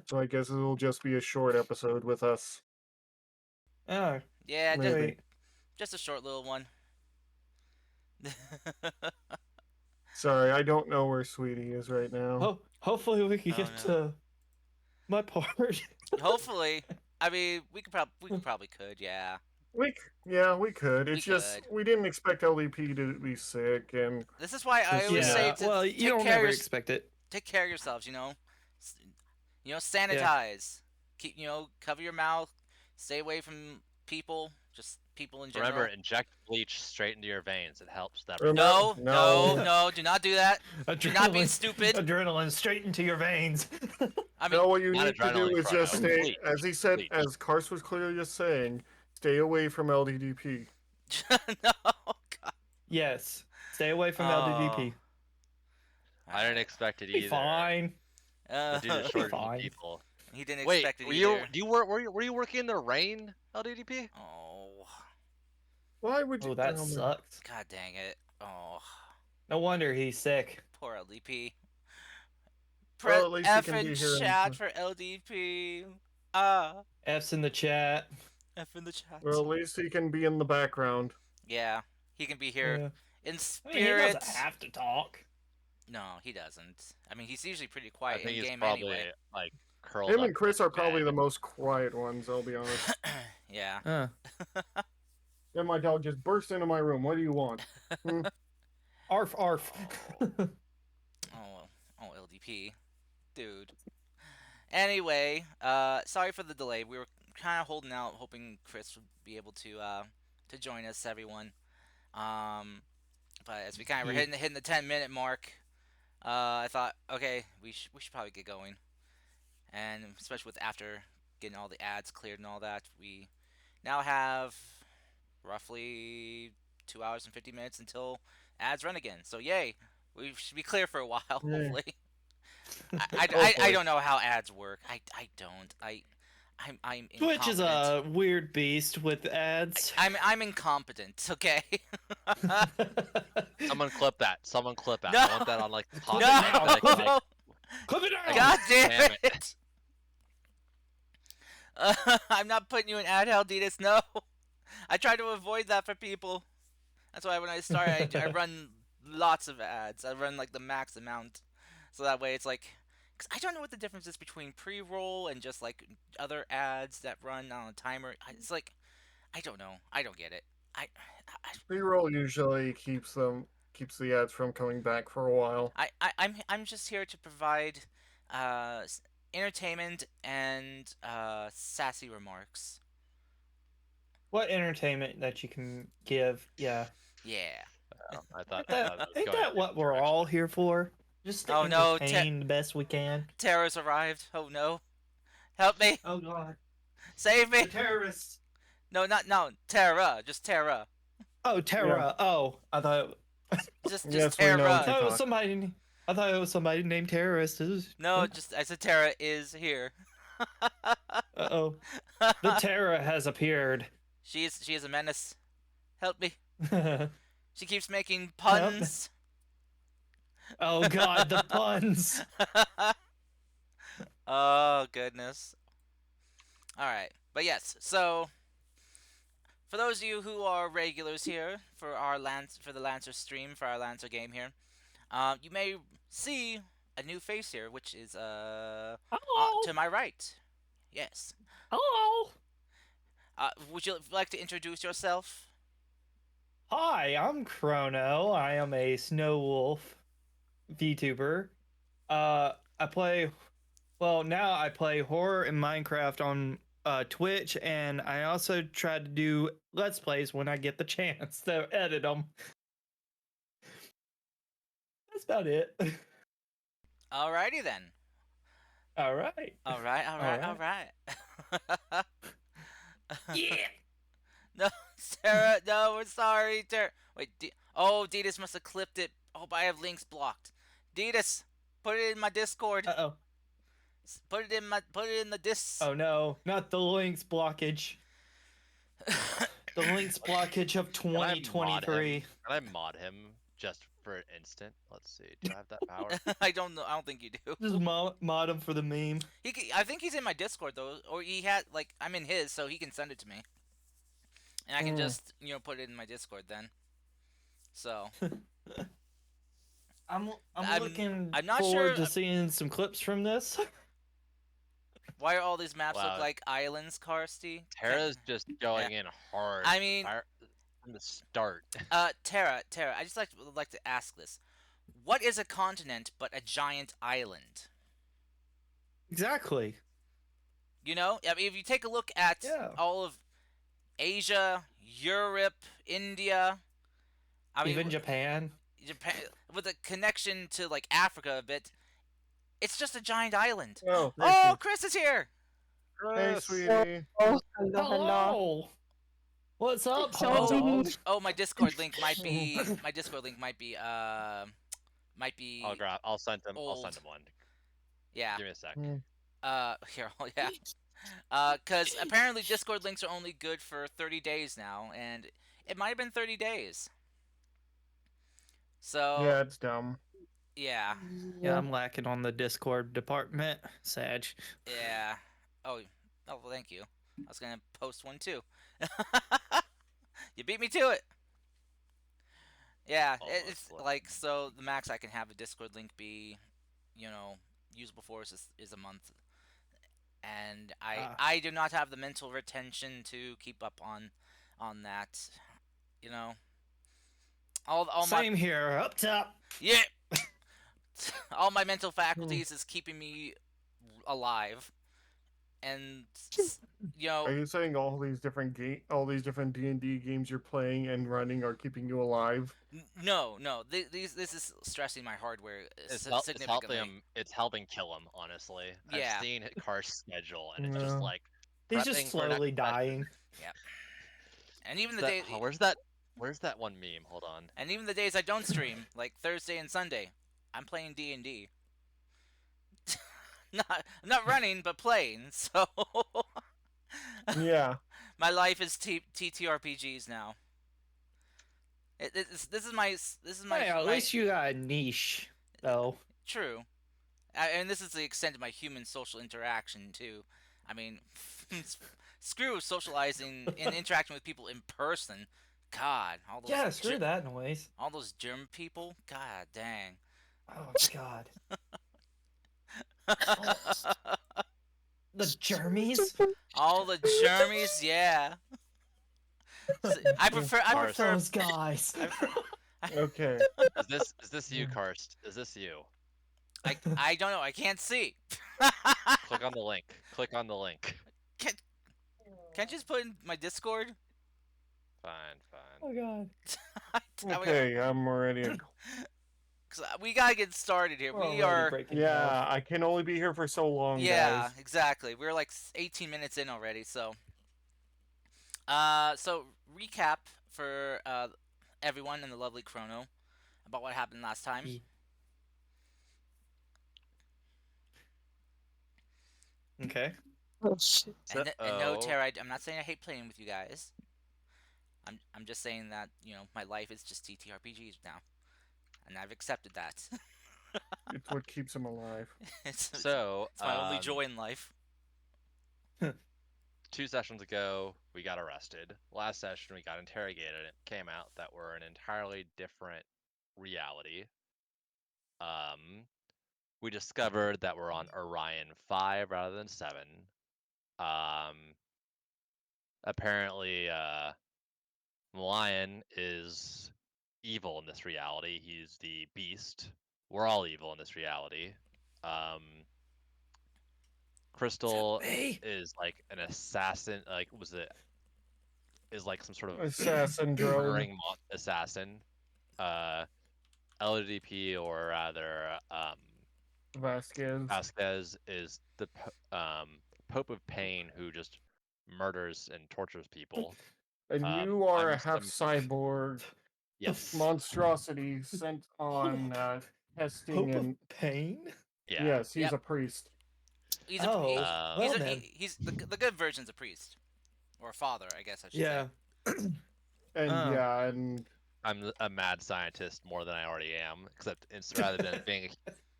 So I guess it'll just be a short episode with us. Oh, Yeah, Maybe. just a short little one. Sorry, I don't know where Sweetie is right now. hopefully we can Oh get no. to my part. Hopefully, I mean, we probably could, yeah. We could. We It's just could. we didn't expect LDP to be sick, and This is why I just always say Yeah, to well, you don't ever expect it. take care of yourselves. S- Yeah. sanitize. Keep cover your mouth. Stay away from people. Just people in Remember, general. inject bleach straight into your veins. It helps that. remember. No. Do not do that. Do not be Adrenaline, stupid. adrenaline straight into your veins. I mean, No, what you Not need to do adrenaline is just cryo. stay, Bleach. as he said, Bleach. as Kars was clearly just saying, stay away from LDDP. no. God. Yes, stay away from Oh. LDDP. I didn't expect it Be either. fine. But due to Uh, shortage of fine. people. he didn't Wait, expect it were either. were you working in the rain, LDDP? Oh. Why would you? Oh, that oh, man. sucks. God dang it. Oh. No wonder he's sick. Poor LDP. Well, Press at least he F can in be here. chat for LDP. Ah. F's in the chat. F in the chat. Well, at least he can be in the background. Yeah, he can be here Yeah. in I mean, he doesn't spirit. have to talk. No, he doesn't. I mean, he's usually pretty I quiet think in he's game probably anyway. like curled Him up and in Chris his are probably bed. the most quiet ones, I'll be honest. Yeah. Then my dog just burst into my room. What do you want? Hmm? Arf, arf. Oh. Oh, LDP, dude. Anyway, sorry for the delay. We were kind of holding out, hoping Chris would be able to join us, everyone. Um, but as we kind of were Yeah. hitting the 10-minute mark, I thought, okay, we should probably get going. And especially with after getting all the ads cleared and all that, we now have roughly 2 hours and 50 minutes until ads run again. So yay, we should be clear for a while, Yay. hopefully. I Hopefully. don't know how ads work. I don't. I'm Twitch is incompetent. a weird beast with ads. I'm incompetent. Okay. Someone clip that. Someone clip that. No! I want that on like the top. now. Like, No! Clip it out! God damn Damn it! I'm not putting you in ad hell, Ditas. No. I try to avoid that for people. That's why when I start, I run lots of ads. I run like the max amount, so that way it's like, cause I don't know what the difference is between pre-roll and just like other ads that run on a timer. It's like, I don't know. I don't get it. I Pre-roll usually keeps the ads from coming back for a while. I'm just here to provide uh, entertainment and sassy remarks. What entertainment that you can give? Yeah. Yeah. I thought Ain't that what we're all here for? Just to Oh, no, entertain the best we can. Terror's arrived. Oh no. Help me. Oh god. Save me. Terrorists. No, no. Terra. Just Terra. Oh, Terra. Oh, I thought Just Yes, we know I what Terra. you're thought it was talking. somebody. I thought it was somebody named terrorist. No, just I said Terra is here. Uh-oh. The Terra has appeared. She is a menace. Help me. Oh She keeps making puns. god, the puns. Oh goodness. All right, but yes. So for those of you who are regulars here for our for the Lancer stream for our Lancer game here, you may see a new face here, which is Hello. to my right. Yes. Hello. Would you like to introduce yourself? Hi, I'm Chrono. I am a Snow Wolf VTuber. I play. Well, now I play horror and Minecraft on Twitch, and I also try to do Let's Plays when I get the chance to edit them. That's about it. Alrighty then. All right. All right. Yeah. No, Sarah. No, we're sorry, Sarah. Wait. Oh, Ditas must have clipped it. Oh, but I have links blocked. Ditas, put it in my Discord. Uh-oh. Put it in the dis. Oh no, not the links blockage. The links blockage of Can I mod 2023. him? Can I mod him just for an instant? Let's see. Do I have that power? I don't know. I don't think you do. Just mod him for the meme. I think he's in my Discord though, or he had like I'm in his, so he can send it to me, and I can just put it in my Discord then. So I'm I'm- looking I'm not forward sure- to seeing some clips from this. why are all these maps Wow. look like islands, Karsty? Terra's just going in hard. I mean- from the start. Tara, I just would like to ask this: what is a continent but a giant island? Exactly. You know, I mean, if you take a look at Yeah. all of Asia, Europe, India, I mean, Even Japan. Japan, with a connection to like Africa a bit, it's just a giant island. Oh, Oh, Chris is here. hey, sweetie. Oh, hello, hello. Hello. What's up, So hot did- dog? Oh, my Discord link might be I'll send him. I'll old. send him one. yeah. Give me a sec. Here, yeah. Because apparently Discord links are only good for 30 days now, and it might have been 30 days. So Yeah, it's dumb. yeah. Yeah, I'm lacking on the Discord department. Sag. Yeah. Oh, well, thank you. I was gonna post one too. You beat me to it. Yeah, Almost it's like- like so the max I can have a Discord link be, usable for is a month, and I do not have the mental retention to keep up on that. You know, all my Same here. Up top. yeah, all my mental faculties is keeping me alive, and Are you saying all these different D&D games you're playing and running are keeping you alive? no, this is stressing my hardware It's significantly. it's helping kill him. Honestly, I've Yeah, seen Karst's schedule, and it's just No. like He's just prepping for next slowly session. dying. yeah, and even It's the that, day. oh, where's that one meme? Hold on. And even the days I don't stream, like Thursday and Sunday, I'm playing D&D. Not running, but playing. So Yeah. my life is TTRPGs now. This is my Hey, at my least you got a niche, though. true. And this is the extent of my human social interaction too. I mean, screw socializing and interacting with people in person. God, all those Yeah, screw that noise. all those germ people. God dang. Oh God. The germies. All the germies, yeah. I prefer Those guys. Okay. Is this you, Karst? Is this you? I don't know. I can't see. Click on the link. Click on the link. Can't you just put in my Discord? Fine. Oh God. Okay, I'm ready. 'Cause we gotta get started here. We're We already are. breaking Yeah, out. I can only be here for so long, Yeah, guys. exactly. We're like 18 minutes in already. So, so recap for everyone in the lovely Chrono about what happened last time. Okay. And no, Tara, I'm not saying I hate playing with you guys. I'm just saying that my life is just TTRPGs now, and I've accepted that. It's what keeps him alive. it's So, my only joy in life. 2 sessions ago, we got arrested. Last session, we got interrogated, and it came out that we're an entirely different reality. We discovered that we're on Orion 5 rather than 7. Apparently, Lion is evil in this reality. He's the beast. We're all evil in this reality. Crystal is like an assassin. Like, is like some sort of Assassin drone. murdering assassin. LDP, or rather, Vasquez. Vasquez is the Pope of Pain, who just murders and tortures people. And you are I'm a half cyborg Yes. monstrosity sent on testing Hope and of pain. Yeah. yes, he's Yep. a priest. He's Oh, a, well he's, a, then. he's the good version's a priest or a father, I guess I should Yeah. say. And Oh. yeah, and I'm a mad scientist more than I already am, except it's rather than being.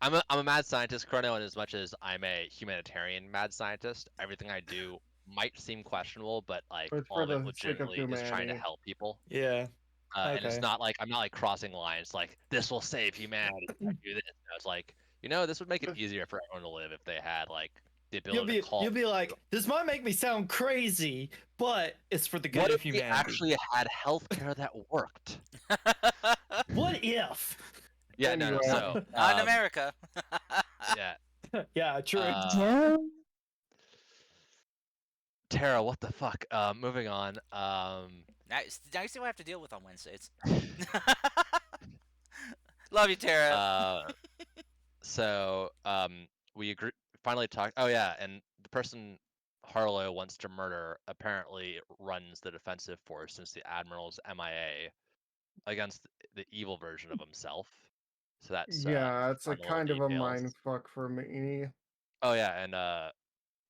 I'm a mad scientist, Chrono, and as much as I'm a humanitarian mad scientist, everything I do might seem questionable, but like but all for of it the sake of legitimately is trying to humanity. help people. Yeah. And it's Okay. not like I'm not like crossing lines like this will save humanity if I do this. No, it's like this would make it easier for everyone to live if they had like the ability to call. You'll be like, this might make me sound crazy, but it's for the good What of if we humanity. actually had healthcare that worked? What if? Yeah, no. Anyway. So Not in America. yeah, Yeah, true. Tara, what the fuck? Moving on. Now you see what I have to deal with on Wednesdays. Love you, Tara. So we finally talked. Oh yeah, and the person Harlow wants to murder apparently runs the defensive force since the admiral's MIA against the evil version of himself. So that's Yeah, it's a fun little kind of a details. mind fuck for me. Oh yeah, and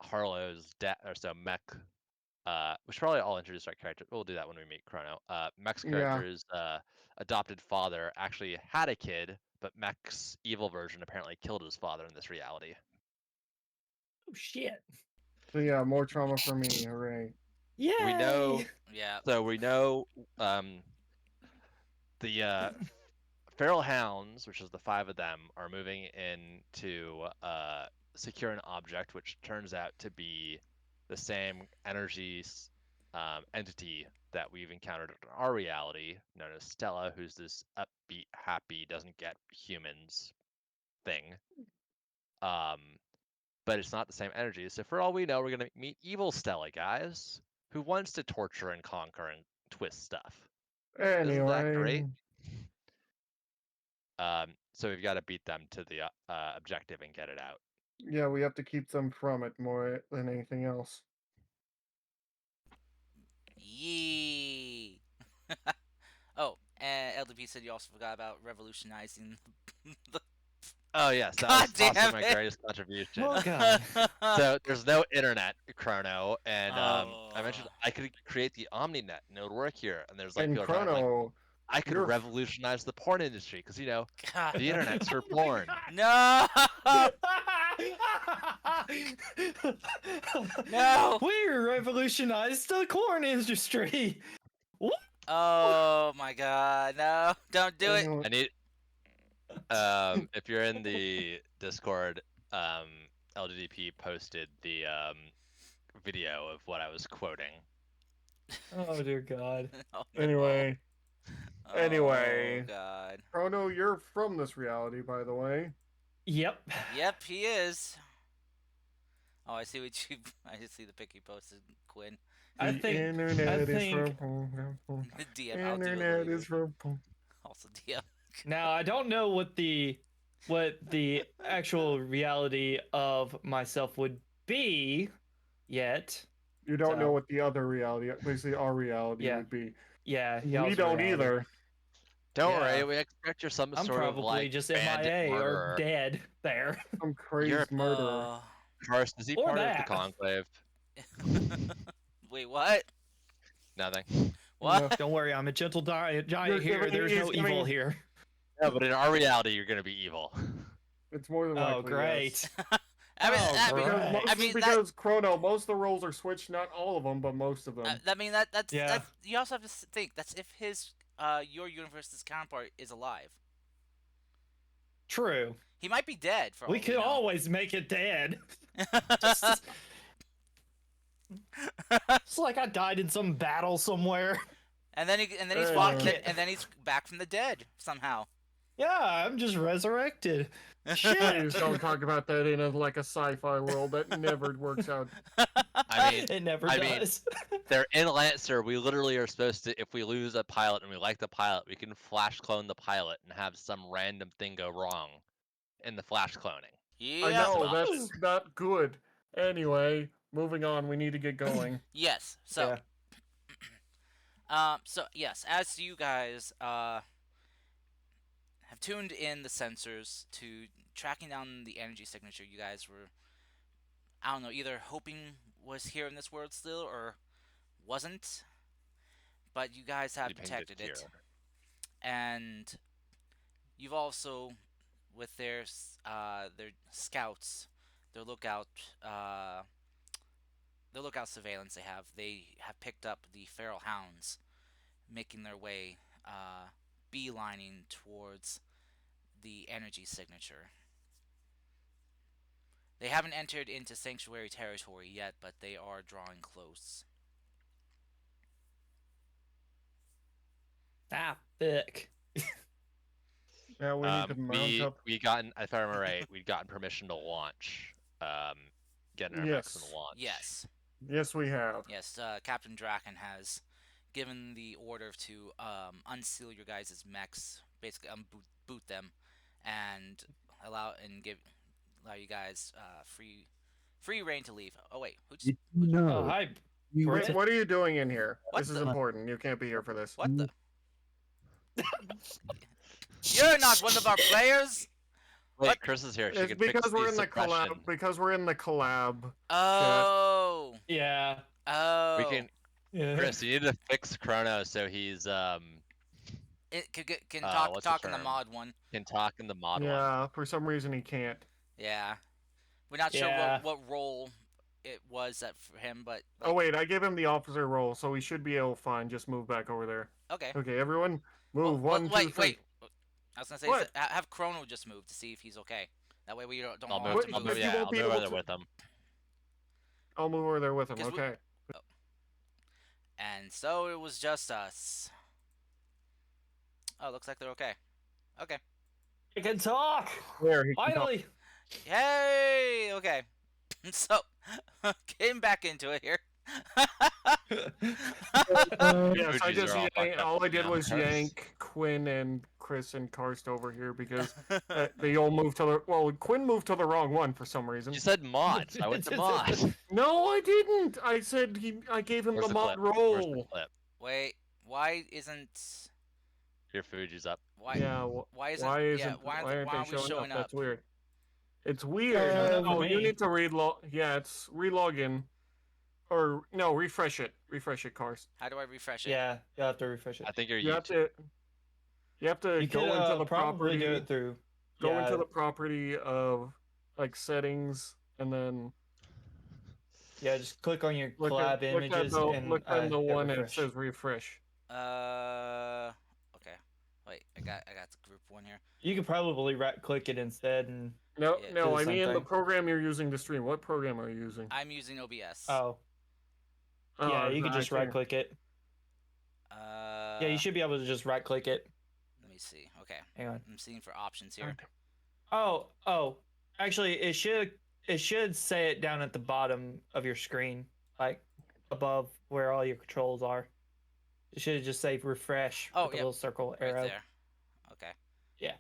Harlow's dad, or so Mech. We should probably all introduce our character. We'll do that when we meet Chrono. Mech's Yeah. character's adopted father actually had a kid, but Mech's evil version apparently killed his father in this reality. Oh shit. So yeah, more trauma for me. Hooray. Yeah. We know. Yeah. So we know the feral hounds, which is the 5 of them, are moving in to secure an object, which turns out to be the same energy entity that we've encountered in our reality, known as Stella, who's this upbeat, happy, doesn't get humans thing. But it's not the same energy. So for all we know, we're gonna meet evil Stella, guys, who wants to torture and conquer and twist stuff. Isn't that great? Anyway, So we've got to beat them to the objective and get it out. yeah, we have to keep them from it more than anything else. Yee. Oh, and LDP said you also forgot about revolutionizing the. Oh yes, that God was damn possibly my it. greatest contribution. Oh god. So there's no internet, Chrono, and I mentioned Oh. I could create the OmniNet and it would work here. And there's like And people trying to like, Chrono, I could you're revolutionize the porn industry because you know God. the internet's for porn. No. No. We revolutionized the corn industry. Oh my God. No. Don't do it. I need if you're in the Discord, LDDP posted the video of what I was quoting. Oh dear God. Oh, no. Anyway, Anyway. Oh God. Chrono, you're from this reality, by the way. Yep. Yep, he is. Oh, I see what you. I just see the pic you posted, Quinn. I The think internet is think- from DM. I'll do it internet later. is from Also DM. now I don't know what the actual reality of myself would be yet. You don't know So- what the other reality, basically our reality, Yeah. would be. Yeah, We y'all's don't reality. either. Don't Yeah. worry, we expect you're some I'm sort of probably like just bandit MIA murderer. or dead there. Some crazy You're- murderer. First, is he Or part of the that. conclave? Wait, what? Nothing. What? Don't worry, I'm a gentle giant You're here. giving- There's no he's evil giving- here. No, but in our reality, you're gonna be evil. It's more than likely. Oh, great. Yes. I mean, Oh, I mean, Because, Right. most, I mean, because Chrono, most of the roles are switched. Not all of them, but most of them. I mean that's Yeah. that's. You also have to think that's if his your universe's counterpart is alive. True. He might be dead for all We could know. always make it dead. Just- It's like I died in some battle somewhere. and then he's and then he's back from the dead somehow. Yeah, I'm just resurrected. Shit. Please don't talk about that in a sci-fi world. That never works out. I mean, It never I mean- does. they're in Lancer. We literally are supposed to, if we lose a pilot and we like the pilot, we can flash clone the pilot and have some random thing go wrong in the flash cloning. Yeah. I know That's that's not good. Anyway, moving on. We need to get going. Yes. So. Yeah. So yes, as you guys have tuned in the sensors to tracking down the energy signature, you guys were, I don't know, either hoping was here in this world still or wasn't, but you guys have You pinged detected it, here. and you've also, with their scouts, their lookout surveillance they have picked up the feral hounds making their way beelining towards the energy signature. They haven't entered into sanctuary territory yet, but they are drawing close. Ah, thick. Yeah, we need to mount up. We gotten, if I remember right, we'd gotten permission to launch. Getting our mechs Yes. in launch. Yes, Yes, we have. yes. Captain Draken has given the order to unseal your guys' mechs, basically boot them, and allow you guys free reign to leave. Oh wait, who's Oh, hi. Wait, Brit. what are you doing in here? What This is the- important. You can't be here for this. what the? You're not one of our players. Wait, What? Chris is here. She It's can fix because we're in the suppression. collab. Because we're in the collab. Oh, Yeah. oh. We can, Yeah. Chris. You need to fix Chrono so he's It can what's the talk in the term? mod one. can talk in the mod one. Yeah, for some reason he can't. Yeah, we're not Yeah. sure what role it was that for him, but Oh wait, I gave him the officer role, so we should be able to fine. Just move back over there. okay. Okay, everyone, Well, move. One, two, wait, three. wait. I was gonna say What? have Chrono just move to see if he's okay. That way we don't I'll all move. have to What? I'll move. move. But you Yeah, won't I'll be move able over there to. with them. I'll move over there with him. 'Cause Okay. And so it was just us. Oh, looks like they're okay. Okay. I can talk. There he can talk. Finally. Yay! Okay. So, getting back into it here. Yes, I Fuji's just are all fucked up all I did now. was yank Quinn and Chris and Karst over here because they all moved to the. Well, Quinn moved to the wrong one for some reason. You said mods. I went to mods. No, I didn't. I said I gave him Where's the the mod clip? Where's the role. clip? Wait, why isn't Your Fuji's up. Yeah. Why aren't why they aren't we showing up? showing up? That's weird. It's weird. Showing up Oh, for you me. need to Yeah, it's relog in. Or no, refresh it. Refresh it, Karst. How do I refresh it? Yeah, you'll have to refresh it. I think you're You have YouTube. to. You have to You could go into the probably property. do it through. Go yeah, into the property of like settings, and then yeah. Just click on your look collab at images and look at the hit one that refresh. says refresh. Okay. Wait, I got the group one here. You could probably right click it instead and. No, Yeah. no, Do the I same mean the thing. program you're using to stream. What program are you using? I'm using OBS. Oh. Yeah, you could I just see. right click it. Yeah, you should be able to just right click it. Let me see. Okay. Hang on. I'm seeing for options here. Oh. Actually, it should say it down at the bottom of your screen, like above where all your controls are. It should just say refresh Oh, with a yep. little circle Right arrow. there. Okay. Yeah.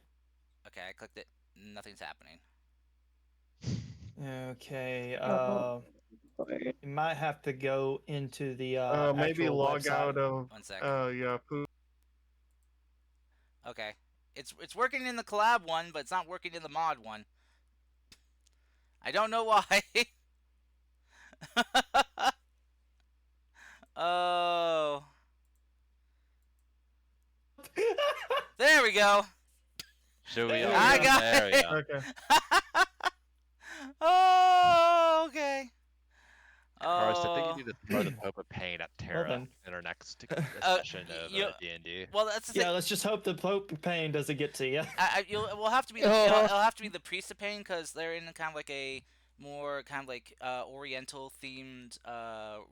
Okay, I clicked it. Nothing's happening. Okay. You might have to go into the maybe actual log website. out of. 1 second. Yeah. Okay. It's working in the collab one, but it's not working in the mod one. I don't know why. Oh. There we go. Should we? I got there we it. go. Okay. Oh, okay. Karst, I think you Oh. need to throw the Pope of Pain at Terra then. in our next session of D&D. Well, that's the thing. Yeah, let's just hope the Pope Pain doesn't get to you. We'll have to be. It'll have to be the Priest of Pain because they're in kind of like a more kind of like Oriental themed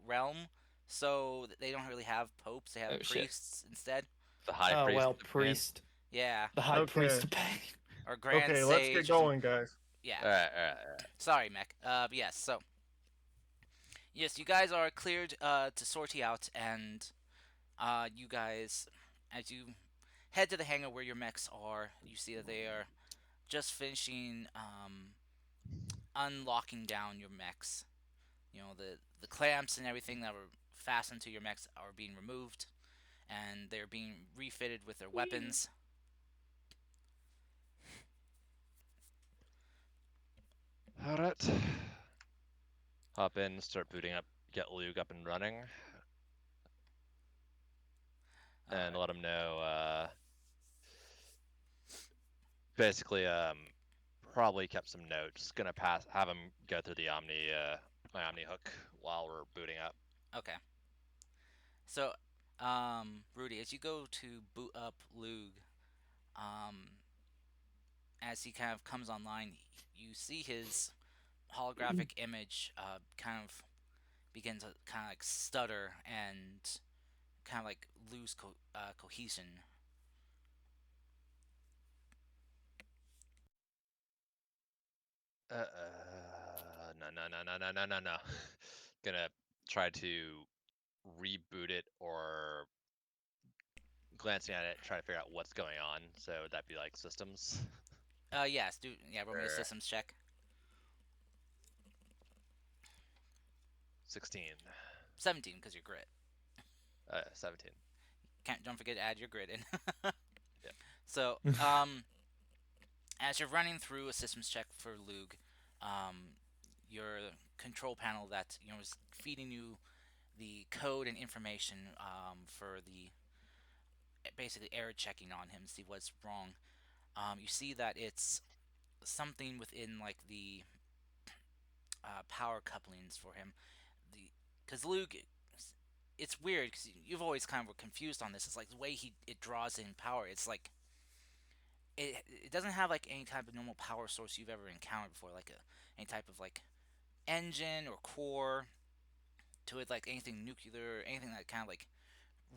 realm. So they don't really have popes; they have Oh, shit. priests instead. The High Oh Priest. well, of Pain. priest. Yeah, The High Okay. Priest of Pain. or Grand Okay, Sage. let's get or something. going, guys. Yeah. All right. Sorry, Mech. But yes. So yes, you guys are cleared to sortie out, and you guys, as you head to the hangar where your mechs are, you see that they are just finishing unlocking down your mechs. You know, the clamps and everything that were fastened to your mechs are being removed, and they're being refitted with their weapons. All right. Hop in, start booting up, get Luke up and running, and let him know. Basically, probably kept some notes. Gonna have him go through the my Omni hook while we're booting up. Okay. So, Rudy, as you go to boot up Lug, as he kind of comes online, you see his holographic image kind of begin to kind of like stutter and kind of like lose cohesion. No. Gonna try to reboot it or glancing at it, try to figure out what's going on. So would that be like systems? Yes, roll me a Sure. systems check. 16. 17, because you're grit. 17. Don't forget to add your grit in. Yep. So, as you're running through a systems check for Lug, your control panel that is feeding you the code and information for the basically error checking on him to see what's wrong. You see that it's something within like the power couplings for him. Because Luke, it's weird because you've always kind of were confused on this. It's like the way it draws in power. It's like it doesn't have like any type of normal power source you've ever encountered before, like any type of like engine or core to it, like anything nuclear, anything that kind of like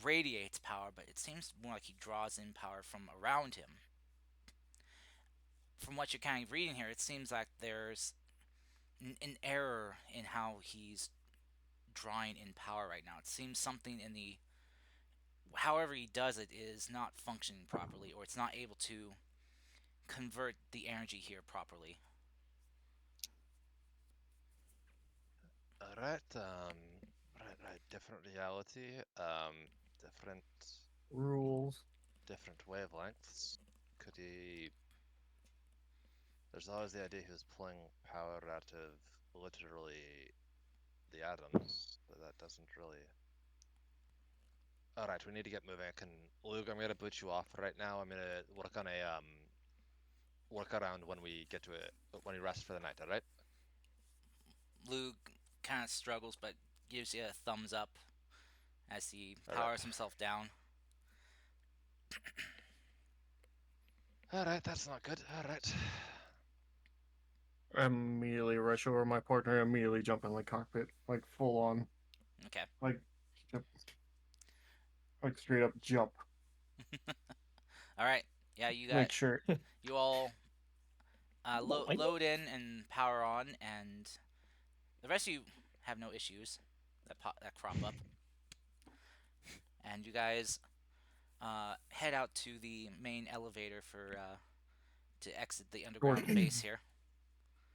radiates power. But it seems more like he draws in power from around him. From what you're kind of reading here, it seems like there's an error in how he's drawing in power right now. It seems something in the however he does it is not functioning properly, or it's not able to convert the energy here properly. Alright, right, different reality, different Rules. wavelengths. Could he... There's always the idea he was pulling power out of literally the atoms, but that doesn't really... Alright, we need to get moving. Luke, I'm gonna boot you off right now. I'm gonna work on a, work around when we get to it, when we rest for the night, alright? Luke kind of struggles, but gives you a thumbs up as he All powers right. himself down. Alright, that's not good. Alright. Immediately rush over my partner, immediately jump in the cockpit, like full on, Okay. like, like straight up jump. All right. Yeah, you Make got sure. you all Boing. load in and power on, and the rest of you have no issues that crop up. And you guys head out to the main elevator for to exit the underground Sorry. base here.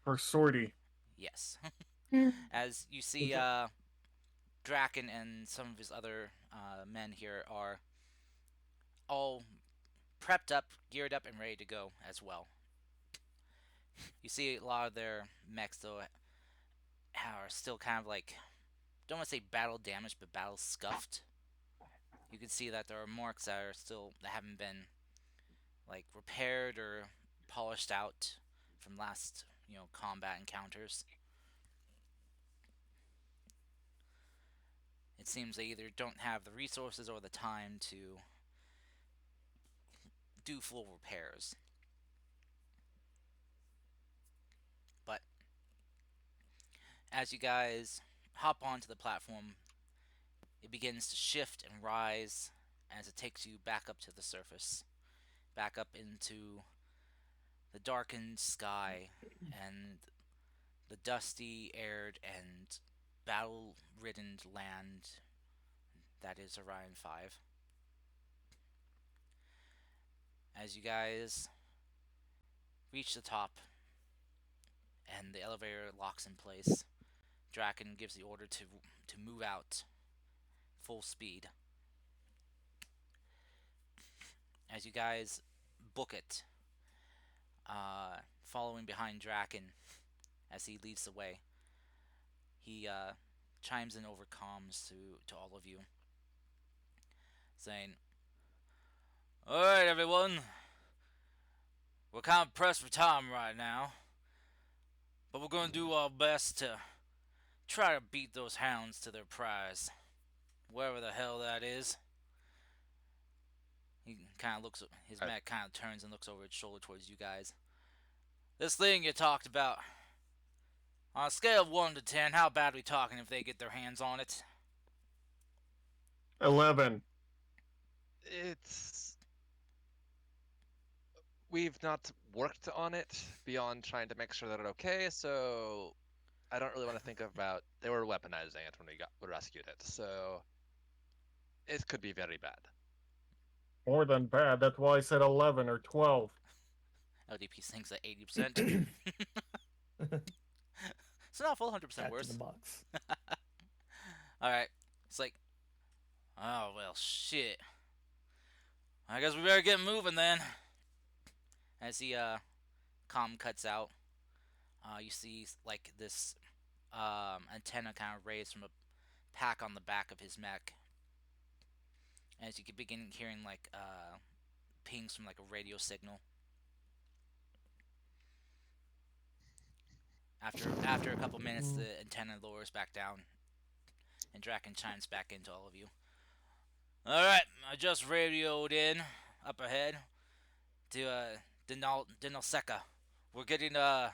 For sortie. Yes. As you see, Draken and some of his other men here are all prepped up, geared up, and ready to go as well. You see a lot of their mechs, though, are still kind of like, don't want to say battle damaged, but battle scuffed. You can see that there are marks that haven't been like repaired or polished out from last combat encounters. It seems they either don't have the resources or the time to do full repairs. But as you guys hop onto the platform, it begins to shift and rise as it takes you back up to the surface, back up into the darkened sky and the dusty, aired, and battle-ridden land that is Orion 5. As you guys reach the top and the elevator locks in place, Draken gives the order to move out full speed. As you guys book it, following behind Draken as he leads the way, he chimes in over comms to all of you, saying, "Alright, everyone. We're kind of pressed for time right now, but we're going to do our best to try to beat those hounds to their prize, wherever the hell that is." He kind of looks, his mech kind of turns and looks over his shoulder towards you guys. "This thing you talked about, on a scale of 1 to 10, how bad are we talking if they get their hands on it?" 11. It's... We've not worked on it beyond trying to make sure that it's okay, so I don't really want to think about... They were weaponizing it when we rescued it, so it could be very bad. More than bad. That's why I said 11 or 12. LDP thinks at 80%. It's not a full 100% Back worse. to the box. Alright. It's like, oh, well, shit. I guess we better get moving then. As the comm cuts out, you see like this antenna kind of raised from a pack on the back of his mech. As you can begin hearing like pings from like a radio signal. After a couple minutes, the antenna lowers back down, and Draken chimes back into all of you. "Alright, I just radioed in up ahead to Seca. We're getting a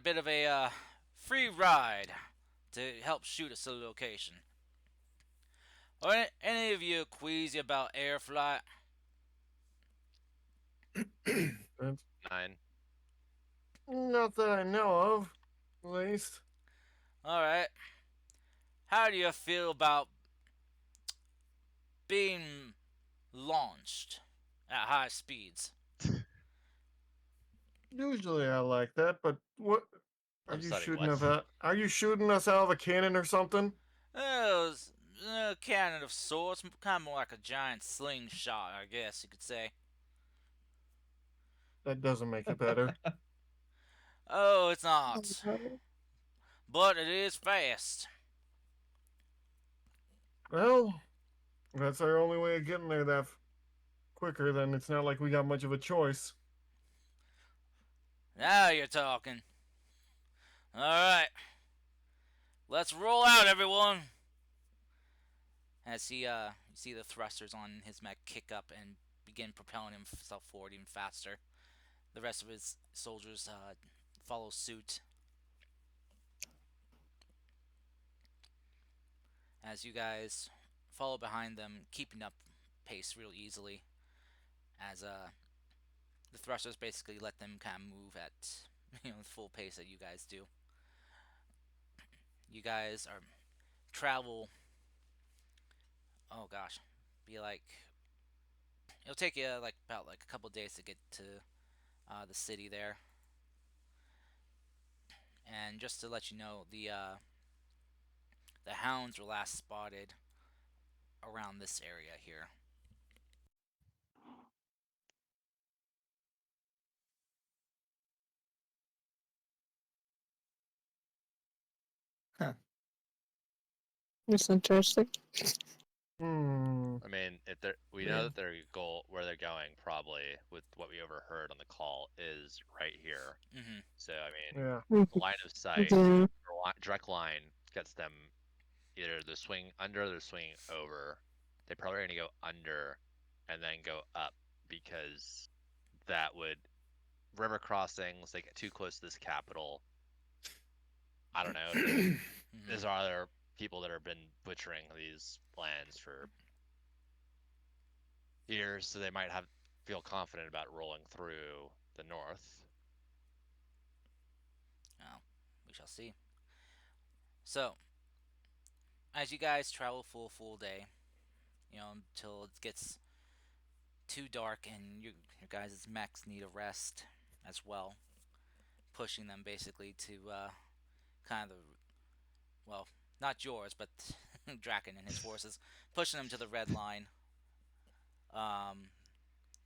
bit of a free ride to help shoot us to the location. Are any of you queasy about air flight? That's 9. not that I know of, at least. All right. How do you feel about being launched at high speeds? Usually I like that, but what are I'm you studying shooting what? of that? Are you shooting us out of a cannon or something? It was a cannon of sorts, kind of more like a giant slingshot, I guess you could say. That doesn't make it better. Oh, it's not. But it is fast. Well, if that's our only way of getting there that quicker, then it's not like we got much of a choice. Now you're talking. Alright. Let's roll out, everyone. As you see the thrusters on his mech kick up and begin propelling himself forward even faster. The rest of his soldiers follow suit. As you guys follow behind them, keeping up pace real easily. As the thrusters basically let them kind of move at the full pace that you guys do. You guys are travel. Oh gosh, be like it'll take you like about like a couple days to get to the city there. And just to let you know, the hounds were last spotted around this area here. That's interesting. Hmm. I mean, we know that their goal, where they're going, probably with what we overheard on the call, is right here. Mm-hmm. So I mean, Yeah. line of sight, Yeah. direct line gets them either the swing under or the swing over. They probably are gonna go under and then go up because that would river crossings. They get too close to this capital. I don't know. Mm-hmm. There's other people that have been butchering these lands for years, so they might feel confident about rolling through the north. Oh, we shall see. So, as you guys travel full day, until it gets too dark and your guys' mechs need a rest as well, pushing them basically to kind of the well, not yours, but Draken and his forces, pushing them to the red line. Um,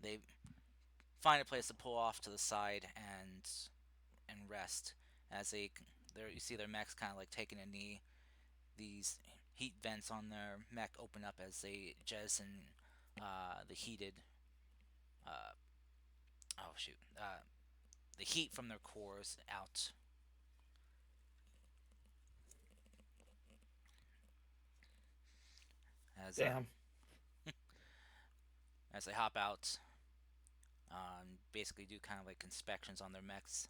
they find a place to pull off to the side and rest as you see their mechs kind of like taking a knee. These heat vents on their mech open up as they jettison the heated uh, oh shoot the heat from their cores out. As Damn. as they hop out, basically do kind of like inspections on their mechs.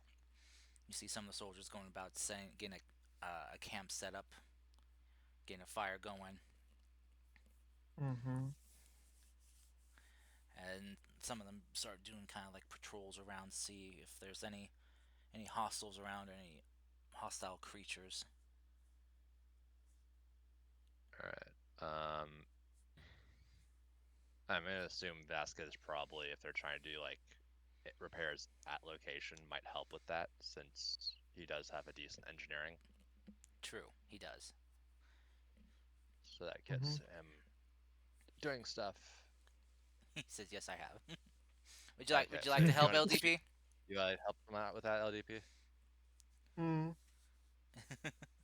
You see some of the soldiers going about getting a camp set up, getting a fire going, Mm-hmm. and some of them start doing kind of like patrols around to see if there's any hostiles around or any hostile creatures. All right. I'm gonna assume Vasquez probably, if they're trying to do like repairs at location, might help with that since he does have a decent engineering. True, he does. So that gets him doing stuff. He says, "Yes, I have." Okay. Would you like to help, LDP? You gotta help him out with that, LDP? Hmm.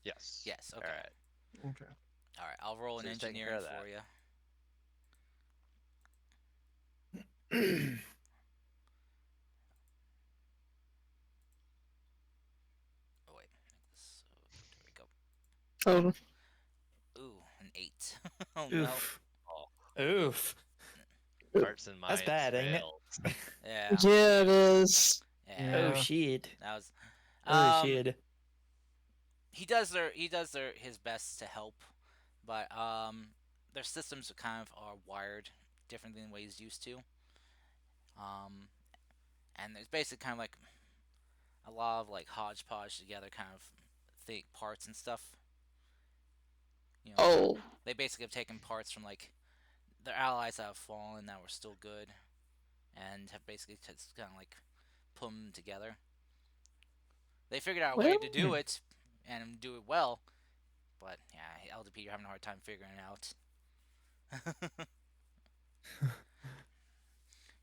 Yes. Yes. Okay. All right. Okay. All right. I'll roll So an he's taking care engineering of that. for you. Oh wait. So, there we go. Total. Ooh, an 8. Oh no. Oof. Oh, Oof. Hearts and That's minds bad, ain't it? failed. Yeah. Yeah, it is. Yeah. Oh Yeah. shit. That was. Oh shit. He does his best to help, but their systems are wired different than what he's used to. Um, and there's basically kind of like a lot of like hodgepodge together kind of think parts and stuff. You know, Oh, they basically have taken parts from like their allies that have fallen that were still good, and have basically just kind of like put them together. They figured out a way well, to do it and do it well, but yeah, LDP, you're having a hard time figuring it out.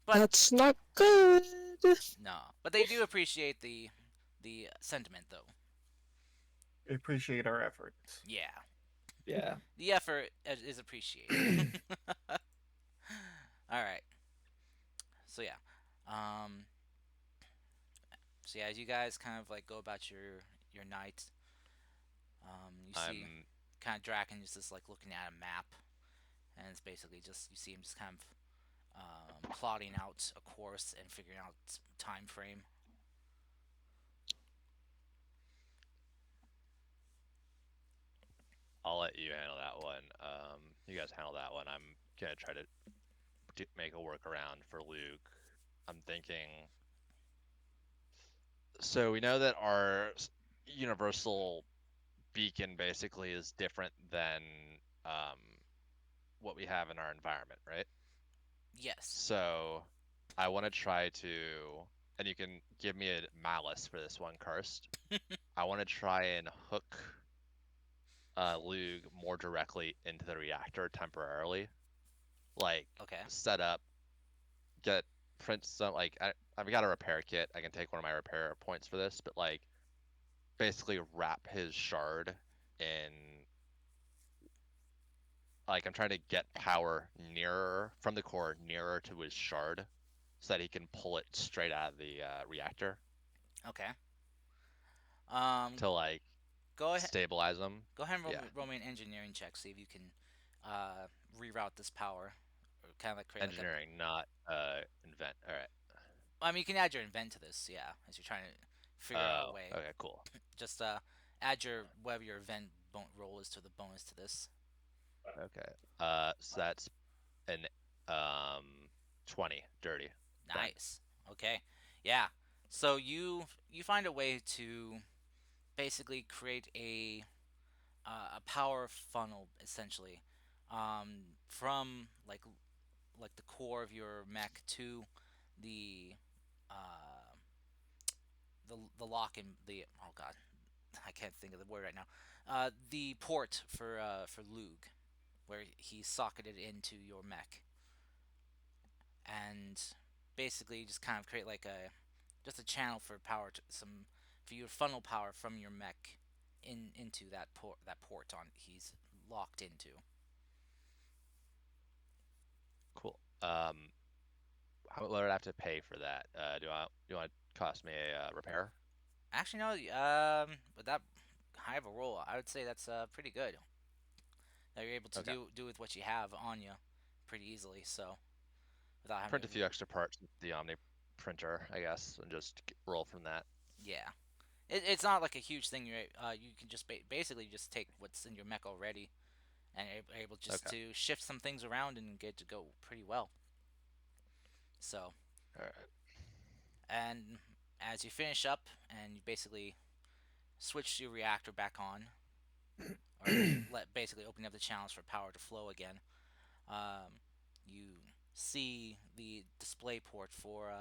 But that's not good. no, but they do appreciate the sentiment though. We appreciate our efforts. Yeah, Yeah. the effort is appreciated. All right. So yeah, um, so yeah, as you guys kind of like go about your night, you see I'm kind of Draken is just like looking at a map, and it's basically just you see him just kind of plotting out a course and figuring out time frame. I'll let you handle that one. You guys handle that one. I'm gonna try to make a workaround for Luke. I'm thinking. So we know that our universal beacon basically is different than um, what we have in our environment, right? Yes. So I want to try to, and you can give me a malice for this one, Karst. I want to try and hook Lug more directly into the reactor temporarily. Like, Okay. set up, get print some, like, I've got a repair kit. I can take one of my repair points for this, but like, basically wrap his shard in, like, I'm trying to get power nearer from the core, nearer to his shard, so that he can pull it straight out of the reactor Okay. to like Go ahead. stabilize him. Go ahead and Yeah. roll me an engineering check. See if you can reroute this power, or kind of like create Engineering, not invent. All right. I mean, you can add your invent to this. Yeah, as you're trying to figure out a Oh, way. okay, cool. Just add your whatever your event roll is to the bonus to this. Okay. So that's an 20 dirty. Nice. Okay. Yeah. So you find a way to basically create a power funnel essentially, from like the core of your mech to the uh, the lock in the oh god, I can't think of the word right now. The port for Lug, where he socketed into your mech, and basically just kind of create like a channel for power to some for you to funnel power from your mech into that port on he's locked into. Cool. What would I have to pay for that? Do you want to cost me a repair? Actually, no. With that high of a roll, I would say that's pretty good. That you're able to Okay. do with what you have on you, pretty easily. So without having Print to a few extra parts with the Omni printer, I guess, and just roll from that. yeah, it's not like a huge thing. You can just basically just take what's in your mech already, and you're able just Okay. to shift some things around and get to go pretty well. So, All right. and as you finish up and you basically switch your reactor back on, or let basically opening up the channels for power to flow again, you see the display port for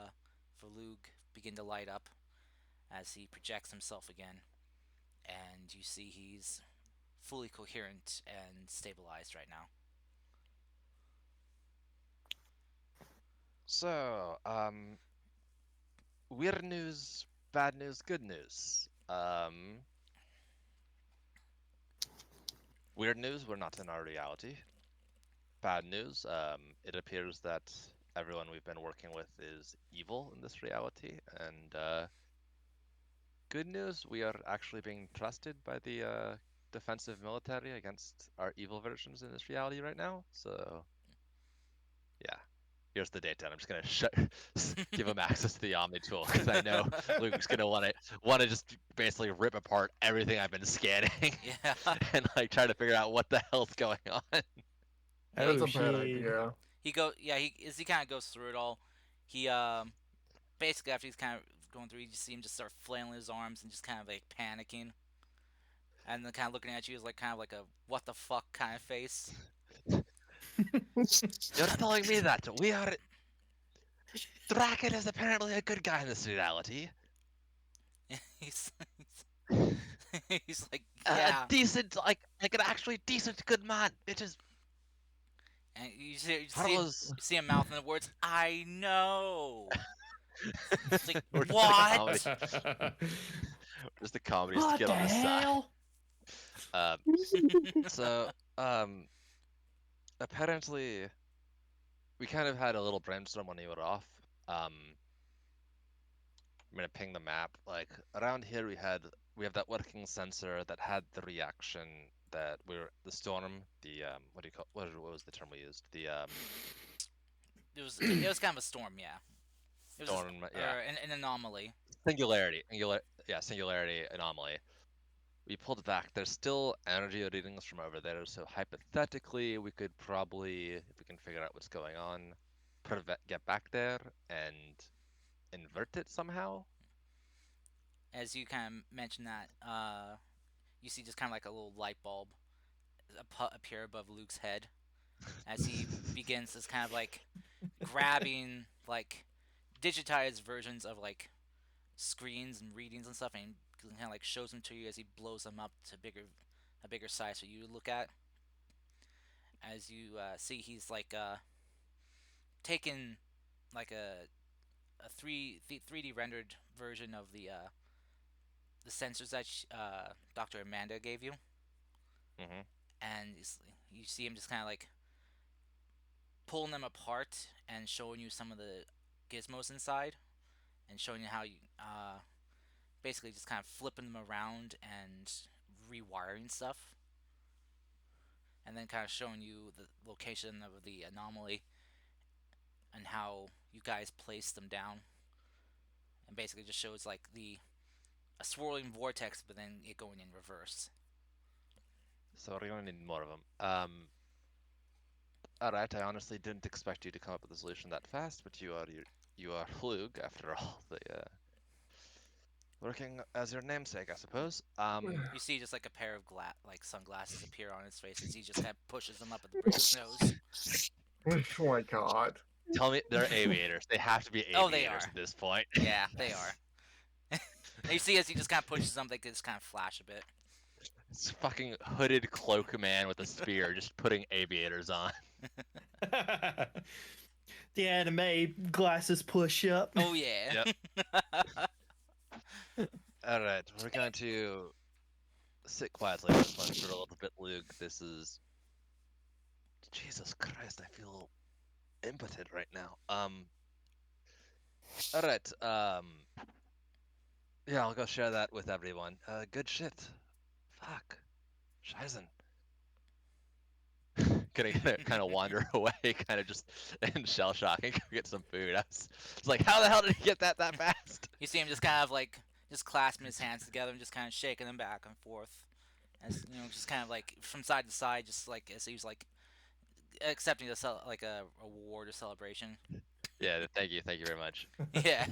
Lug begin to light up as he projects himself again, and you see he's fully coherent and stabilized right now. So, weird news, bad news, good news. Weird news, we're not in our reality. Bad news, it appears that everyone we've been working with is evil in this reality, and good news, we are actually being trusted by the defensive military against our evil versions in this reality right now. So, yeah. here's the data. I'm just gonna give him access to the Omni tool because I know Luke's gonna want to just basically rip apart everything I've been scanning Yeah. and like try to figure out what the hell's going on. That's Oh, a bad shit. idea. He kind of goes through it all. He basically after he's kind of going through, you just see him just start flailing his arms and just kind of like panicking, and then kind of looking at you is like kind of like a what the fuck kind of face. You're telling me that we are. Draken is apparently a good guy in this reality. he's he's like yeah, A decent, like an actually decent good man. It is and you Carlos. see him mouthing the words I know. It's like We're just what? Just the comedy What skit the on the side. hell? So, apparently, we kind of had a little brainstorm when you were off. I'm gonna ping the map. Like around here, we have that working sensor that had the reaction that the storm. The what do you call what was the term we used? The It was kind of a storm, yeah. It was storm. Yeah, an anomaly. singularity. Singularity anomaly. We pulled it back. There's still energy readings from over there, so hypothetically, we could probably, if we can figure out what's going on, get back there and invert it somehow. As you kind of mentioned that, you see just kind of like a little light bulb appear above Luke's head as he begins this kind of like grabbing like digitized versions of like screens and readings and stuff, and kind of like shows them to you as he blows them up to a bigger size for you to look at. As you see, he's like taken like a 3D rendered version of the sensors that Dr. Amanda gave you, Mm-hmm. and you see him just kind of like pulling them apart and showing you some of the gizmos inside, and showing you how you basically just kind of flipping them around and rewiring stuff, and then kind of showing you the location of the anomaly and how you guys place them down, and basically just shows like a swirling vortex, but then it going in reverse. So we're gonna need more of them. All right. I honestly didn't expect you to come up with a solution that fast, but you are Flug after all. The working as your namesake, I suppose. You see just like a pair of sunglasses appear on his face as he just kind of pushes them up at the bridge of his nose. Oh my god. Tell me they're aviators. They have to be aviators Oh, they are. at this point. Yeah, they are. And you see as he just kind of pushes them, they just kind of flash a bit. It's fucking hooded cloak man with a spear, just putting aviators on. The anime glasses push up. Oh yeah. All right, we're going to sit quietly this one for a little bit, Luke. This is Jesus Christ. I feel impotent right now. All right. Yeah, I'll go share that with everyone. Good shit. Fuck. Scheißen. Gonna kind of wander away, kind of just in shell shock and go get some food. I was like, how the hell did he get that fast? You see him just kind of like just clasping his hands together and just kind of shaking them back and forth, as you know, just kind of like from side to side, just like as he was like accepting like a award or celebration. Yeah, thank you very much. Yeah.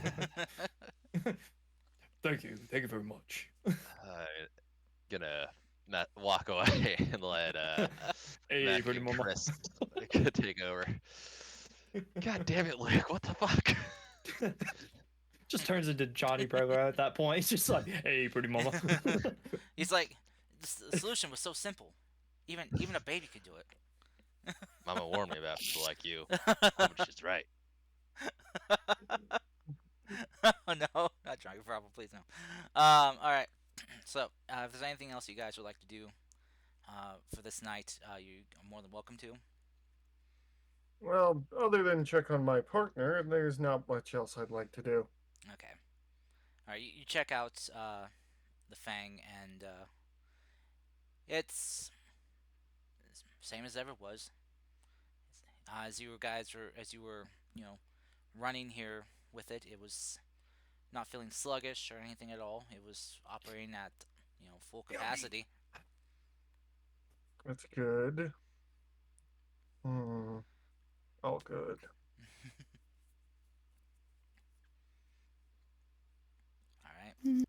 Thank you very much. Gonna not walk away and let Hey, Mac pretty and mama. Chris take over. God damn it, Luke! What the fuck? Just turns into Johnny Bravo at that point. He's just like, hey, pretty mama. He's like, the solution was so simple, even a baby could do it. Mama warned me about people like you. She's right. Oh no, not Johnny Bravo, please no. All right. So, if there's anything else you guys would like to do for this night, you are more than welcome to. Well, other than check on my partner, there's not much else I'd like to do. Okay. All right, you check out the Fang, and it's same as ever was. As you were running here with it. It was not feeling sluggish or anything at all. It was operating at full capacity. That's good. Hmm. All good. All right.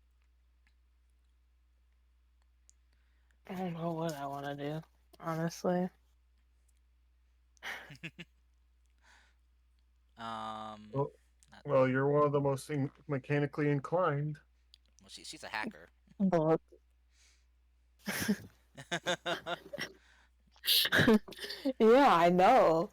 I don't know what I want to do, honestly. Um. Well, not- well, you're one of the most mechanically inclined. well, she's a hacker. But yeah, I know.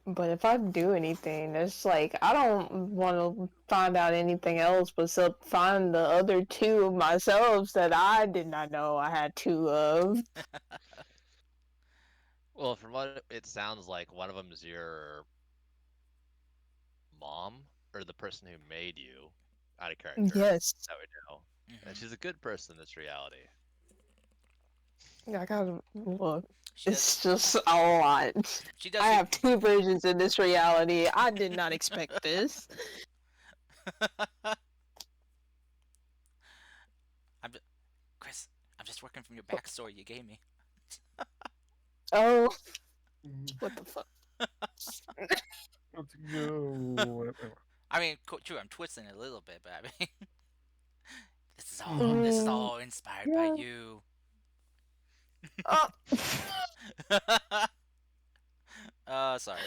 But if I do anything, it's like I don't want to find out anything else but find the other two of myself that I did not know I had two of. Well, from what it sounds like, one of them is your mom or the person who made you out of character. Yes. That we know. And Mhm. she's a good person in this reality. I gotta look. She does. It's just a lot. She does. I have two versions in this reality. I did not expect this. Chris, I'm just working from your backstory you gave me. Oh, Mhm. what the fuck? Let's go. I mean, true, I'm twisting it a little bit, but I mean, this is Mm. all inspired by Yeah. you. Oh. Sorry.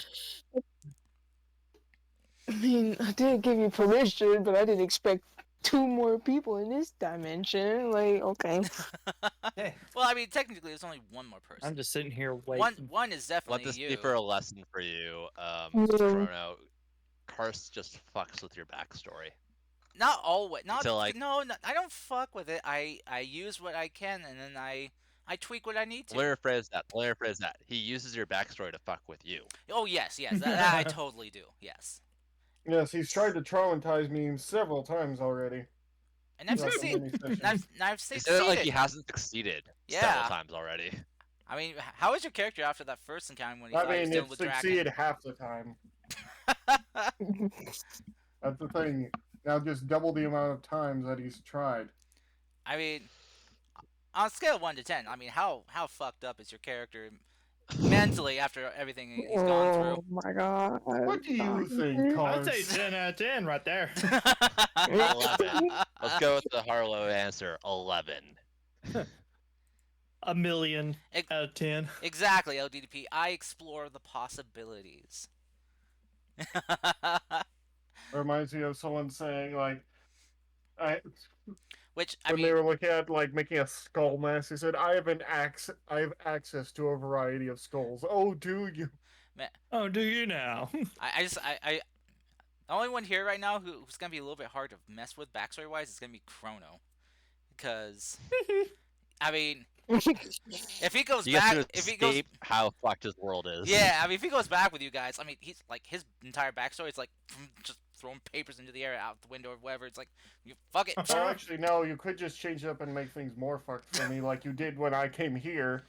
I mean, I did give you permission, but I didn't expect two more people in this dimension. Like, okay. Hey, Well, I mean, technically, there's only one more person. I'm just sitting here One, waiting. one is Let definitely this you. be for a lesson for you, Yeah. Chrono. Karst just fucks with your backstory. Not always. Not So, like- no, I don't fuck with it. I use what I can, and then I tweak what I need to. Let me rephrase that. He uses your backstory to fuck with you. Oh yes, that I totally do. Yes, Yes, he's tried to traumatize me several times already. and I've Throughout the succeeded. mini sessions. And I've He succeeded. said it like he hasn't succeeded several Yeah. times already. I mean, how was your character after that first encounter when he I thought he was mean, dealing it with succeeded half the time. That's the thing. Now just double the amount of times that he's tried. I mean, on a scale of 1 to 10, I mean, how fucked up is your character mentally after everything he's gone through? Oh my god. What do you think, I'd Cars? say 10 out of 10 right there. 11. Let's go with the Harlow answer. 11. A million out of 10. Exactly, LDDP. I explore the possibilities. Reminds me of someone saying like, Which I when mean, they were looking at like making a skull mask, he said, "I have access to a variety of skulls." Oh, do you? Oh, do you now? the only one here right now who's gonna be a little bit hard to mess with backstory wise is gonna be Chrono, because I mean, if he goes You get back, to if he goes, escape how fucked his world is. yeah, I mean, if he goes back with you guys, I mean, he's like his entire backstory is like just throwing papers into the air, out the window, or whatever. It's like, you fuck it. Well, actually, no. You could just change it up and make things more fucked for me, like you did when I came here.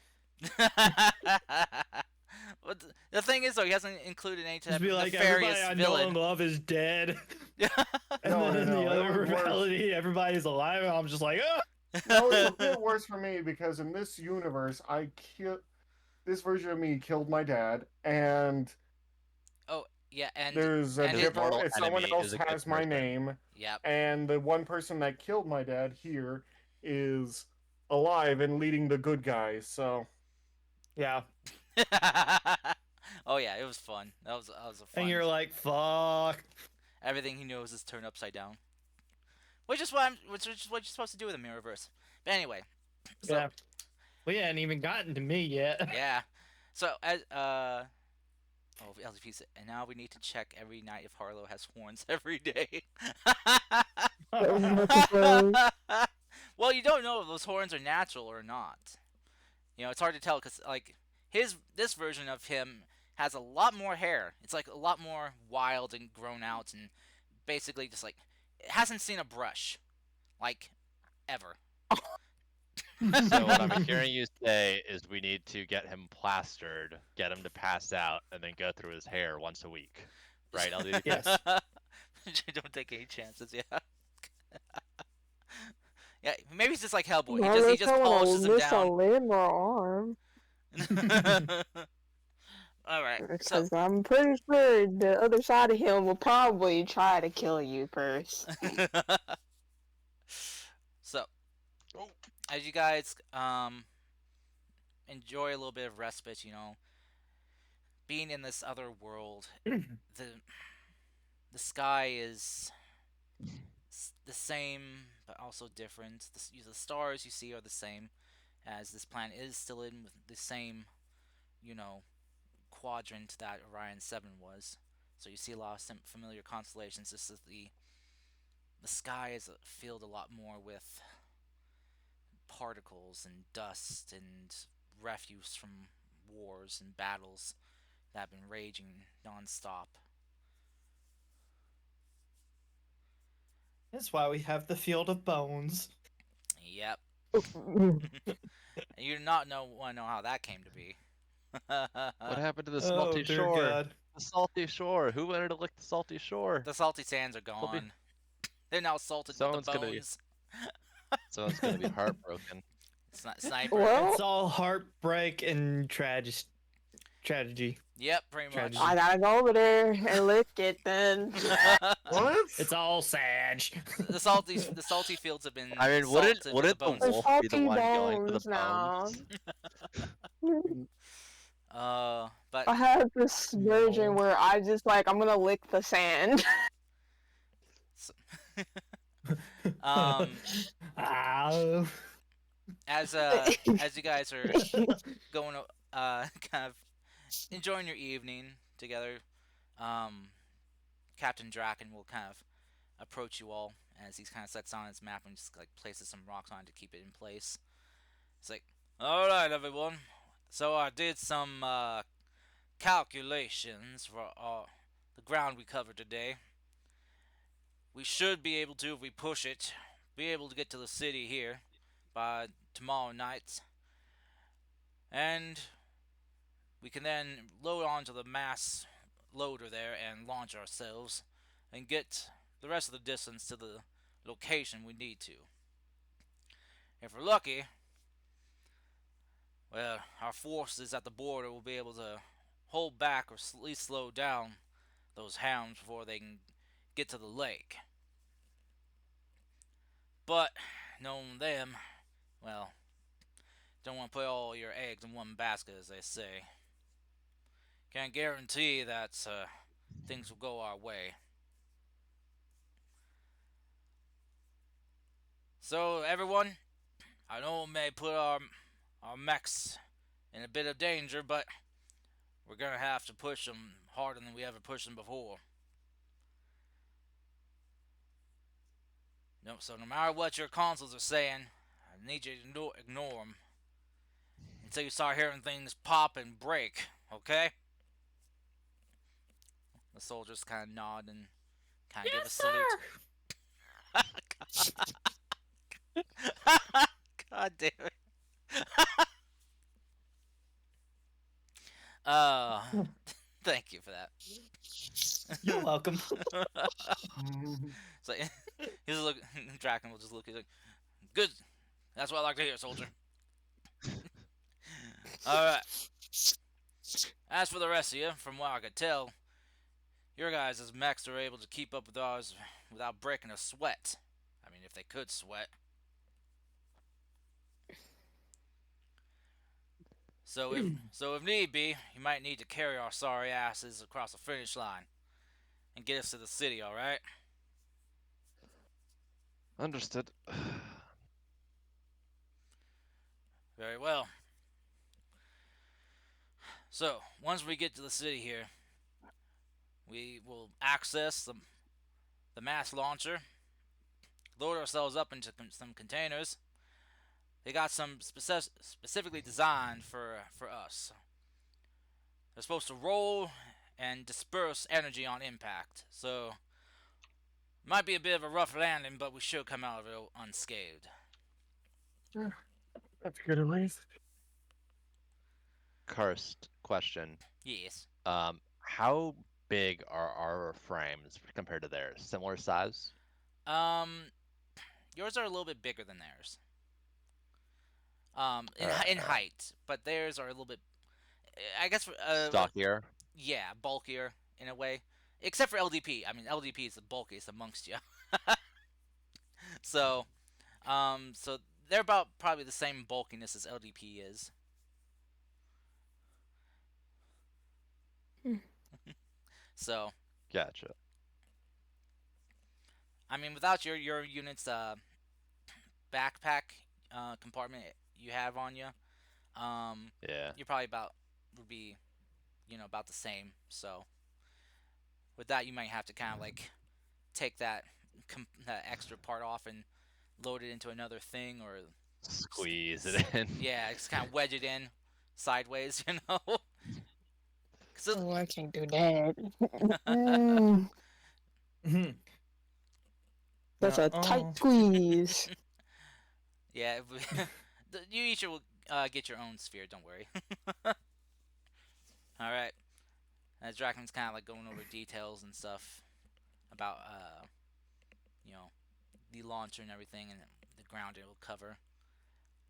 But the thing is, though, he hasn't included any type Just of be like, everybody nefarious I know and villain. love is dead. And No, then in no, the it other was worse. reality, everybody's alive. And I'm just like, oh. No, it's a bit worse for me because in this universe, this version of me killed my dad, and Oh, yeah, and there's a and his different. mortal Someone enemy else is a good has my person. name, yep. and the one person that killed my dad here is alive and leading the good guys. So Yeah. Oh yeah, it was fun. That was a fun. And you're like, fuck. Everything he knows is turned upside down. Which is what you're supposed to do with a Mirrorverse. But anyway, so Yeah. We hadn't even gotten to me yet. yeah. So as LDP said, and now we need to check every night if Harlow has horns every day. Well, you don't know if those horns are natural or not. You know, it's hard to tell because like this version of him has a lot more hair. It's like a lot more wild and grown out, and basically just like it hasn't seen a brush, like ever. So what I'm hearing you say is we need to get him plastered, get him to pass out, and then go through his hair once a week. Right, LD? Yes. Don't take any chances. Yeah. Yeah. Maybe he's just like Hellboy. Well, He let's just want polishes to him miss a down. limb or arm. All right. So. Because I'm pretty sure the other side of him will probably try to kill you first. So, as you guys enjoy a little bit of respite, being in this other world, the sky is the same but also different. The stars you see are the same, as this planet is still in the same, you know, quadrant that Orion 7 was. So you see a lot of familiar constellations. This is the sky is filled a lot more with particles and dust and refuse from wars and battles that have been raging nonstop. That's why we have the Field of Bones. Yep. You do not want to know how that came to be. What happened to the Oh, salty dear shore? God. The salty shore. Who wanted to lick the salty shore? The salty sands are gone. They're now salted with the bones. Someone's gonna be heartbroken. Sniper. Well, It's all heartbreak and tragedy. Yep, pretty much. Tragedy. I gotta go over there and lick it then. What? It's all sad. The salty fields have been. I mean, salted wouldn't with the bones. wolf be the Salty one going for the bones now. bones? But I have this version where I just I'm gonna lick the sand. um, Ow. as you guys are going kind of enjoying your evening together, Captain Draken will kind of approach you all as he kind of sets on his map and just places some rocks on it to keep it in place. It's like, all right, everyone. So I did some calculations for the ground we covered today. We should be able to, if we push it, be able to get to the city here by tomorrow night. And we can then load onto the mass loader there and launch ourselves and get the rest of the distance to the location we need to. If we're lucky, well, our forces at the border will be able to hold back or at least slow down those hounds before they can get to the lake. But, knowing them, well, don't want to put all your eggs in one basket, as they say. Can't guarantee that things will go our way. So, everyone, I know it may put our mechs in a bit of danger, but we're gonna have to push them harder than we ever pushed them before. No, so no matter what your consoles are saying, I need you to ignore them until you start hearing things pop and break, okay? The soldiers kind of nod and kind of give a salute. God damn it. Thank you for that. You're welcome. So he's look. Draken will just look. He's like, "Good. That's what I like to hear, soldier." All right. As for the rest of you, from what I could tell, your guys' mechs are able to keep up with ours without breaking a sweat. I mean, if they could sweat. So if need be, you might need to carry our sorry asses across the finish line and get us to the city, all right? Understood. Very well. So, once we get to the city here, we will access the mass launcher, load ourselves up into some containers. They got some specifically designed for us. They're supposed to roll and disperse energy on impact, so might be a bit of a rough landing, but we should come out of it unscathed. That's good at least. Karst, question. Yes. How big are our frames compared to theirs? Similar size? Yours are a little bit bigger than theirs. In Alright. height, but theirs are a little bit. I guess. Stockier? Yeah, bulkier in a way. Except for LDP. I mean, LDP is the bulkiest amongst you. So, so they're about probably the same bulkiness as LDP is. So, Gotcha. I mean, without your unit's backpack compartment you have on you, Yeah. you're probably would be about the same. So with that, you might have to kind of like take that extra part off and load it into another thing, or Squeeze it in. yeah, just kind of wedge it in sideways, you know. Oh, I can't do that. Mm, Mhm. that's No, a tight squeeze. Yeah, you each will get your own sphere. Don't worry. All right. Draken's kind of like going over details and stuff about you know, the launcher and everything, and the ground it will cover.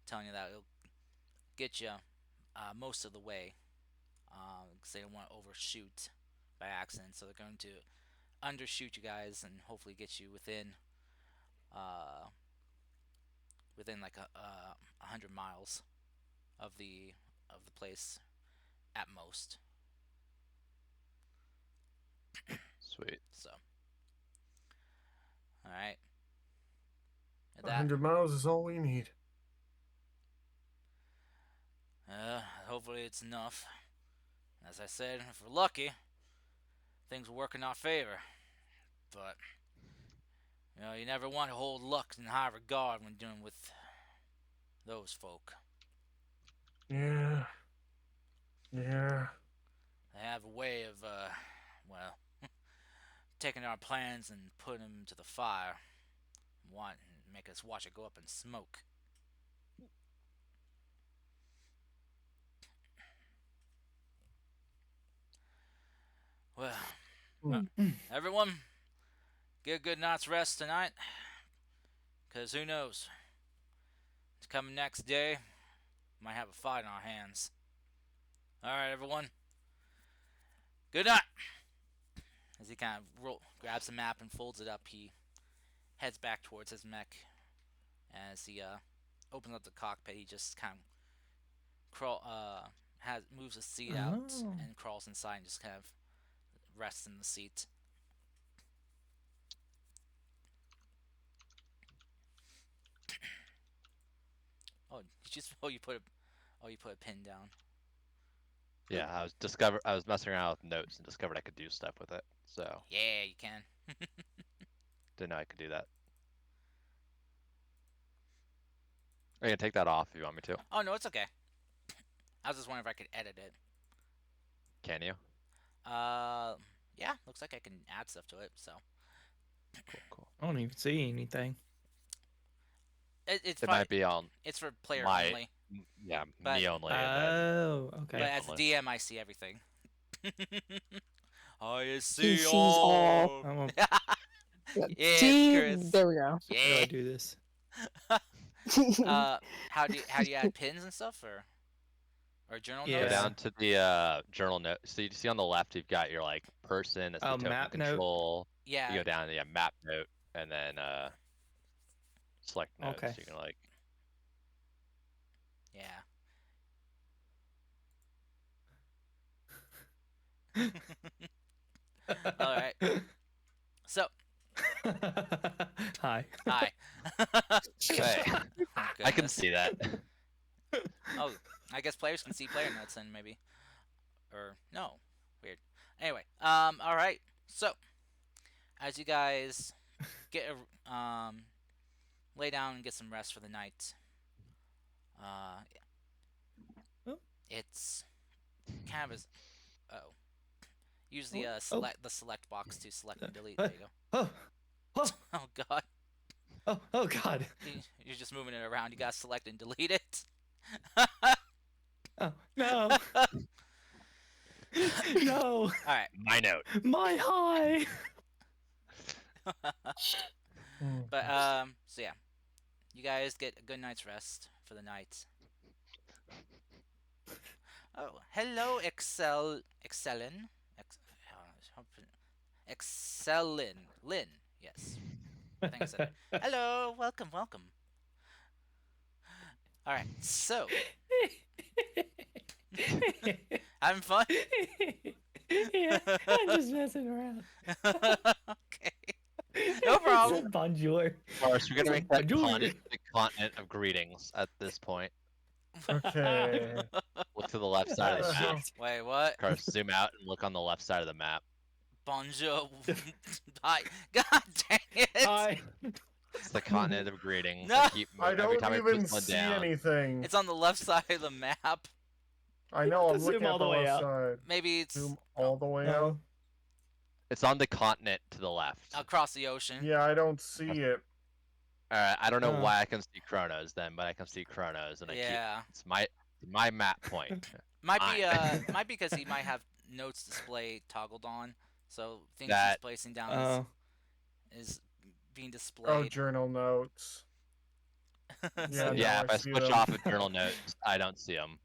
Telling you that it'll get you most of the way, because they don't want to overshoot by accident. So they're going to undershoot you guys and hopefully get you uh, within like 100 miles of the place at most. Sweet. So, all right. At that, 100 miles is all we need. hopefully it's enough. As I said, if we're lucky, things will work in our favor. But you never want to hold luck in high regard when dealing with those folk. Yeah. Yeah. They have a way of, well, taking our plans and putting them to the fire. Want make us watch it go up in smoke. Well, everyone, get a good night's rest tonight. Because who knows? It's coming next day. Might have a fight on our hands. Alright, everyone. Good night! As he kind of grabs the map and folds it up, he heads back towards his mech. As he opens up the cockpit, he just kind of moves his seat out Oh. and crawls inside and just kind of rests in the seat. You put a pin down. Yeah, I was messing around with notes and discovered I could do stuff with it. So Yeah, you can. didn't know I could do that. Are you gonna take that off if you want me to? Oh no, it's okay. I was just wondering if I could edit it. Can you? Yeah, looks like I can add stuff to it. So Cool. I don't even see anything. it's It probably, might be on it's for player my only. yeah, But- me only. and Oh, okay. But as only. DM, I see everything. I He see sees all. I'm a, Yeah, See, Chris. there we go. how do Yeah. I do this? How do you add pins and stuff or journal Yeah. Go notes? down to the journal note. So you see on the left, you've got your like person. That's the Oh, token map note. control. Yeah. You go down to map note and then select notes. Okay. You can like Yeah. All right. So Hi. hi. hey, Oh, I can goodness. see that. Oh, I guess players can see player notes then maybe, or no, weird. Anyway, all right. So as you guys get lay down and get some rest for the night, Oh. it's kind of as use the Oh. select box to select and delete. There you go. Oh, oh, Oh god, oh God. you're just moving it around. You gotta select and delete it. Oh no! No, Alright. My note. my high. But so yeah, you guys get a good night's rest for the night. Oh, hello, Excellin, Excellin, Lynn. Yes, I think I said it. Hello, welcome, welcome. All right, so having fun. Yeah, I'm just messing around. Okay, no problem. Bonjour. Of course, we're gonna make that Bonjour. continent the continent of greetings at this point. Okay. Look to the left side of the Ah, map. shit. Wait, what? Of course, zoom out and look on the left side of the map. Bonjour. Hi. God dang it. Hi. It's the continent of greetings. No! I keep I every don't time I even put one see down. anything. It's on the left side of the map. I know, I'm Zoom looking all at the the way left out. side. Maybe it's Zoom all the way Oh. out. It's on the continent to the left. across the ocean. Yeah, I don't see it. Alright, I don't know Oh. why I can see Chronos then, but I can see Chronos, and Yeah. it's my map point. Might be Fine. might be because he might have notes display toggled on, so things he's That- placing down Oh. is being Oh, displayed. journal notes. Yeah, So- no, Yeah, I if I see switch them. off of journal notes, I don't see them.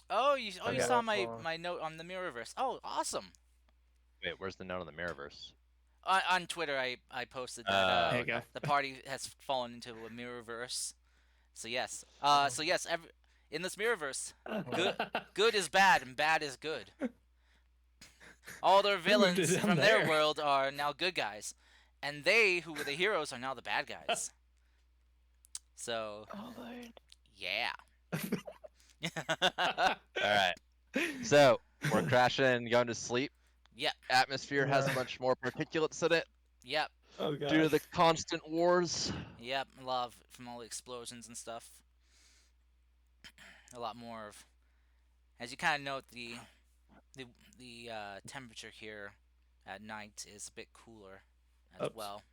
Oh, you Okay, saw that's my fine. my note on the Mirrorverse. Oh, awesome. Wait, where's the note on the Mirrorverse? On Twitter, I posted that There you go. the party has fallen into a Mirrorverse. So yes, in this Mirrorverse, good is bad and bad is good. All their Who moved it villains down from their there? world are now good guys, and they who were the heroes are now the bad guys. So Oh Lord. yeah. Alright. So, we're crashing, going to sleep. Yep. Atmosphere has Yeah. much more particulates in it Yep. Oh god. due to the constant wars. Yep. A lot of, from all the explosions and stuff. A lot more of, as you kind of note, the temperature here at night is a bit cooler as Oops. well.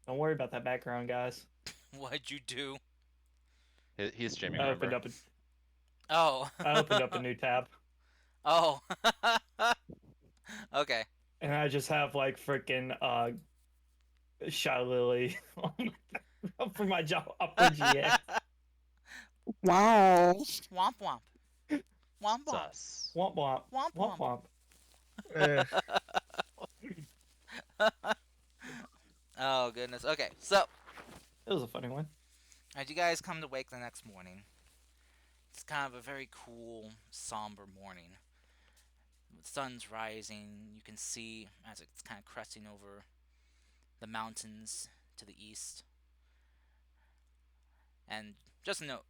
Don't worry about that background, guys. What'd you do? He's streaming, I remember? Oh. I opened up a new tab, Oh. Okay. and I just have like freaking Shy Lily for my job for GX. Wow. Womp womp. Womp It's womp. us. Womp womp. Womp Womp womp. womp. Eh, Oh goodness. Okay, so It was a funny one. as you guys come to wake the next morning, it's kind of a very cool, somber morning. The sun's rising. You can see as it's kind of cresting over the mountains to the east. And just a note,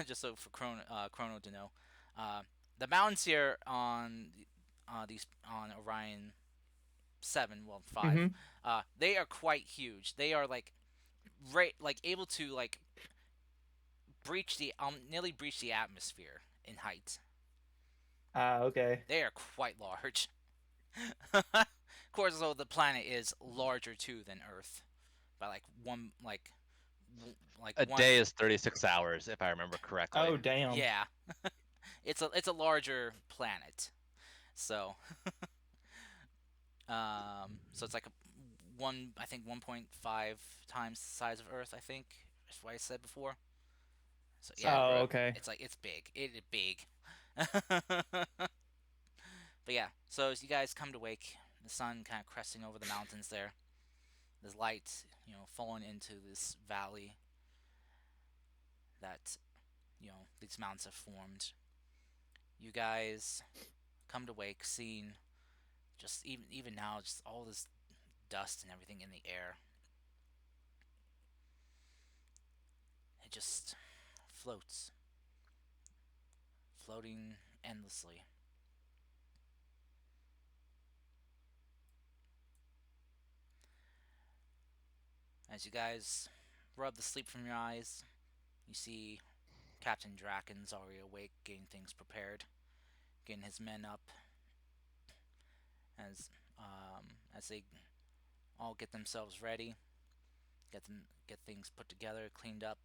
just so for Chrono to know, the mountains here on on Orion 7, well 5, Mhm. they are quite huge. They are like able to like breach the nearly breach the atmosphere in height. Okay. They are quite large. Of course, though, the planet is larger too than Earth by like A one. day is 36 hours, if I remember correctly. Oh damn. Yeah, it's a larger planet, so so it's like I think 1.5 times the size of Earth. I think that's what I said before. So yeah, Oh okay. it's like it's big. It is big. But yeah, so as you guys come to wake, the sun kind of cresting over the mountains there. There's light, falling into this valley that, these mountains have formed. You guys come to wake, seeing just even now, just all this dust and everything in the air. It just floats, floating endlessly. As you guys rub the sleep from your eyes, you see Captain Draken's already awake, getting things prepared, getting his men up. As they all get themselves ready, get get things put together, cleaned up,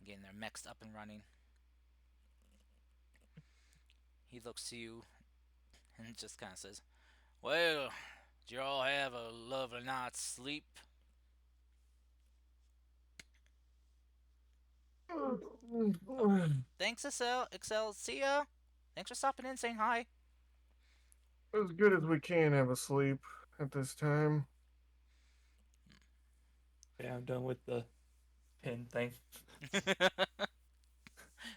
getting their mechs up and running. He looks to you and just kind of says, "Well, did you all have a lovely night's sleep?" Thanks, Excel. See ya. Thanks for stopping in, saying hi. As good as we can have a sleep at this time. Yeah, I'm done with the pin thing.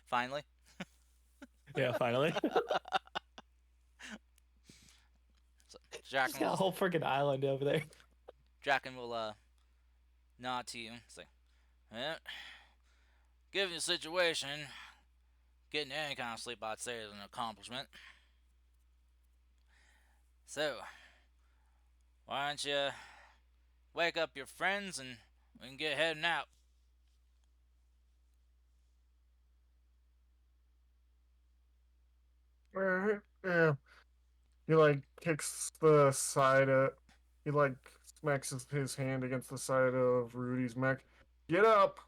Finally. Yeah, finally. So Just got a Draken whole freaking island over there. will nod to you. It's like, well, given the situation, getting any kind of sleep, I'd say, is an accomplishment. So, why don't you wake up your friends and we can get heading out? Alright, yeah. He like kicks the side of. He like smacks his hand against the side of Rudy's mech. Get up!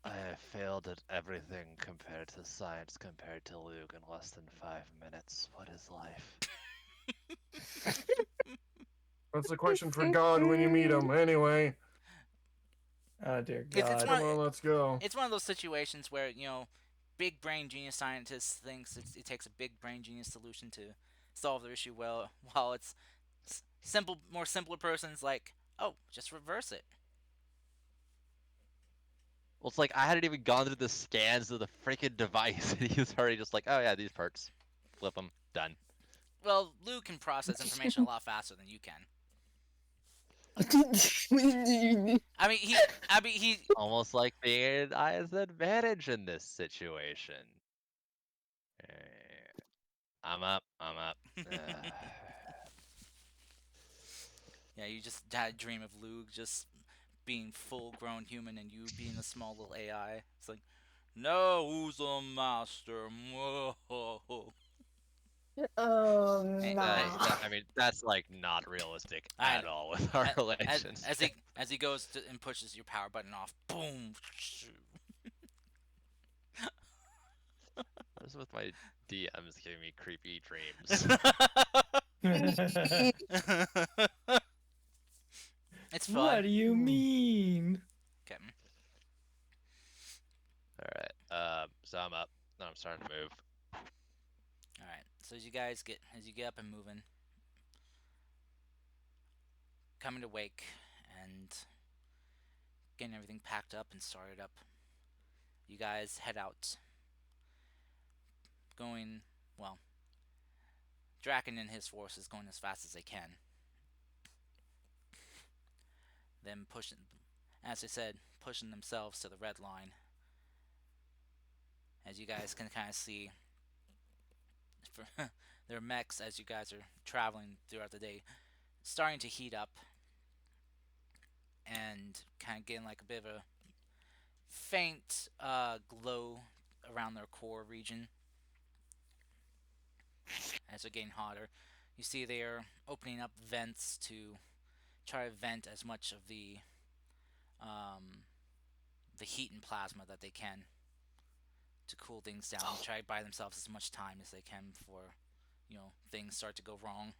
I have failed at everything compared to science, compared to Luke in less than 5 minutes. What is life? That's the question for God when you meet him. Anyway, Oh dear It's God. come on, let's go. It's one of those situations where, big brain genius scientists thinks it takes a big brain genius solution to solve their issue, well, while it's more simpler persons like, oh, just reverse it. Well, it's like I hadn't even gone through the scans of the freaking device, and he was already just like, "Oh yeah, these parts, flip them, done." Well, Lou can process information a lot faster than you can. I mean, he. Almost like being an IS advantage in this situation. I'm up. Yeah, you just had a dream of Luke just being full-grown human and you being a small little AI. It's like, no, who's a master? Hey, Nah. I mean, that's like not realistic I at know. all with our As relationship. as he goes and pushes your power button off, boom. What is with my DMs giving me creepy dreams? It's fun. What do you mean? Okay. All right. So I'm up. Now I'm starting to move. All right. So as you get up and moving, coming to wake, and getting everything packed up and started up, you guys head out. Going, well, Draken and his force is going as fast as they can. Then pushing, as I said, pushing themselves to the red line. As you guys can kind of see, for their mechs, as you guys are traveling throughout the day, starting to heat up and kind of getting like a bit of a faint glow around their core region as they're getting hotter. You see they are opening up vents to try to vent as much of um, the heat and plasma that they can to cool things down. Try to buy themselves as much time as they can before, things start to go wrong.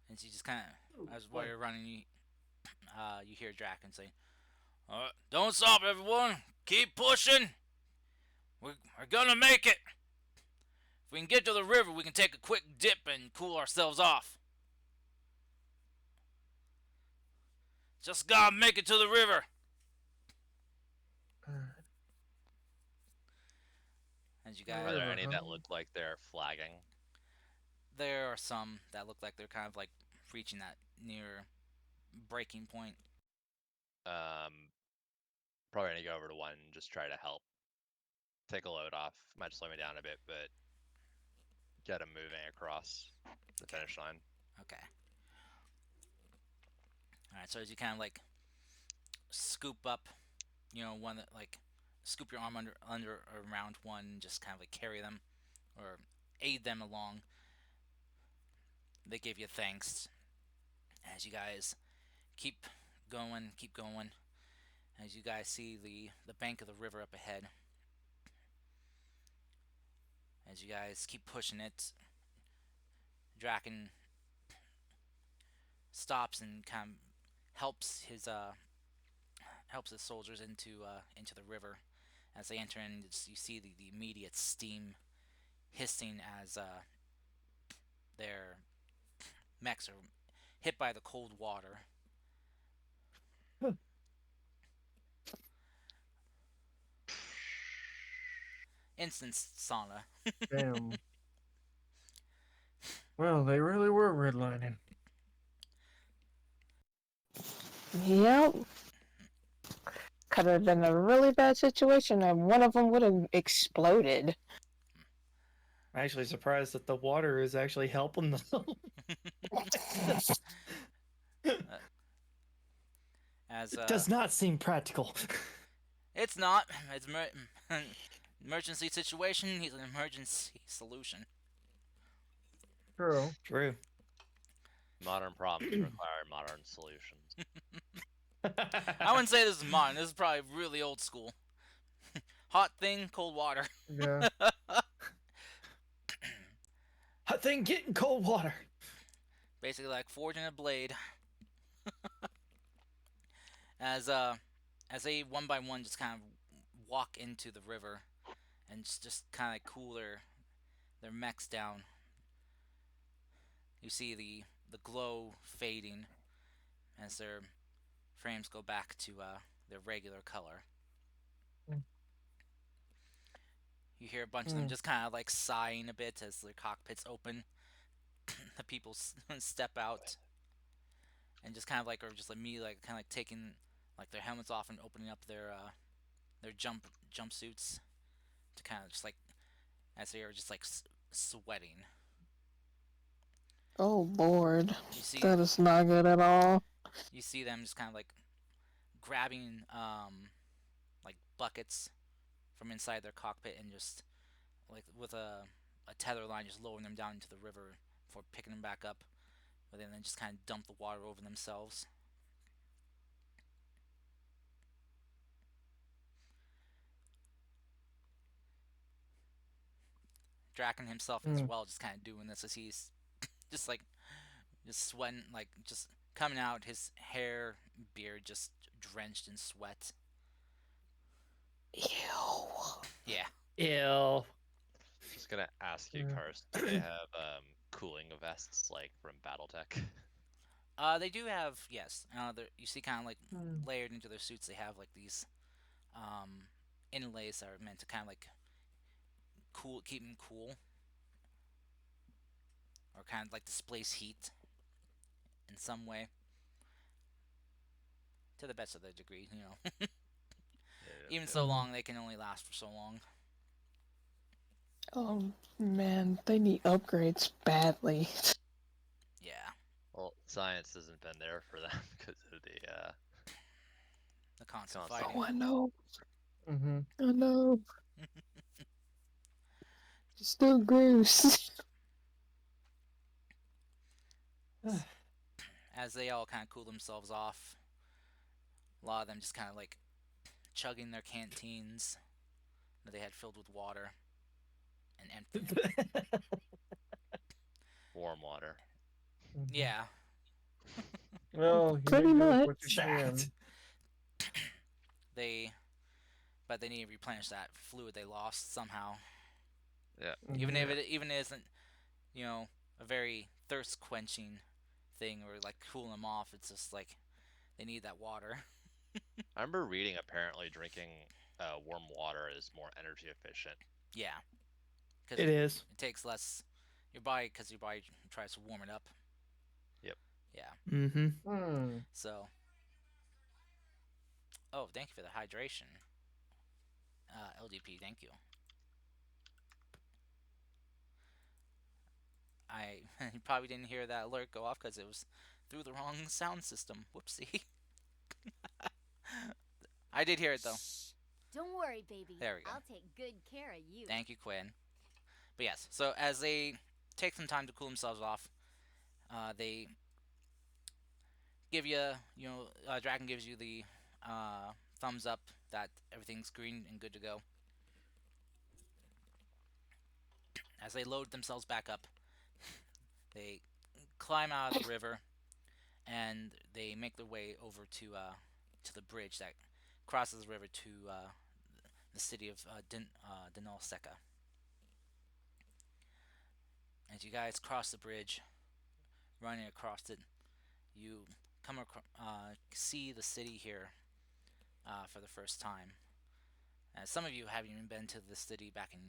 And you just kind of, as while you're running, you hear Draken say, "Don't stop, everyone! Keep pushing! We're gonna make it! If we can get to the river, we can take a quick dip and cool ourselves off. Just gotta make it to the river!" As you Are guys, there any that look like they're flagging? there are some that look like they're kind of like reaching that near breaking point. Probably gonna go over to one and just try to help. Take a load off. Might slow me down a bit, but get him moving across the finish line. Okay. Alright, so as you kind of like scoop up, one that like scoop your arm under around one and just kind of like carry them or aid them along, They give you thanks as you guys keep keep going. As you guys see the bank of the river up ahead. As you guys keep pushing it, Draken stops and kind of helps his soldiers into the river. As they enter in, you see the immediate steam hissing as their mechs are hit by the cold water. Instant sauna. Damn. Well, they really were redlining. Yep. Could have been a really bad situation, and one of them would have exploded. I'm actually surprised that the water is actually helping them. As It does not seem practical. it's not. It's emergency situation. He's an emergency solution. True. True. Modern problems require modern solutions. I wouldn't say this is modern. This is probably really old school. Hot thing, cold water. Yeah. Hot thing getting cold water. Basically like forging a blade. As they one by one just kind of walk into the river and just kind of cool their mechs down. You see the glow fading as their frames go back to their regular color. Mm. You hear a bunch of them just kind of like sighing a bit as their cockpits open. The people step out and just kind of like, or just like me, like kind of like taking like their helmets off and opening up their jumpsuits to kind of just like as they are just like sweating. Oh Lord, You see, that is not good at all. you see them just kind of like grabbing like buckets from inside their cockpit and just like with a tether line just lowering them down into the river before picking them back up, but then just kind of dump the water over themselves. Draken himself as well just kind of doing this as he's just like just sweating, like just coming out, his hair, beard just drenched in sweat. Ew. Yeah. Ew. Just gonna ask you, Yeah. Karst, do they have cooling vests like from BattleTech? They do have, yes. You see, kind of like layered into their suits, they have like these inlays that are meant to kind of like keep them cool, or kind of like displace heat in some way, to the best of their degree. Even so long, they can only last for so long. Oh man, they need upgrades badly. Yeah. Well, science hasn't been there for them because of The constant Constant. fighting. Oh, I know. Mm-hmm. I know. Still gross. As they all kind of cool themselves off, a lot of them just kind of like chugging their canteens that they had filled with water and empty. warm water. Mm-hmm. Yeah. Well, you Pretty make do with much. what you can. But they need to replenish that fluid they lost somehow. Yeah. Even if it even isn't, a very thirst quenching thing or like cooling them off. It's just like they need that water. I remember reading apparently drinking warm water is more energy efficient. Yeah. It is. It takes less your body tries to warm it up. Yep. Yeah. Mm-hmm. So. Oh, thank you for the hydration. LDP, thank you. You probably didn't hear that alert go off because it was through the wrong sound system. Whoopsie. I did hear it though. Don't worry, baby. There we go. I'll take good care of you. Thank you, Quinn. But yes, so as they take some time to cool themselves off, They give you, Dragon gives you the thumbs up that everything's green and good to go. As they load themselves back up, they climb out of the river and they make their way over to the bridge that crosses the river to the city of Denal Seca. As you guys cross the bridge, running across it, you see the city here for the first time. As some of you haven't even been to the city back in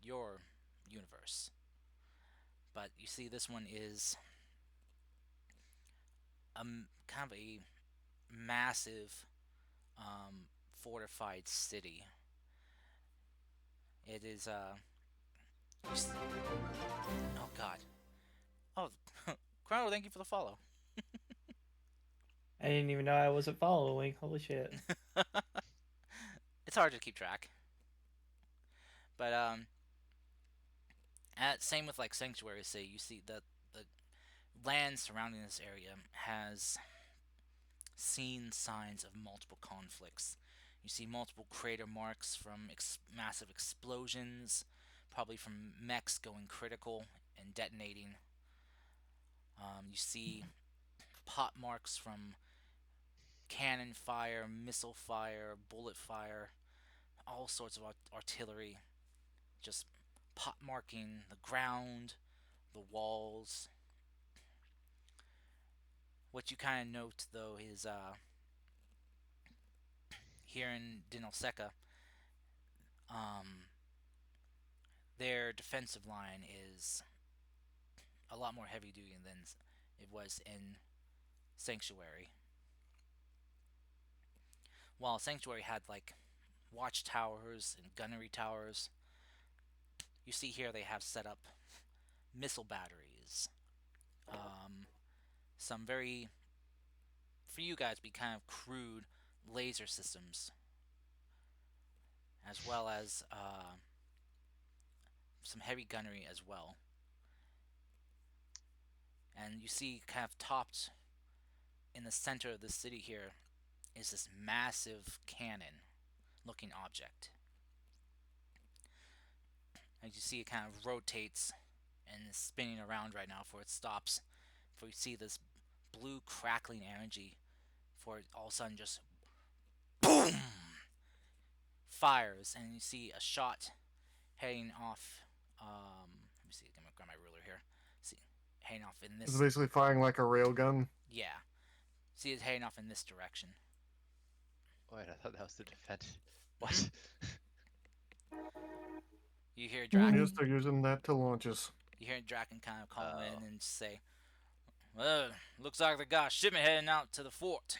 your universe, but you see this one is kind of a massive fortified city. It is oh god. Oh, Chrono, thank you for the follow. I didn't even know I wasn't following. Holy shit. It's hard to keep track. But same with like Sanctuary City, you see the land surrounding this area has seen signs of multiple conflicts. You see multiple crater marks from massive explosions, probably from mechs going critical and detonating. You see pot marks from cannon fire, missile fire, bullet fire, all sorts of artillery just pot marking the ground, the walls. What you kind of note though is here in Dinalseca, their defensive line is a lot more heavy duty than it was in Sanctuary. While Sanctuary had like watchtowers and gunnery towers, you see here they have set up missile batteries. Some very, for you guys, be kind of crude laser systems, as well as some heavy gunnery as well. And you see, kind of topped in the center of the city here, is this massive cannon-looking object. As you see, it kind of rotates and is spinning around right now before it stops. Before you see this blue crackling energy, before it all of a sudden just boom fires, and you see a shot heading off. Let me see. I'm gonna grab my ruler here. See, heading off in It's this. basically firing like a railgun. Yeah. See, it's heading off in this direction. Wait, I thought that was the defense. What? You hear Yes, Draken. they're using that to launch us. You hear Draken kind of call in Oh. and say, "Well, looks like they got a shipment heading out to the fort.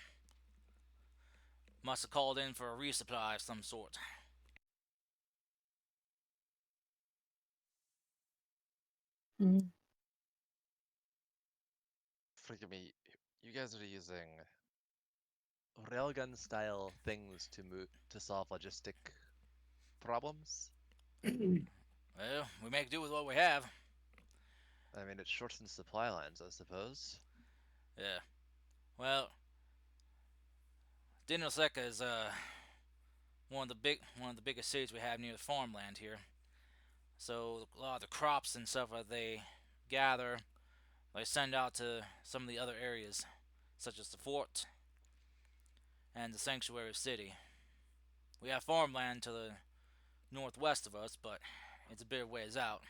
Must have called in for a resupply of some sort." Forgive me. You guys are using railgun style things to solve logistic problems. Well, we make do with what we have. I mean, it shortens supply lines, I suppose. Yeah. Well, Dinoseka is one of the biggest cities we have near the farmland here. So a lot of the crops and stuff that they gather, they send out to some of the other areas, such as the fort and the sanctuary city. We have farmland to the northwest of us, but it's a bit of ways out.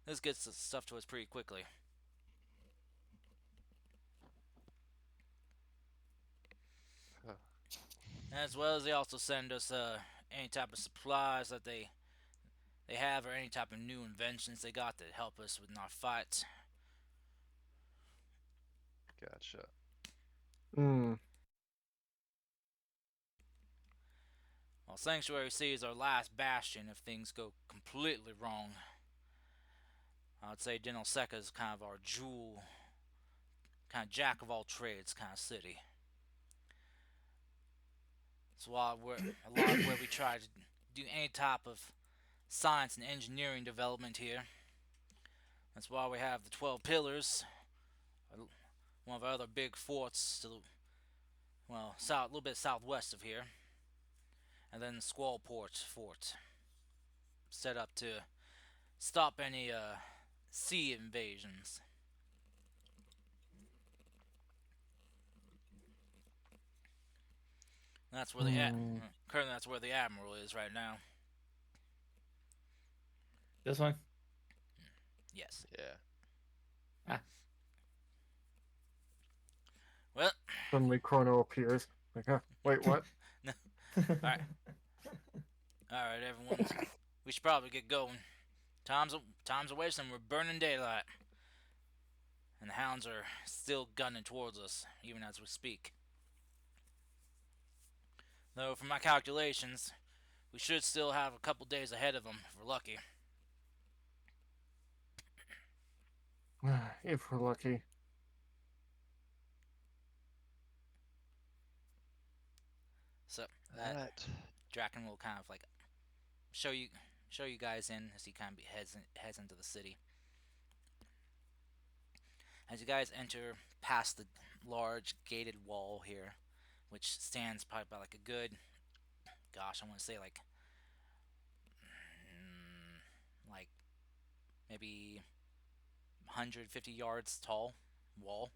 This gets the stuff to us pretty quickly. Huh. As well as they also send us any type of supplies that they have, or any type of new inventions they got that help us with our fight. Gotcha. Hmm. Well, Sanctuary City is our last bastion if things go completely wrong. I'd say Dinalseca is kind of our jewel, kind of jack of all trades kind of city. It's why we're a lot of where we try to do any type of science and engineering development here. That's why we have the 12 pillars, one of our other big forts to the south, a little bit southwest of here, and then Squallport Fort, set up to stop any sea invasions. That's where currently that's where the admiral is right now. This one? Yes. Yeah. Ah. Well, Suddenly Chrono appears. Like, huh? Wait, what? Alright. Alright, everyone. We should probably get going. Time's a wasting. We're burning daylight. And the hounds are still gunning towards us, even as we speak. Though, from my calculations, we should still have a couple days ahead of them if we're lucky. If we're lucky. So, Alright. Draken will kind of like show you guys in as he kind of heads into the city. As you guys enter past the large gated wall here, which stands probably about like a good, gosh, I want to say like maybe 150 yards tall wall.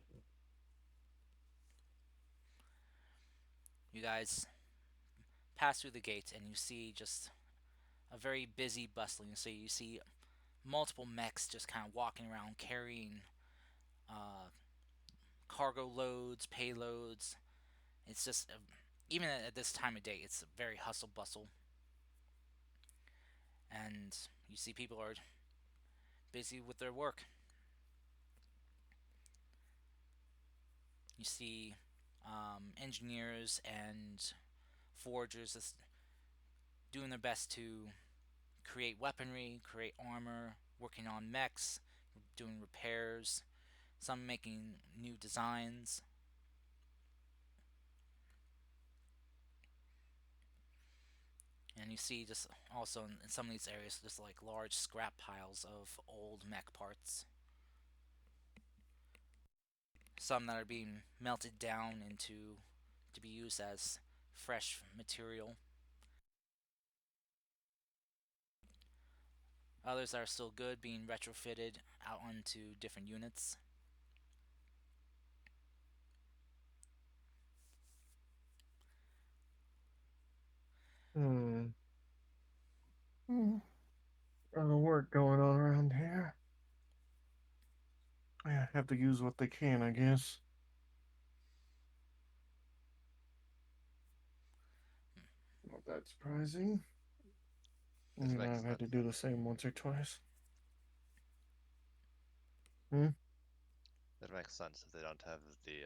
You guys pass through the gates and you see just a very busy, bustling city. You see multiple mechs just kind of walking around carrying cargo loads, payloads. It's just, even at this time of day, it's very hustle bustle. And you see people are busy with their work. You see engineers and forgers just doing their best to create weaponry, create armor, working on mechs, doing repairs, some making new designs. And you see just also in some of these areas just like large scrap piles of old mech parts. Some that are being melted down into to be used as fresh material. Others that are still good being retrofitted out onto different units. Hmm. Hmm. A lot of work going on around here. I have to use what they can, I guess. Not that surprising. This makes I've had to sense. do the same once or twice. Hmm? It makes sense if they don't have the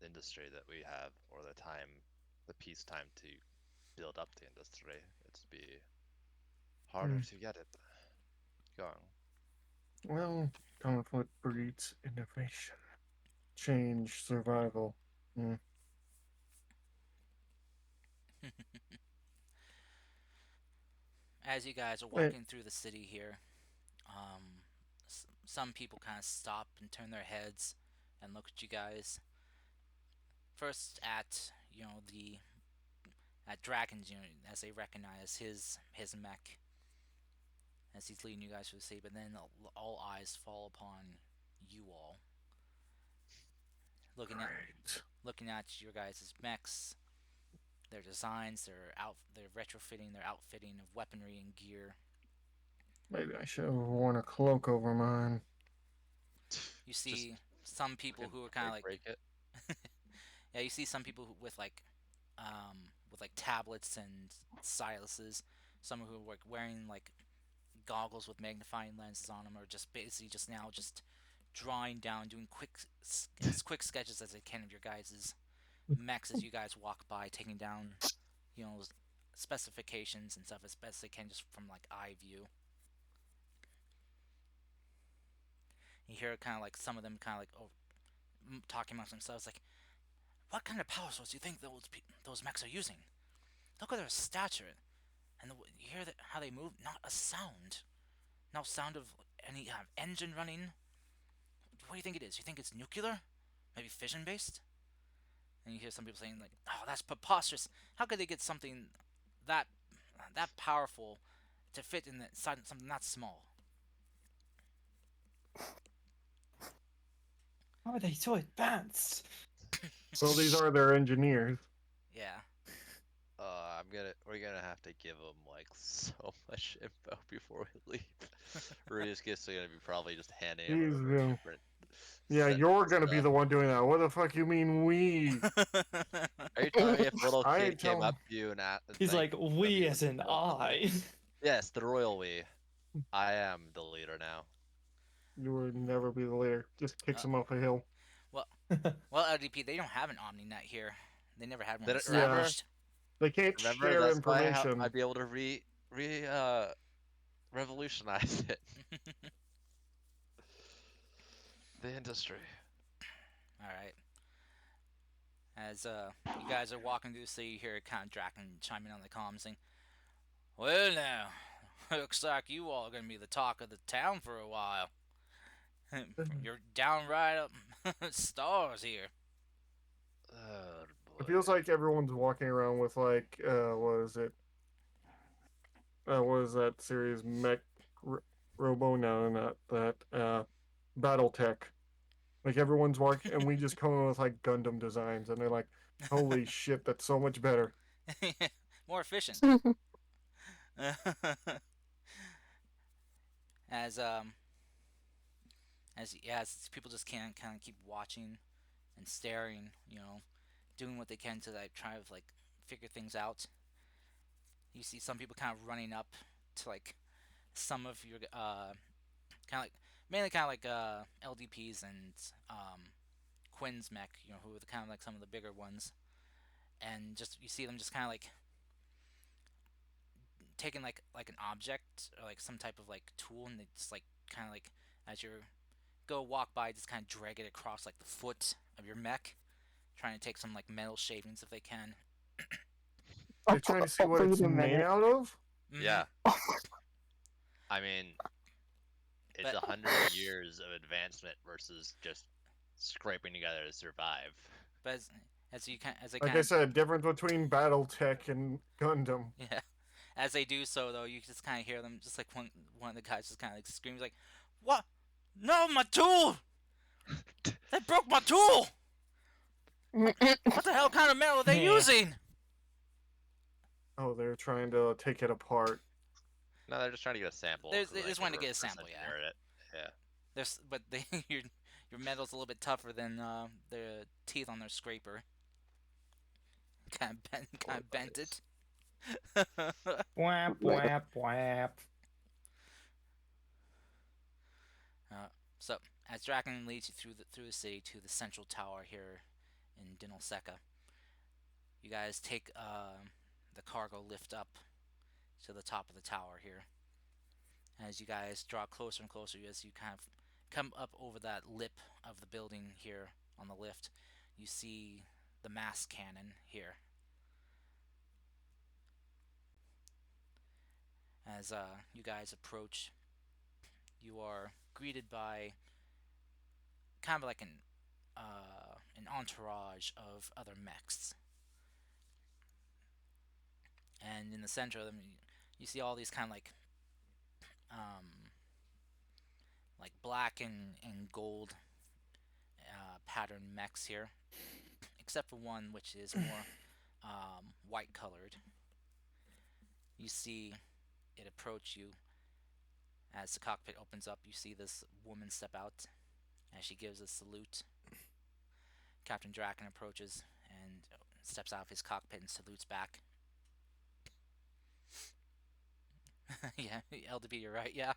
industry that we have, or the time, the peace time to build up the industry. It'd be harder to get it going. Well, conflict breeds innovation. Change, survival. Hmm. As you guys are Wait, walking through the city here, some people kind of stop and turn their heads and look at you guys. First at the at Dragon's unit as they recognize his mech as he's leading you guys through the city, but then all eyes fall upon you all, looking at great. your guys' mechs, their designs, their retrofitting, their outfitting of weaponry and gear. Maybe I should have worn a cloak over mine. You Just see some people fucking who are kind of break it. yeah, you see some people with like tablets and styluses. Some who are like wearing like goggles with magnifying lenses on them, or just basically just now just drawing down, doing quick sketches as they can of your guys' mechs as you guys walk by, taking down specifications and stuff as best they can just from like eye view. You hear kind of like some of them kind of like talking amongst themselves, like, "What kind of power source do you think those mechs are using? Look at their stature, and you hear how they move. Not a sound, no sound of any engine running. What do you think it is? You think it's nuclear? maybe fission based. And you hear some people saying like, "Oh, that's preposterous! How could they get something that powerful to fit in something that small?" How are they so advanced? Well, these are their engineers. Yeah. We're gonna have to give them like so much info before we leave. We're just gonna be probably just handing them He's, over different. yeah, sets you're of gonna be stuff. the one doing that. What the fuck you mean we? Are you telling me if a little I kid ain't came telling. up to you and He's like, we as in I. Yes, the royal we. I am the leader now. You would never be the leader. Just kicks Uh, him off a hill. well, LDP, they don't have an OmniNet here. They never had one They don't- remember, established. They can't remember share that's why information. I'd be able to revolutionize it. The industry. All right. As you guys are walking through the city, you hear kind of Draken chiming on the comms saying, "Well now, looks like you all are gonna be the talk of the town for a while. You're downright up stars here." Oh It boy. feels like everyone's walking around with like, what is it? What is that series? Robo? No, not that. BattleTech. Like everyone's walking, and we just come in with like Gundam designs, and they're like, "Holy shit, that's so much better." More efficient. as as people just can't kind of keep watching and staring, doing what they can to like try to like figure things out. You see some people kind of running up to like some of your kind of like mainly kind of like LDPs and Quinn's mech, who are the kind of like some of the bigger ones, and just you see them just kind of like taking like an object or like some type of like tool, and they just like kind of like as you go walk by, just kind of drag it across like the foot of your mech, trying to take some like metal shavings if they can. They're trying to see what Wait it's a made minute. out of. Yeah. I mean, it's But- 100 years of advancement versus just scraping together to survive. But as you can as they Like kind I of said, difference between BattleTech and Gundam. yeah, as they do so though, you just kind of hear them just like one of the guys just kind of like screams like, "What? No, my tool! They broke my tool! What the hell kind of metal are they Yeah. using?" Oh, they're trying to take it apart. No, they're just trying to get a sample. They so they just can wanted to get a reverse sample, yeah. engineer it. Yeah. But your metal's a little bit tougher than the teeth on their scraper. Kind of bent it. Whap, whap, whap. So as Draken leads you through the city to the central tower here in Dinalseka, you guys take the cargo lift up to the top of the tower here. As you guys draw closer and closer, as you kind of come up over that lip of the building here on the lift, you see the mass cannon here. As you guys approach, you are greeted by kind of like an entourage of other mechs. And in the center of them, you see all these kind of like black and gold pattern mechs here, except for one which is more white colored. You see it approach you. As the cockpit opens up, you see this woman step out as she gives a salute. Captain Draken approaches and steps out of his cockpit and salutes back. Yeah, LDP, you're right, yeah.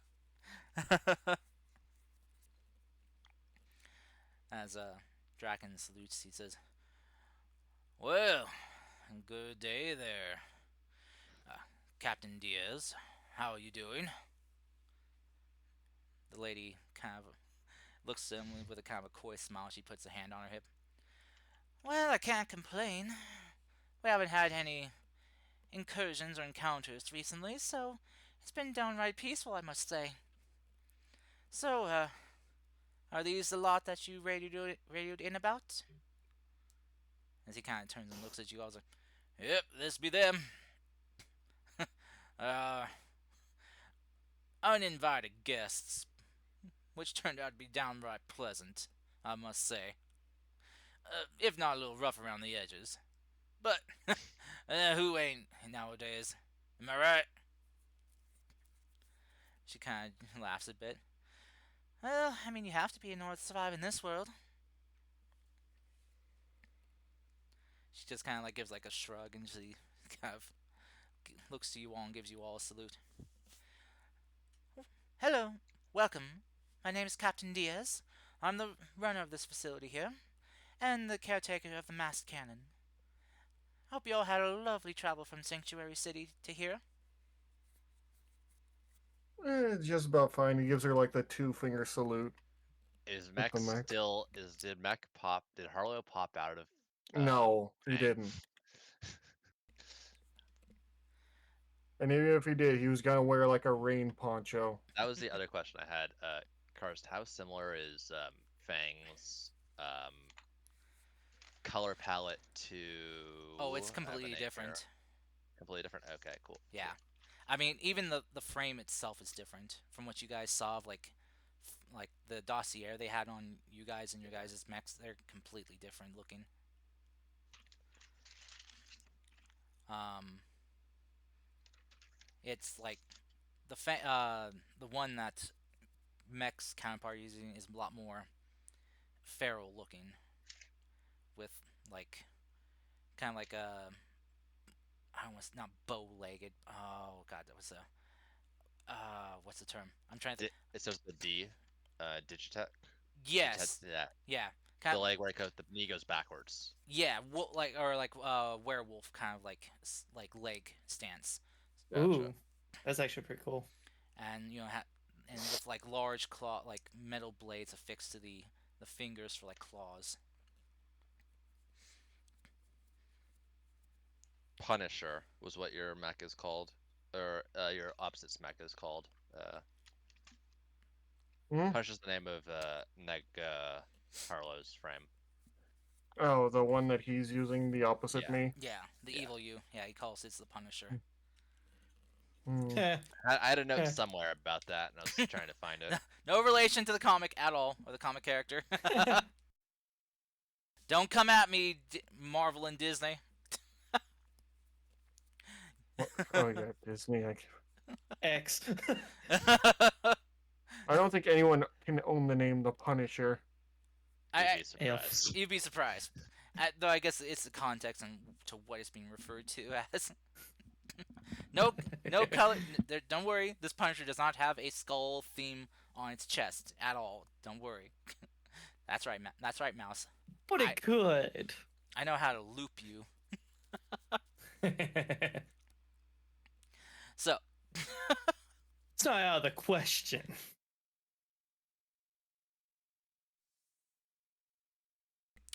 As Draken salutes, he says, "Well, good day there, Captain Diaz. How are you doing?" The lady kind of looks at him with a kind of a coy smile. She puts a hand on her hip. "Well, I can't complain. We haven't had any incursions or encounters recently, so it's been downright peaceful, I must say. So, Are these the lot that you radioed in about? As he kind of turns and looks at you, I was like, "Yep, this be them." uh, Uninvited guests, which turned out to be downright pleasant, I must say. If not a little rough around the edges. But, who ain't nowadays? Am I right? She kind of laughs a bit. Well, I mean, you have to be in order to survive in this world. She just kind of like gives like a shrug and she kind of looks to you all and gives you all a salute. Hello, welcome. My name is Captain Diaz. I'm the runner of this facility here, and the caretaker of the masked cannon. Hope you all had a lovely travel from Sanctuary City to here. Just about fine. He gives her like the 2-finger salute. Is With Mech the mech. still? Did Mech pop? Did Harlow pop out of? No, he Fang? didn't. And even if he did, he was gonna wear like a rain poncho. That was the other question I had. Karst, how similar is Fang's color palette to? Oh, it's I have a completely name different. here. Completely different. Okay, cool. Yeah. I mean, even the frame itself is different from what you guys saw of like the dossier they had on you guys and your guys' mechs. They're completely different looking. Um, it's like the one that mech's counterpart using is a lot more feral looking, with like kind of like a I almost not bow legged. Oh god, that was a what's the term? I'm trying to think. It says the D, Digitech. Yes, Yeah. yeah, The leg where the knee goes backwards. yeah, like or like werewolf kind of like leg stance, Gotcha. Ooh, that's actually pretty cool. and and with like large claw like metal blades affixed to the fingers for like claws. Punisher was what your mech is called, or your opposite's mech is called. Punisher's the name of Neg Harlow's frame. Oh, the one that he's using, the opposite me? Yeah, the evil you. Yeah, he calls it the Punisher. Hmm. I had a note somewhere about that, and I was trying to find it. No relation to the comic at all, or the comic character. Don't come at me, Marvel and Disney. Oh yeah, Disney. X. I don't think anyone can own the name the Punisher. You'd be surprised. You'd be surprised. Though I guess it's the context and to what it's being referred to as. No color. Don't worry. This Punisher does not have a skull theme on its chest at all. Don't worry. That's right. That's right, Mouse. But it could. I know how to loop you. So. It's not out of the question.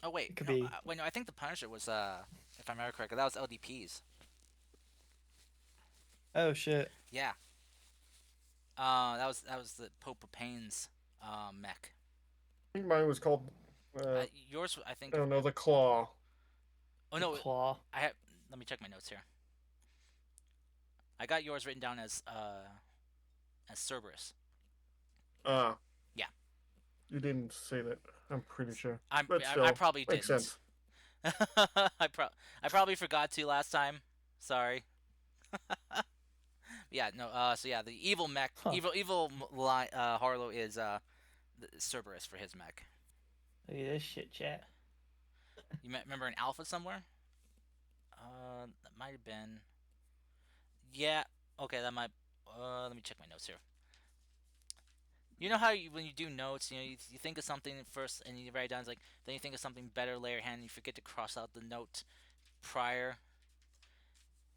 Oh wait, It could no, be. wait, no. I think the Punisher was, if I remember correctly, that was LDP's. Oh shit. Yeah. That was the Pope of Pain's mech. I think mine was called. Yours, I think. I don't know, the Claw. Oh no, Claw. I have. Let me check my notes here. I got yours written down as Cerberus. Ah. Yeah. You didn't say that. I'm pretty sure. I Still, probably makes didn't. sense. I probably forgot to last time. Sorry. Yeah, no. So yeah, the evil mech, evil Harlow is Cerberus for his mech. Look at this shit, chat. You remember an alpha somewhere? That might have been. Yeah. Okay, that might. Let me check my notes here. You know how when you do notes, you think of something first and you write it down. It's like then you think of something better later, and you forget to cross out the note prior.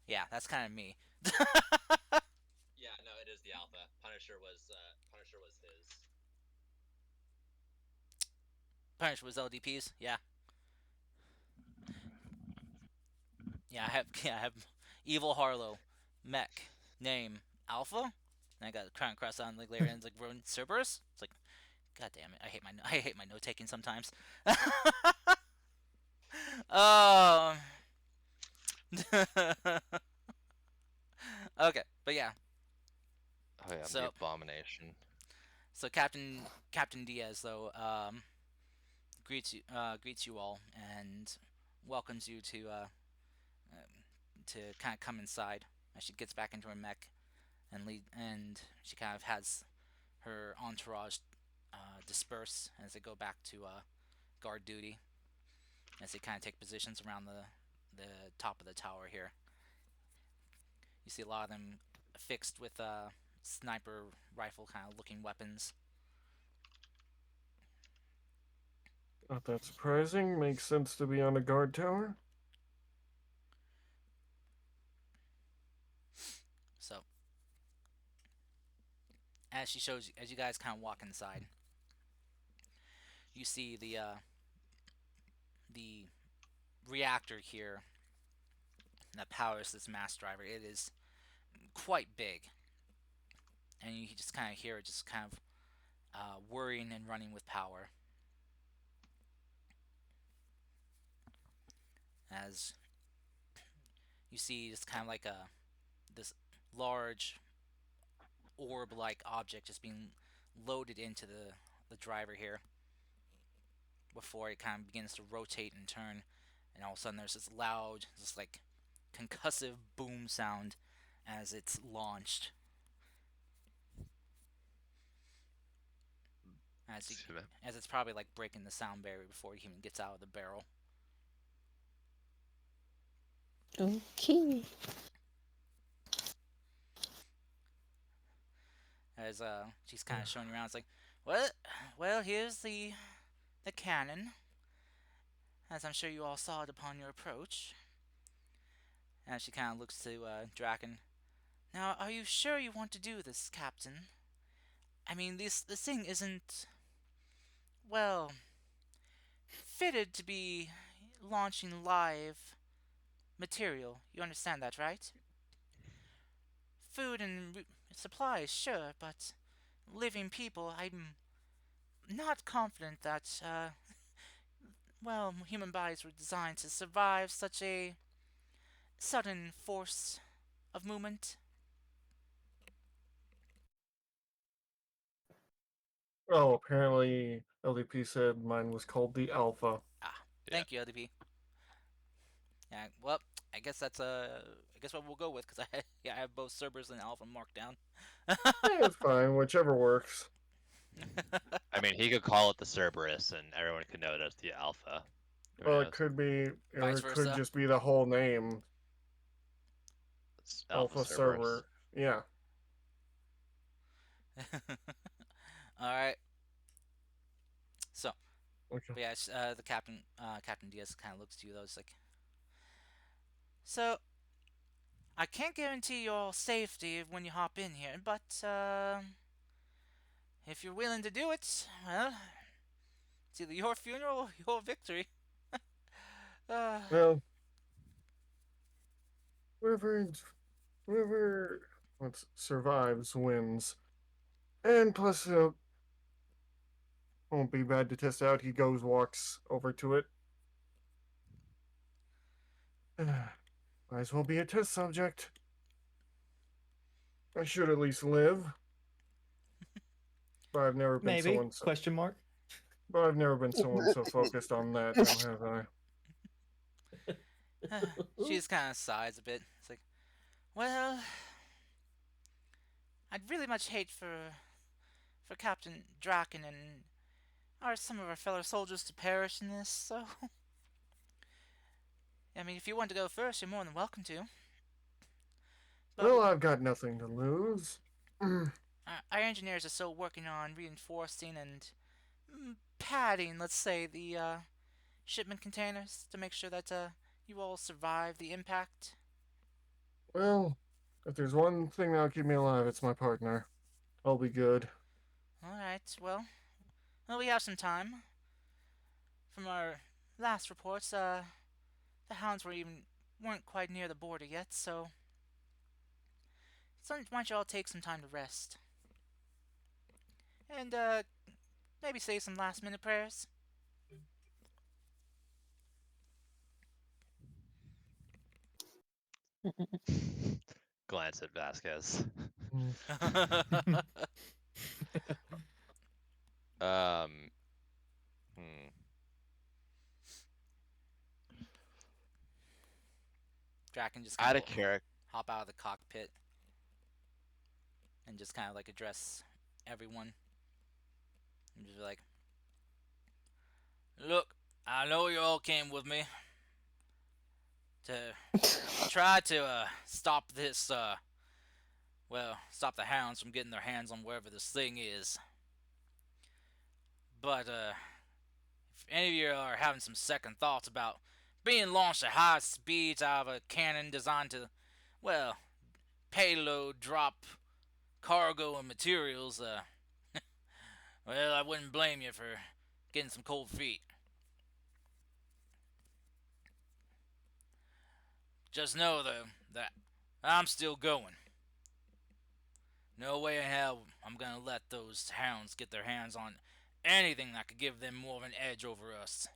Yeah, that's kind of me. Yeah, no, it is the alpha. Punisher was his. Punisher was LDP's. Yeah. Yeah, I have evil Harlow, mech, name Alpha. And I got crown cross on like later and it's like Rowan Cerberus. It's like God damn it! I hate my note taking sometimes. Um. Okay, but yeah. Oh yeah, I'm the So abomination. Captain Diaz though greets you all and welcomes you to kind of come inside as she gets back into her mech and she kind of has her entourage disperse as they go back to guard duty as they kind of take positions around the top of the tower here. You see a lot of them fixed with sniper rifle kind of looking weapons. Not that surprising. Makes sense to be on a guard tower. So as you guys kind of walk inside, you see the reactor here that powers this mass driver. It is quite big, and you just kind of hear it just kind of whirring and running with power as you see just kind of like this large orb-like object just being loaded into the driver here before it kind of begins to rotate and turn, and all of a sudden there's this loud, just like concussive boom sound as it's launched. As it's probably like breaking the sound barrier before it even gets out of the barrel. Okay. As she's kind of showing you around, it's like, well, here's the cannon, as I'm sure you all saw it upon your approach. And she kind of looks to Draken. Now, are you sure you want to do this, Captain? I mean, this thing isn't, well, fitted to be launching live material. You understand that, right? Food and supplies, sure, but living people, I'm not confident that, well, human bodies were designed to survive such a sudden force of movement. Oh, apparently LDP said mine was called the Alpha. Ah, Yeah. thank you, LDP. Yeah, well, I guess that's I guess what we'll go with because I have both Cerberus and Alpha marked down. It's fine, whichever works. I mean, he could call it the Cerberus, and everyone could know it as the Alpha. Who Well, it knows? could be, or Vice it could versa. just be the whole name, It's Alpha Alpha Cerberus. Server. Yeah. All right. So, Okay. but yeah, the Captain Diaz kind of looks to you though. It's like, so I can't guarantee your safety when you hop in here, but if you're willing to do it, well, it's either your funeral or your victory. uh, Well, whoever whoever survives wins, and plus it won't be bad to test out. He walks over to it. Might as well be a test subject. I should at least live. But I've never been Maybe? someone so. Question mark. But I've never been someone so focused on that. Now have I? she just kind of sighs a bit. It's like, well, I'd really much hate for Captain Draken and some of our fellow soldiers to perish in this. So, I mean, if you want to go first, you're more than welcome to. But Well, I've got nothing to lose. our engineers are still working on reinforcing and padding, let's say, the shipment containers to make sure that you all survive the impact. Well, if there's one thing that'll keep me alive, it's my partner. I'll be good. All right. Well, we have some time. From our last reports, the hounds weren't quite near the border yet, so why don't you all take some time to rest? And Maybe say some last-minute prayers. Glance at Vasquez. Um. Hmm. Draken just Out kind of of character. hop out of the cockpit and just kind of like address everyone and just be like, "Look, I know you all came with me to try to stop this. Well, stop the hounds from getting their hands on wherever this thing is. But if any of you are having some second thoughts about being launched at high speeds out of a cannon designed to, well, payload, drop cargo and materials, well, I wouldn't blame you for getting some cold feet. Just know, though, that I'm still going. No way in hell I'm gonna let those hounds get their hands on anything that could give them more of an edge over us."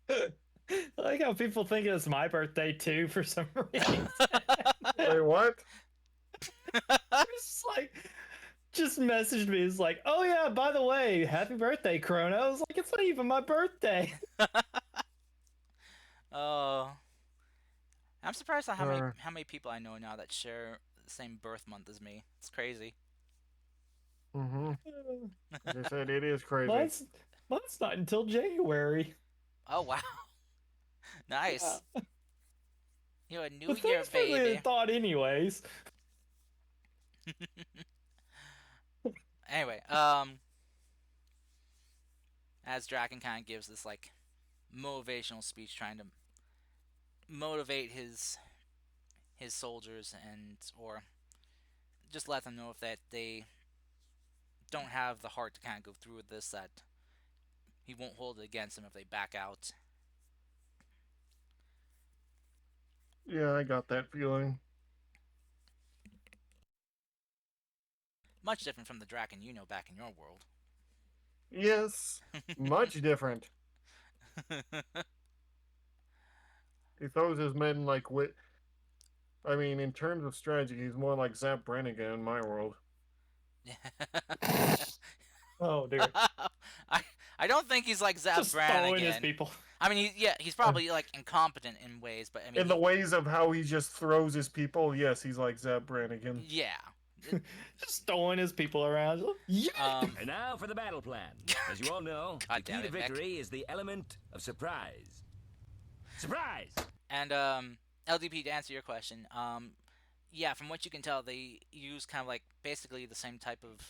I like how people think it's my birthday too for some reason. Wait, what? It's like, just messaged me. It's like, oh yeah, by the way, happy birthday, Chrono. I was like, it's not even my birthday. Oh, I'm surprised at Uh, how many people I know now that share the same birth month as me. It's crazy. mm-hmm. Like I said, it is crazy. Mine's not until January. Oh wow, nice. Yeah. You're a New But Year thanks for the baby. thought, anyways. Anyway, as Draken kind of gives this like motivational speech, trying to motivate his soldiers and or just let them know if that they don't have the heart to kind of go through with this, that he won't hold it against them if they back out. Yeah, I got that feeling. Much different from the Draken you know back in your world. Yes, much different. He throws his men like wit. I mean, in terms of strategy, he's more like Zap Brannigan in my world. Oh dear. I don't think he's like Zap Just throwing his Brannigan. people. I mean, he's probably like incompetent in ways, but I mean, In the ways of how he just throws his people, yes, he's like Zap Brannigan. yeah. Just throwing his people around. Yeah. And now for the battle plan. As you all know, the God key damn to it, Mick. victory is the element of surprise. Surprise! And LDP, to answer your question, yeah, from what you can tell, they use kind of like basically the same type of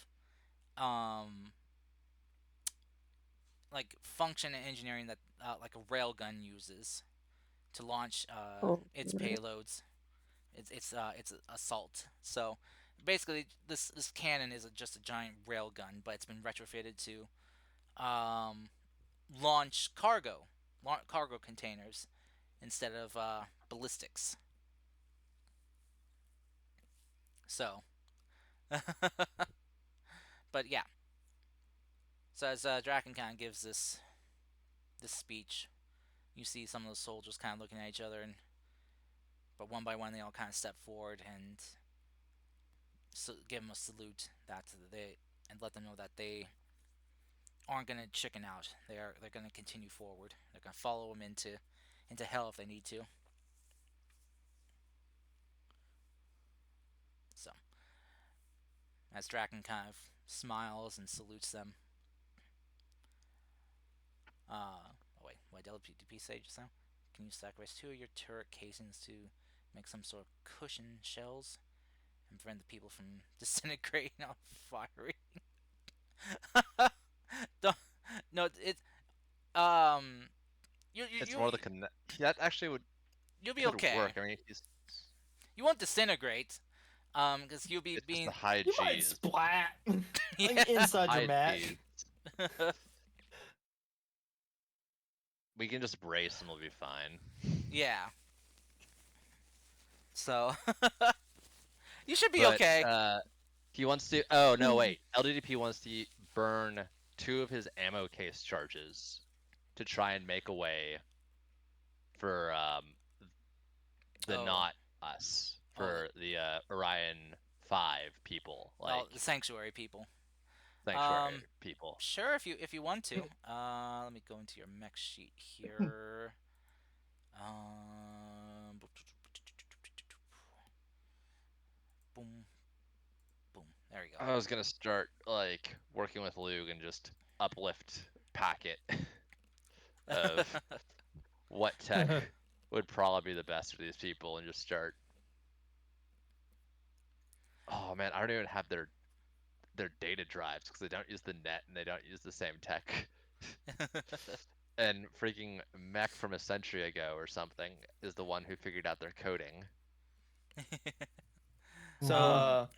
like function and engineering that like a railgun uses to launch its payloads. It's assault. So basically, this cannon is just a giant railgun, but it's been retrofitted to launch cargo containers instead of ballistics. So, but yeah. So as Draken kind of gives this speech, you see some of the soldiers kind of looking at each other, and but one by one they all kind of step forward and give him a salute that they and let them know that they aren't gonna chicken out. They're gonna continue forward. They're gonna follow him into hell if they need to. So as Draken kind of smiles and salutes them. Oh wait, what did LPDP say just now? Can you sacrifice 2 of your turret casings to make some sort of cushion shells and prevent the people from disintegrating or firing? No, it's It's more the connect. That actually you'll be could okay. work. I mean, You won't disintegrate, because you'll be it's just being the high You might G's. splat. yeah. Like inside High your match. G's. We can just brace and we'll be fine. Yeah. So you should be But okay. he wants to. Oh no, wait. LDDP wants to burn 2 of his ammo case charges to try and make a way for the Oh. not us, for the Orion 5 people, like The sanctuary people. sanctuary people. Sure, if you want to. Let me go into your mech sheet here. Boom, boom. There we go. I was gonna start like working with Luke and just uplift packet of what tech would probably be the best for these people and just start. Oh man, I don't even have their data drives because they don't use the net and they don't use the same tech. And freaking Mech from a century ago or something is the one who figured out their coding. So,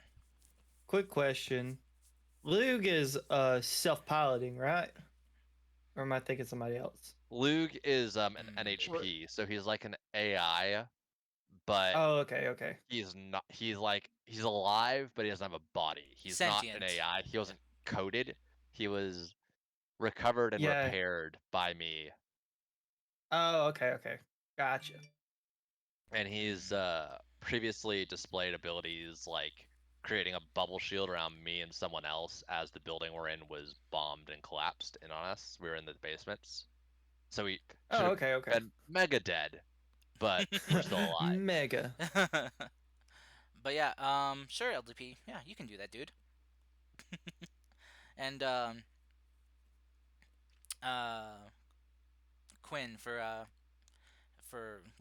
quick question: Lug is self-piloting, right? Or am I thinking somebody else? Lug is an NHP, so he's like an AI, but Oh, okay. he's not. He's like he's alive, but he doesn't have a body. He's not an Sentient. AI. He wasn't coded. He was recovered and Yeah. repaired by me, Oh, okay. Gotcha. and he's previously displayed abilities like creating a bubble shield around me and someone else as the building we're in was bombed and collapsed in on us. We were in the basements, so we should Oh, have okay. been mega dead, but we're still alive. Mega. But yeah, sure, LDP. Yeah, you can do that, dude. And uh, Quinn for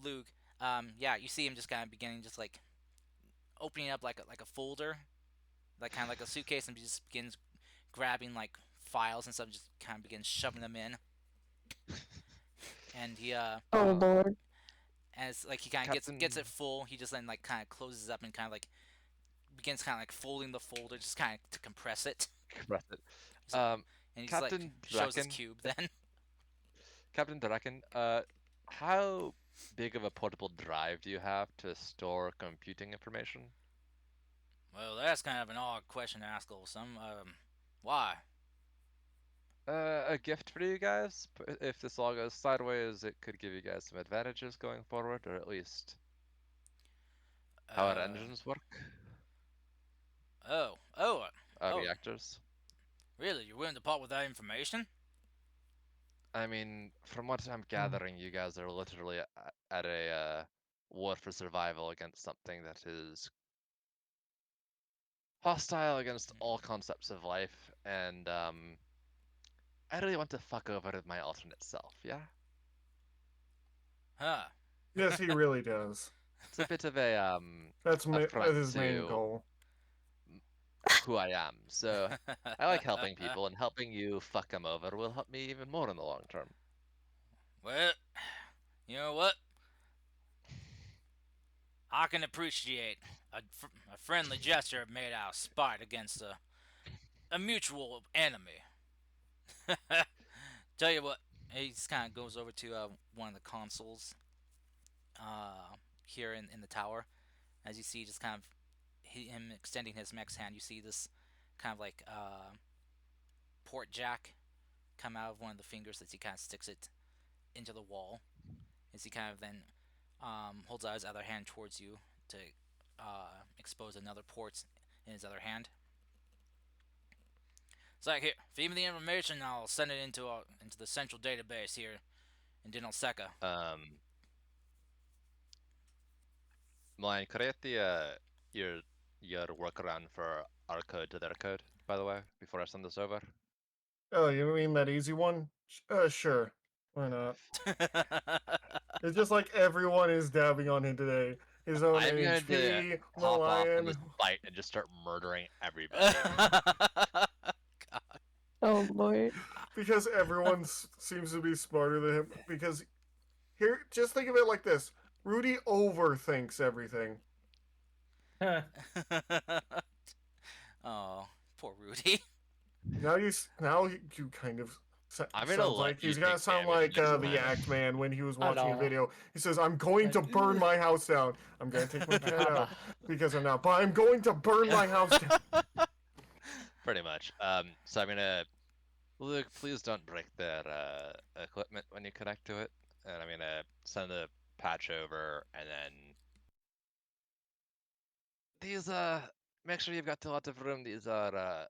Luke. Yeah, you see him just kind of beginning, just like opening up like a folder, like kind of like a suitcase, and just begins grabbing like files and stuff, just kind of begins shoving them in. And he Oh Lord. as like he kind of gets it full, he just then like kind of closes up and kind of like begins kind of like folding the folder, just kind of to compress it. Compress it. He's like, and he's like Captain shows his Draken, cube then. Captain Draken, how big of a portable drive do you have to store computing information? Well, that's kind of an odd question to ask, Olsum. Why? A gift for you guys. If this all goes sideways, it could give you guys some advantages going forward, or at least how our engines work. Oh, Reactors. really? You're willing to part with that information? I mean, from what I'm gathering, you guys are literally at a war for survival against something that is hostile against all concepts of life, and I really want to fuck over my alternate self, yeah? Huh. Yes, he really does. It's a bit of a That's affront his main to goal. who I am. So I like helping people, and helping you fuck them over will help me even more in the long term. Well, you know what? I can appreciate a friendly gesture made out of spite against a mutual enemy. Tell you what, he just kind of goes over to one of the consoles here in the tower. As you see, just kind of him extending his mech's hand, you see this kind of like port jack come out of one of the fingers as he kind of sticks it into the wall. As he kind of then holds out his other hand towards you to expose another port in his other hand. It's like, here, feed me the information, I'll send it into the central database here in Dinalseca. Milan, could I get the your workaround for our code to their code, by the way, before I send this over? Oh, you mean that easy one? Sure. Why not? It's just like everyone is dabbing on him today. His own I'm going to NHP, the pop off on lion. this bite and just start murdering everybody. Oh Lord. Because everyone seems to be smarter than him. Because here, just think of it like this: Rudy overthinks everything. Oh, poor Rudy. Now you kind of I'm gonna Sounds let like you he's gonna take sound damage like next the time. Act Man when he was I watching a know. video. He says, "I'm going to burn my house down. I'm gonna take my cat out because I'm not, but I'm going to burn my house down." Pretty much. So I'm gonna Luke, please don't break their equipment when you connect to it, and I'm gonna send the patch over, and then these make sure you've got a lot of room. These are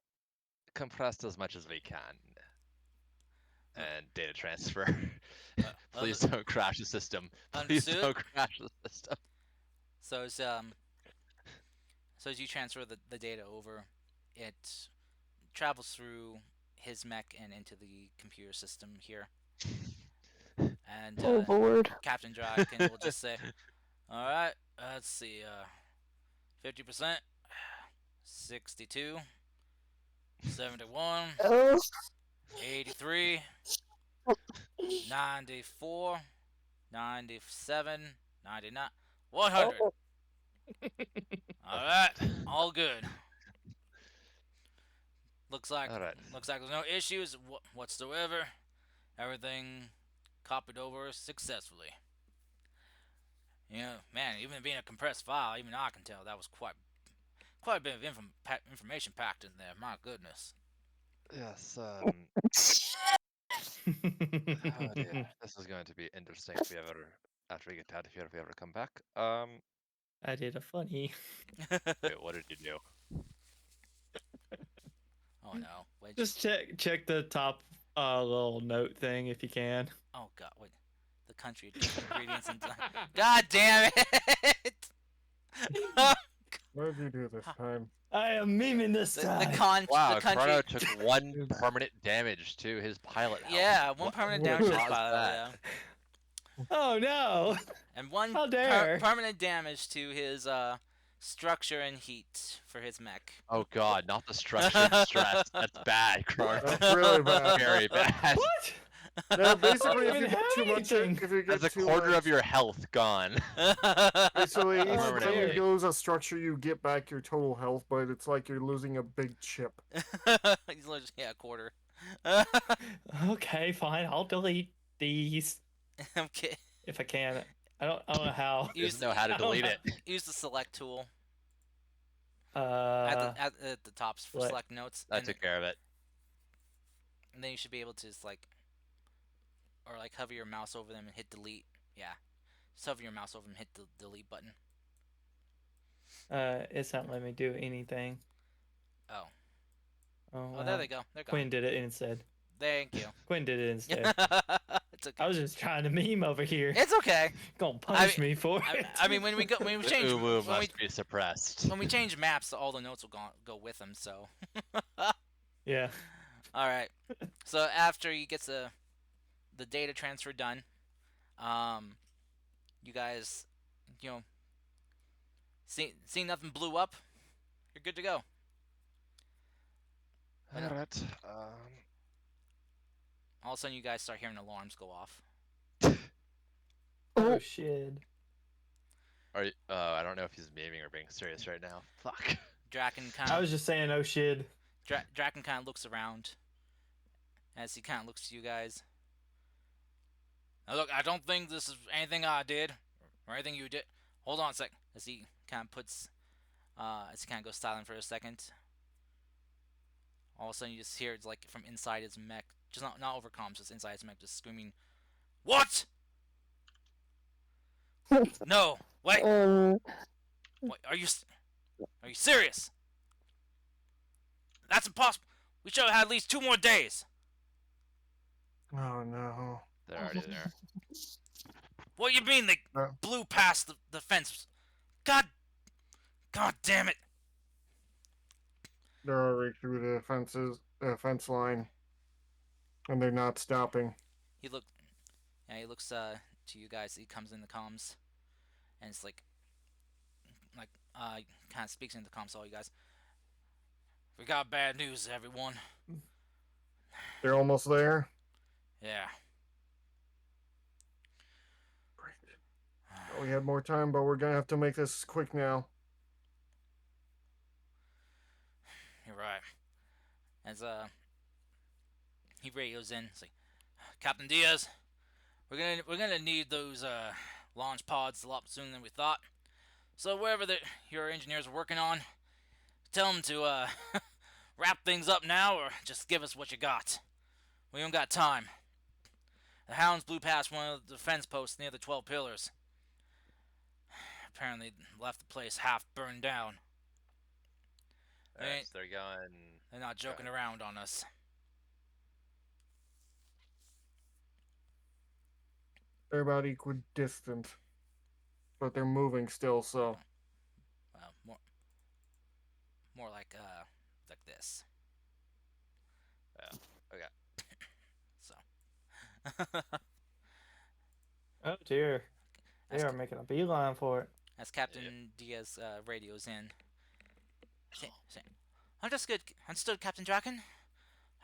compressed as much as we can, and data transfer. Please don't crash the system. Please Understood. don't crash the system. So as you transfer the data over, it travels through his mech and into the computer system here. And Oh Lord. Captain Draken will just say, "All right, let's see, 50%, 62, 71, Oh. 83, 94, 97, 99, 100. Oh. All right, all good. Looks like All right. there's no issues whatsoever. Everything copied over successfully. You know, man, even being a compressed file, even I can tell that was quite a bit of information packed in there. My goodness." Yes. Oh dear, this is going to be interesting if we ever, after we get out of here, if we ever come back. I did a funny. Wait, what did you do? Oh no! Wait. Just check the top little note thing if you can. Oh god! Wait. The country ingredients and God damn it! What did you do this time? I am memeing this time. Wow, The country. Chrono took 1 permanent damage to his pilot health. Yeah, one What- permanent what damage to his caused pilot, that? yeah. Oh no! And one How dare. permanent damage to his structure and heat for his mech. Oh god, not the structure and stress. That's bad, Chrono. That's really bad. Very bad. What? No, basically, if even you get have too much, anything. if you get That's a too quarter much, of your health gone. basically each Oh, time you dear. lose a structure, you get back your total health, but it's like you're losing a big chip. He's literally, yeah, a quarter. Okay, fine. I'll delete these Okay. if I can. I don't know how. He doesn't know how to I don't delete know. it. Use the select tool Uh, at the top for what? select notes, I took care of it. and then you should be able to just or hover your mouse over them and hit delete. Yeah, just hover your mouse over them and hit the delete button. It's not letting me do anything. Oh. Oh, Oh, there they go. They're gone. Quinn did it instead. Thank you. Quinn did it instead. It's okay. I was just trying to meme over here. It's okay. Gonna punish me for I, it. I mean, when we The change uwu must be suppressed. when we change maps, all the notes will go with them. So. Yeah. All right. So after you get the data transfer done, you guys, see nothing blew up, you're good to go. Alright. All of a sudden, you guys start hearing alarms go off. Oh shit. Are you, I don't know if he's memeing or being serious right now. Fuck. Draken kind I of was just saying, oh shit. Draken kind of looks around as he kind of looks to you guys. Now look, I don't think this is anything I did or anything you did. Hold on a sec. As he kind of goes silent for a second. All of a sudden, you just hear it's like from inside his mech, just not over comms, just inside his mech, just screaming, "What? No, wait, wait, are you serious? That's impossible. We should have had at least 2 more days." Oh no. They're already there. What do you mean they blew past the fence? God damn it! They're already through the fence line, and they're not stopping. He looks to you guys. He comes in the comms, and it's kind of speaks into the comms to all you guys. We got bad news, everyone. They're almost there. Yeah. We had more time, but we're gonna have to make this quick now. You're right. As he radios in. It's like, Captain Diaz, we're gonna need those launch pods a lot sooner than we thought. So wherever your engineers are working on, tell them to wrap things up now, or just give us what you got. We don't got time. The hounds blew past one of the defense posts near the 12 pillars. Apparently left the place half burned down. Alright, so they're going. They're not joking around on us. They're about equidistant, but they're moving still. So Well, more like this. Yeah. Okay. So. Oh dear. They As, are making a beeline for it. as Captain Diaz radios in. Understood, Captain Draken.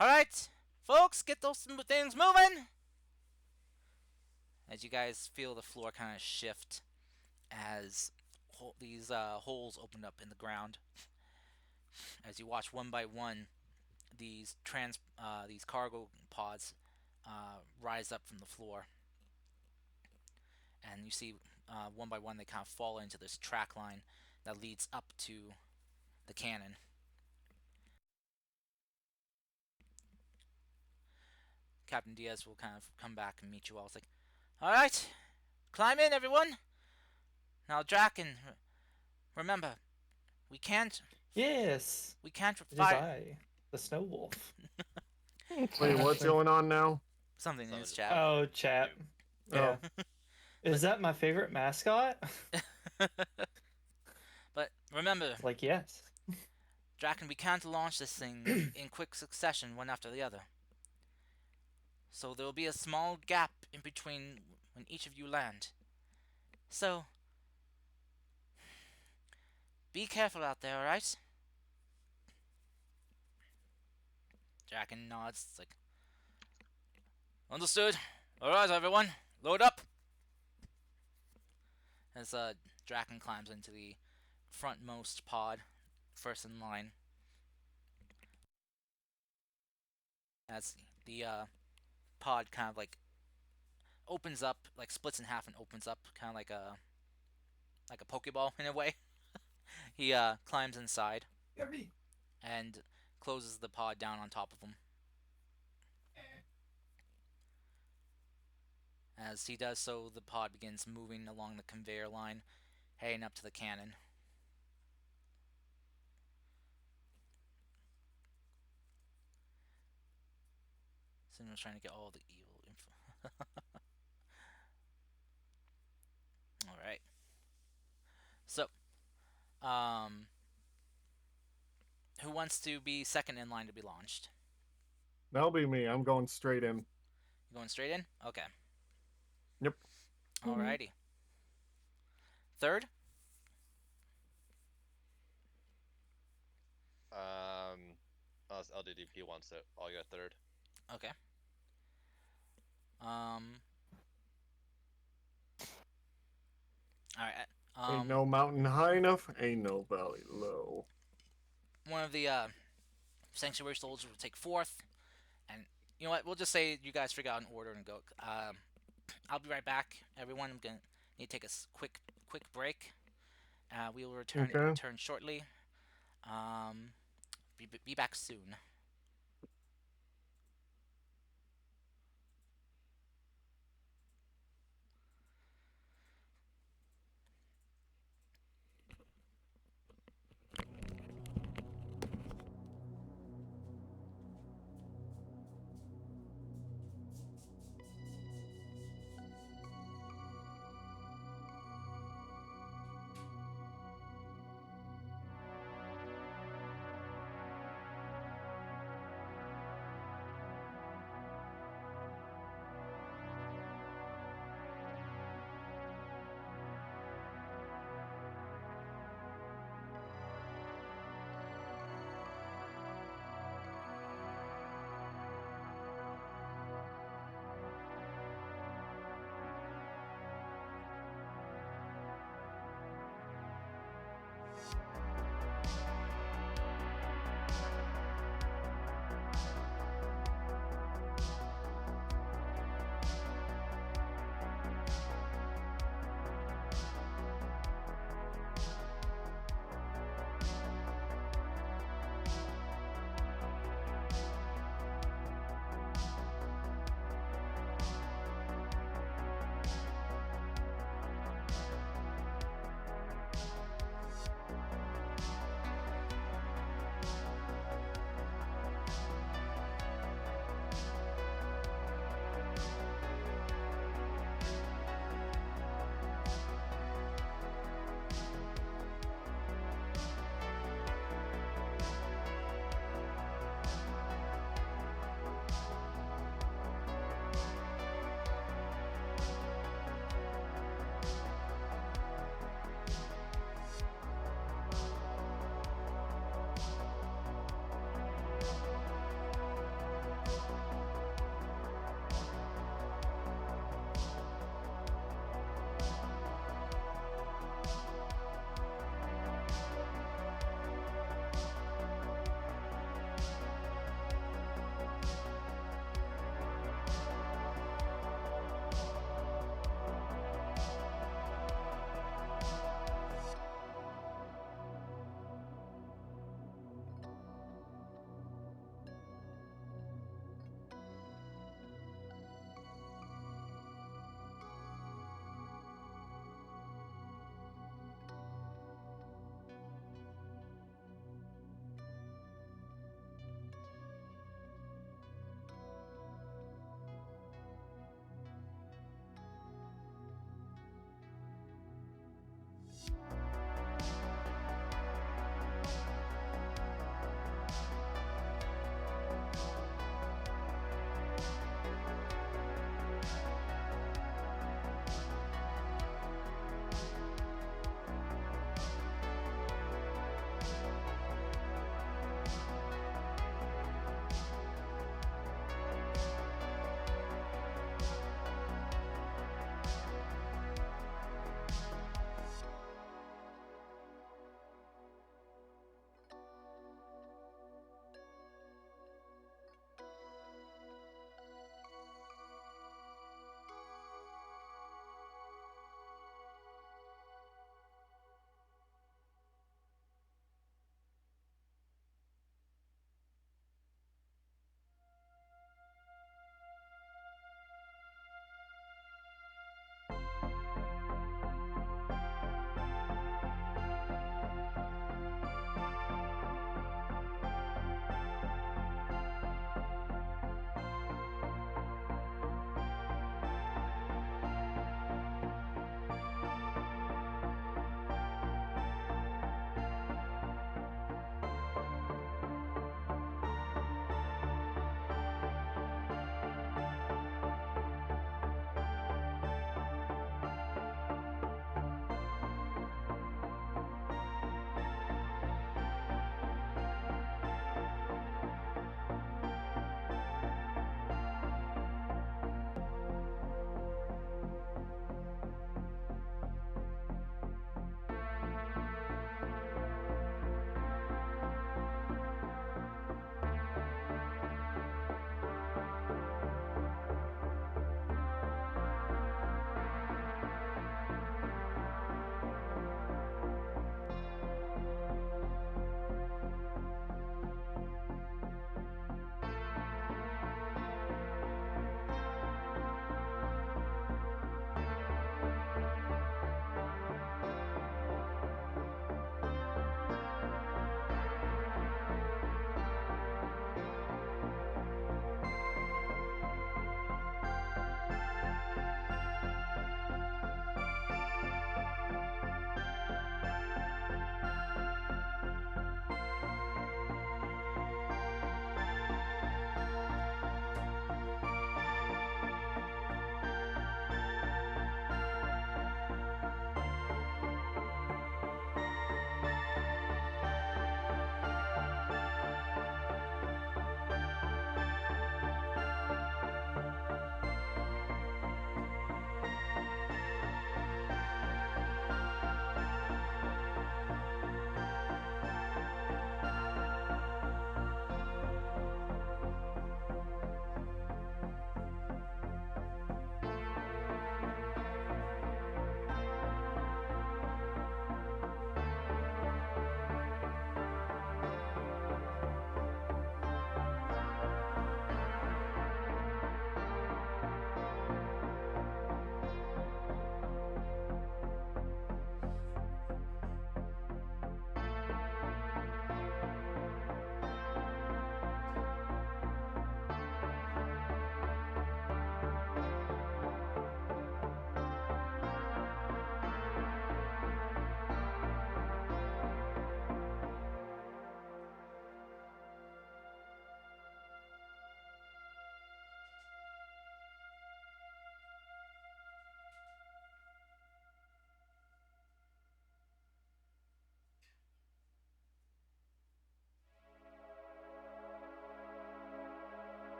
Alright, folks, get those things moving! As you guys feel the floor kind of shift as these holes open up in the ground. As you watch one by one these cargo pods rise up from the floor. And you see one by one they kind of fall into this track line that leads up to the cannon. Captain Diaz will kind of come back and meet you all. It's like, alright, climb in, everyone! Now, Draken, remember, we can't. Yes. We can't It is fire. I, the Snow Wolf. wait, what's going on now? Something in Something this to chat. Oh, chat. Yeah. Oh. Is that my favorite mascot? But remember, It's like, yes. Draken, we can't launch this thing in quick succession, one after the other. So there will be a small gap in between when each of you land. So, be careful out there, alright? Draken nods. It's like, understood. Alright, everyone, load up. As Draken climbs into the frontmost pod, first in line. As the pod kind of like opens up, like splits in half and opens up, kind of like a Pokeball in a way. He climbs inside and closes the pod down on top of him. As he does so, the pod begins moving along the conveyor line, heading up to the cannon. Someone's trying to get all the evil info. Alright. So, who wants to be second in line to be launched? That'll be me. I'm going straight in. You going straight in? Okay. Yep. Alrighty. Third? Unless LDDP wants it, I'll go third. Okay. Alright. Ain't no mountain high enough, ain't no valley low. One of the sanctuary soldiers will take fourth, and you know what? We'll just say you guys figure out an order and go. I'll be right back, everyone. I'm gonna need to take a quick break. We will return shortly. Be back soon.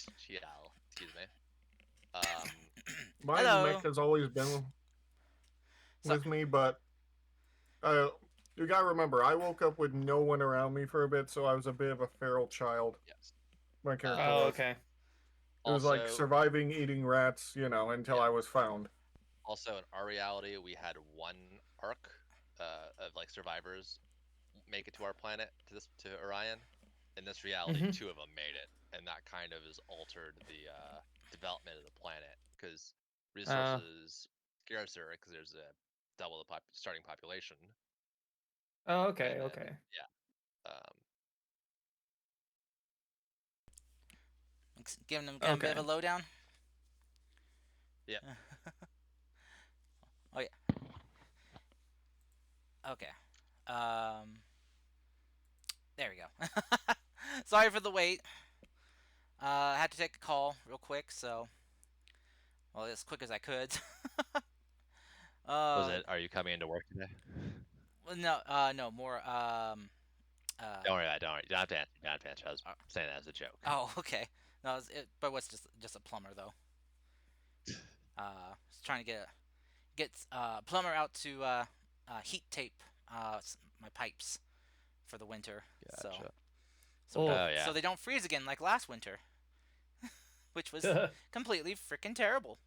bestial. Excuse me. Um, My Hello. mech has always been So, with me, but you gotta remember, I woke up with no one around me for a bit, so I was a bit of a feral child. yes. My character Oh, was. okay. It was like Also, surviving eating rats, until yeah. I was found. Also, in our reality, we had one arc of like survivors make it to our planet to Orion. In this reality, Mhm. 2 of them made it, and that kind of has altered the development of the planet because resources scarcer because there's a double the starting population, Oh, and okay, then okay. giving them a bit of Okay. a lowdown. Yeah. Oh yeah. Okay. Um. There we go. Sorry for the wait. I had to take a call real quick, so well as quick as I could. Was uh. it? Are you coming into work today? Well, no. No more. Uh. Don't worry about it. Don't worry. You don't have to answer. You don't have to answer. I was uh, saying that as a joke. oh, okay. No, but what's just a plumber though. Was trying to get plumber out to heat tape my pipes for the winter. So Gotcha. Oh. Oh yeah. so they don't freeze again like last winter, which was completely freaking terrible.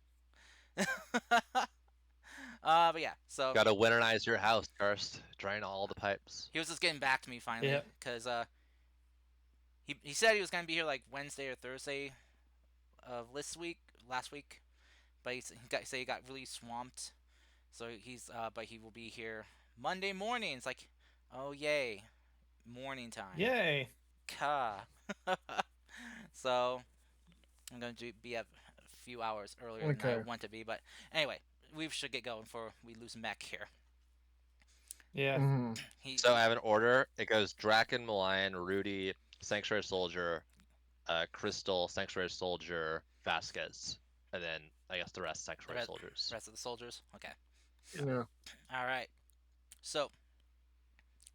But yeah, so Got to winterize your house first. Drain all the pipes. he was just getting back to me finally Yep. because he said he was gonna be here like Wednesday or Thursday of last week, but he got really swamped. So but he will be here Monday morning. It's like, oh yay, morning time. Yay. Ka. So I'm going to be a few hours earlier than I Okay. want to be, but anyway, we should get going before we lose mech here. Yeah. Mm-hmm. So I have an order. It goes Draken, Malign, Rudy, Sanctuary Soldier, Crystal, Sanctuary Soldier, Vasquez, and then I guess the rest The Sanctuary Soldiers. rest of the soldiers. Okay. Yeah. All right. So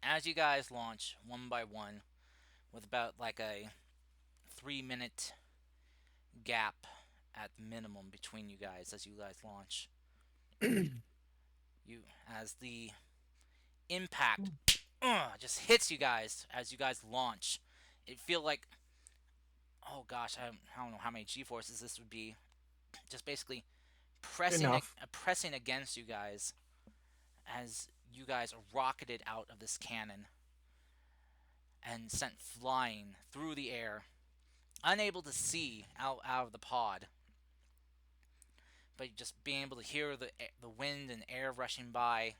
as you guys launch one by one, with about like a 3 minute gap at minimum between you guys as you guys launch, you as the impact just hits you guys as you guys launch. It feel like, oh gosh, I don't know how many G forces this would be. Just basically Enough. pressing against you guys as you guys are rocketed out of this cannon and sent flying through the air, unable to see out of the pod, but just being able to hear the wind and air rushing by,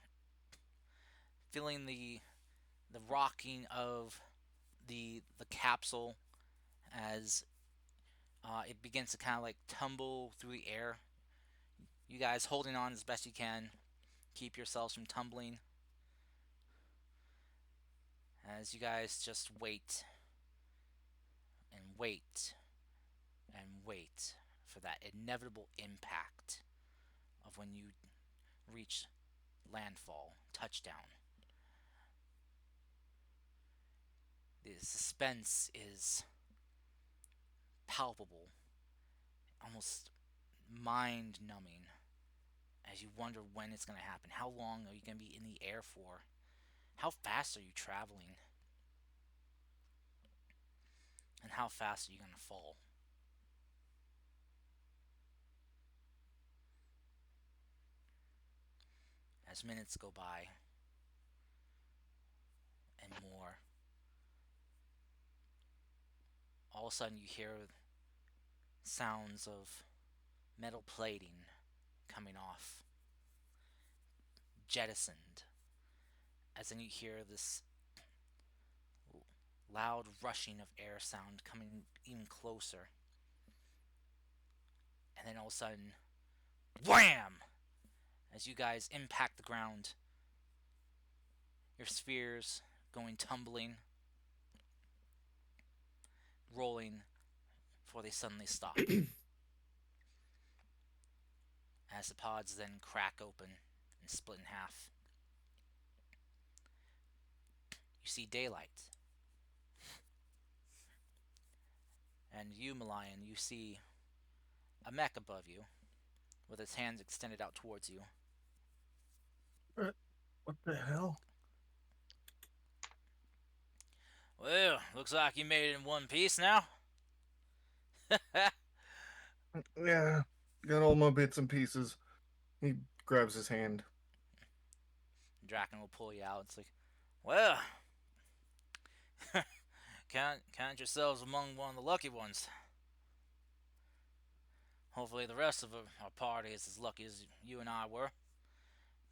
feeling the rocking of the capsule as it begins to kind of like tumble through the air. You guys holding on as best you can, keep yourselves from tumbling. As you guys just wait and wait and wait for that inevitable impact of when you reach landfall, touchdown. The suspense is palpable, almost mind numbing, as you wonder when it's going to happen. How long are you going to be in the air for? How fast are you traveling? And how fast are you going to fall? As minutes go by, and more, all of a sudden you hear sounds of metal plating coming off, jettisoned, as then you hear this loud rushing of air sound coming even closer. And then all of a sudden, wham! As you guys impact the ground, your spheres going tumbling, rolling before they suddenly stop. As the pods then crack open and split in half. You see daylight. And you, Malayan, you see a mech above you with its hands extended out towards you. What the hell? Well, looks like you made it in one piece now. Yeah, got all my bits and pieces. He grabs his hand. Draken will pull you out. It's like, well, count yourselves among one of the lucky ones. Hopefully, the rest of our party is as lucky as you and I were.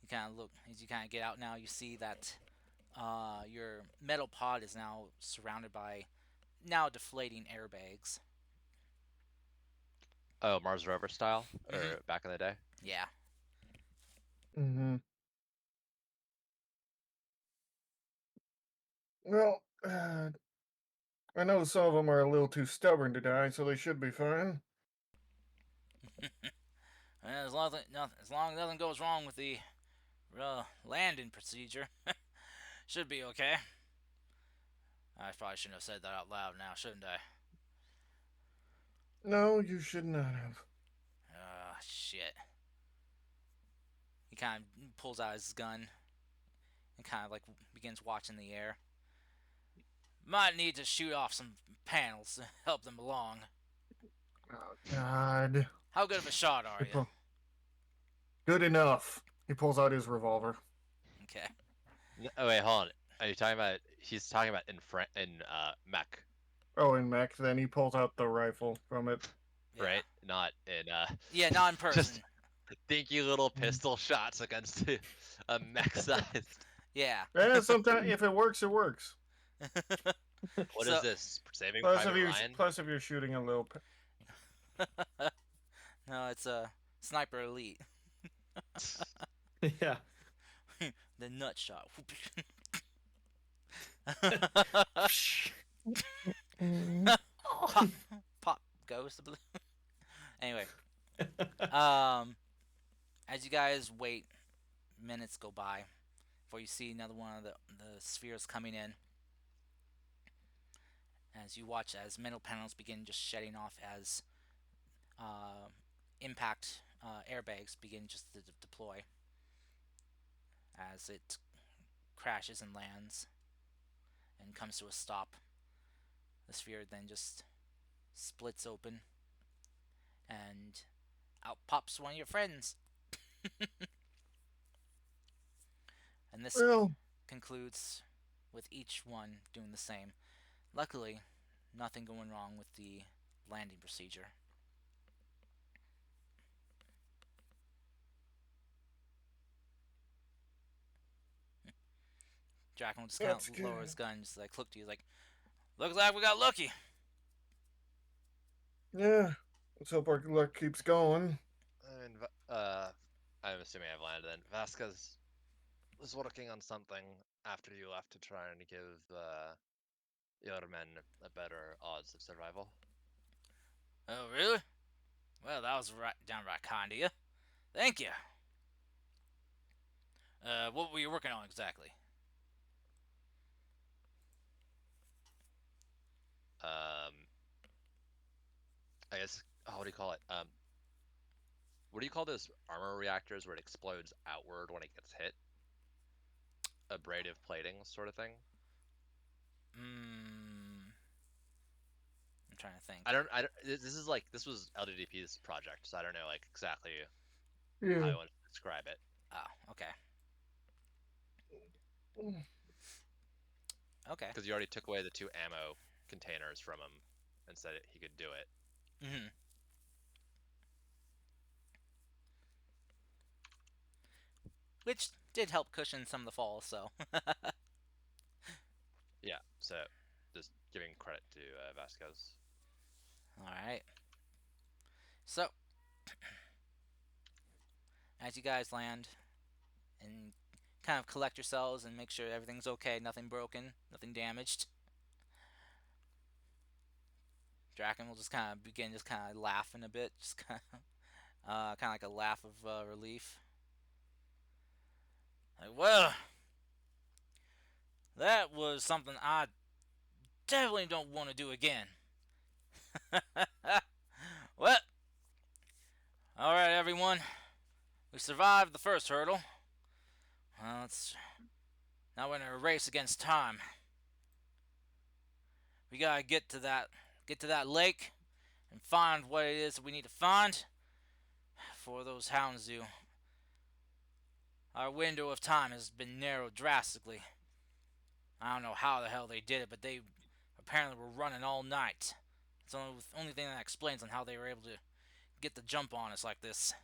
You kind of look as you kind of get out now. You see that your metal pod is now surrounded by now deflating airbags. Oh, Mars rover style, Mhm. or back in the day. Yeah. Mm-hmm. Well, I know some of them are a little too stubborn to die, so they should be fine. As long as nothing goes wrong with the landing procedure, should be okay. I probably shouldn't have said that out loud now, shouldn't I? No, you should not have. Shit. He kind of pulls out his gun and kind of like begins watching the air. Might need to shoot off some panels to help them along. Oh, God. How good of a shot are you? Good enough. He pulls out his revolver. Okay. Oh wait, hold on. Are you talking about? He's talking about in mech, Oh, and Mac, then he pulls out the rifle from it. Yeah. right? Not in Yeah, not in just person. dinky little pistol shots against a mech sized. Yeah. And sometimes, if it works, it works. What So- is this? Saving Plus, Private Ryan? if you're shooting a little. No, it's a Sniper Elite. Yeah. The nut shot. pop, pop goes the blue. Anyway, as you guys wait, minutes go by before you see another one of the spheres coming in. As you watch as metal panels begin just shedding off as impact airbags begin just to deploy. As it crashes and lands and comes to a stop, the sphere then just splits open and out pops one of your friends. And this Well, concludes with each one doing the same. Luckily, nothing going wrong with the landing procedure. Draken will just kind That's of lower good. his gun, just like look to you, like, looks like we got lucky. Yeah. Let's hope our luck keeps going. And I'm assuming I've landed then. Vasquez was working on something after you left to try and give your men a better odds of survival. Oh, really? Well, that was downright kind of you. Thank you. What were you working on exactly? I guess what do you call it? What do you call those armor reactors where it explodes outward when it gets hit? Abrasive plating sort of thing. I'm trying to think. I don't. This was LDDP's project, so I don't know like exactly how I Yeah. want to describe it. Oh, okay. Okay. Because you already took away the 2 ammo containers from him and said he could do it. Mm-hmm. Which did help cushion some of the fall, so. Yeah. So just giving credit to Vasquez. Alright. So, as you guys land and kind of collect yourselves and make sure everything's okay, nothing broken, nothing damaged, Draken will just kind of begin just kind of laughing a bit, just kind of like a laugh of relief. Like, well, that was something I definitely don't want to do again. Well, alright, everyone. We survived the first hurdle. Well, now we're in a race against time. We gotta get to that lake and find what it is that we need to find before those hounds do. Our window of time has been narrowed drastically. I don't know how the hell they did it, but they apparently were running all night. It's the only thing that explains on how they were able to get the jump on us like this.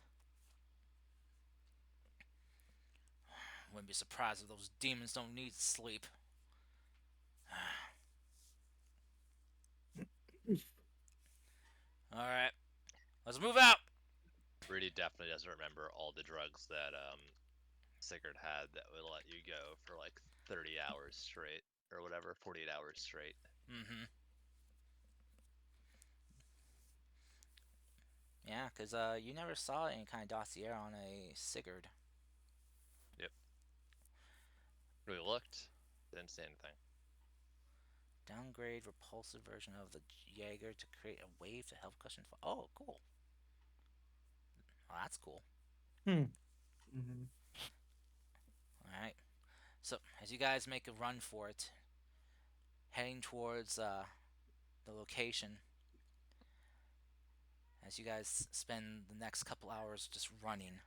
Wouldn't be surprised if those demons don't need sleep. Alright, let's move out! Rudy definitely doesn't remember all the drugs that Sigurd had that would let you go for like 30 hours straight or whatever, 48 hours straight. Mm-hmm. Yeah, because you never saw any kind of dossier on a Sigurd. Yep. We looked, didn't see anything. Downgrade repulsive version of the Jaeger to create a wave to help cushion fall. Oh, cool. Oh, that's cool. Mm-hmm. Alright. So, as you guys make a run for it, heading towards the location, as you guys spend the next couple hours just running,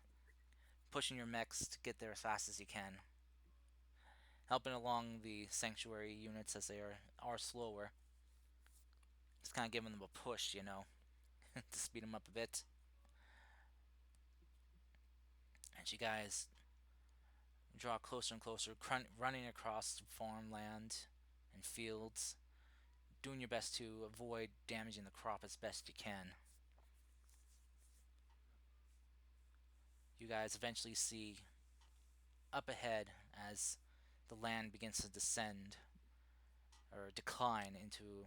pushing your mechs to get there as fast as you can, helping along the sanctuary units as they are slower, just kind of giving them a push, you know, to speed them up a bit. As you guys draw closer and closer, running across farmland and fields, doing your best to avoid damaging the crop as best you can. You guys eventually see up ahead as the land begins to descend or decline into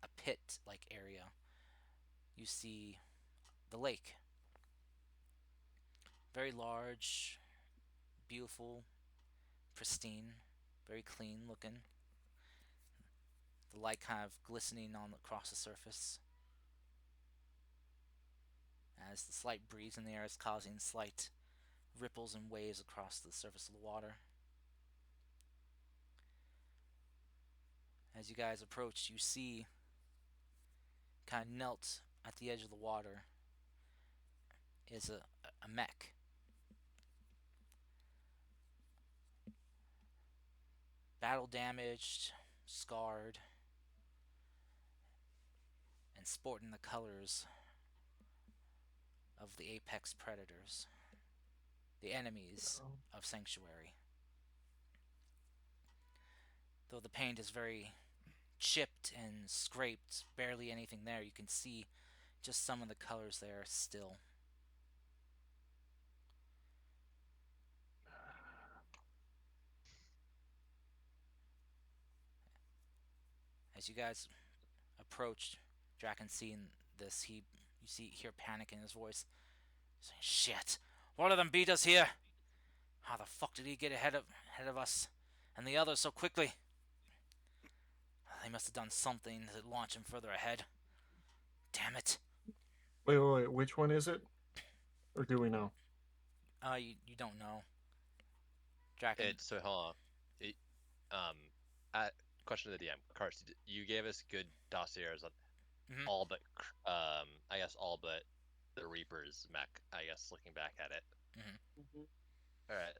a pit like area. You see the lake. Very large, beautiful, pristine, very clean looking. The light kind of glistening across the surface as the slight breeze in the air is causing slight ripples and waves across the surface of the water. As you guys approach, you see kind of knelt at the edge of the water is a mech. Battle damaged, scarred, and sporting the colors of the apex predators, the enemies of Sanctuary. Though the paint is very chipped and scraped, barely anything there, you can see just some of the colors there still. As you guys approach, Draken seeing this, you hear panic in his voice, saying, "Shit! One of them beat us here. How the fuck did he get ahead of us and the others so quickly? They must have done something to launch him further ahead. Damn it!" Wait. Which one is it? Or do we know? You don't know. Draken. So hold on. At question to the DM, Karst, you gave us good dossiers on Mhm. all but I guess all but the Reaper's mech. I guess looking back at it. All right.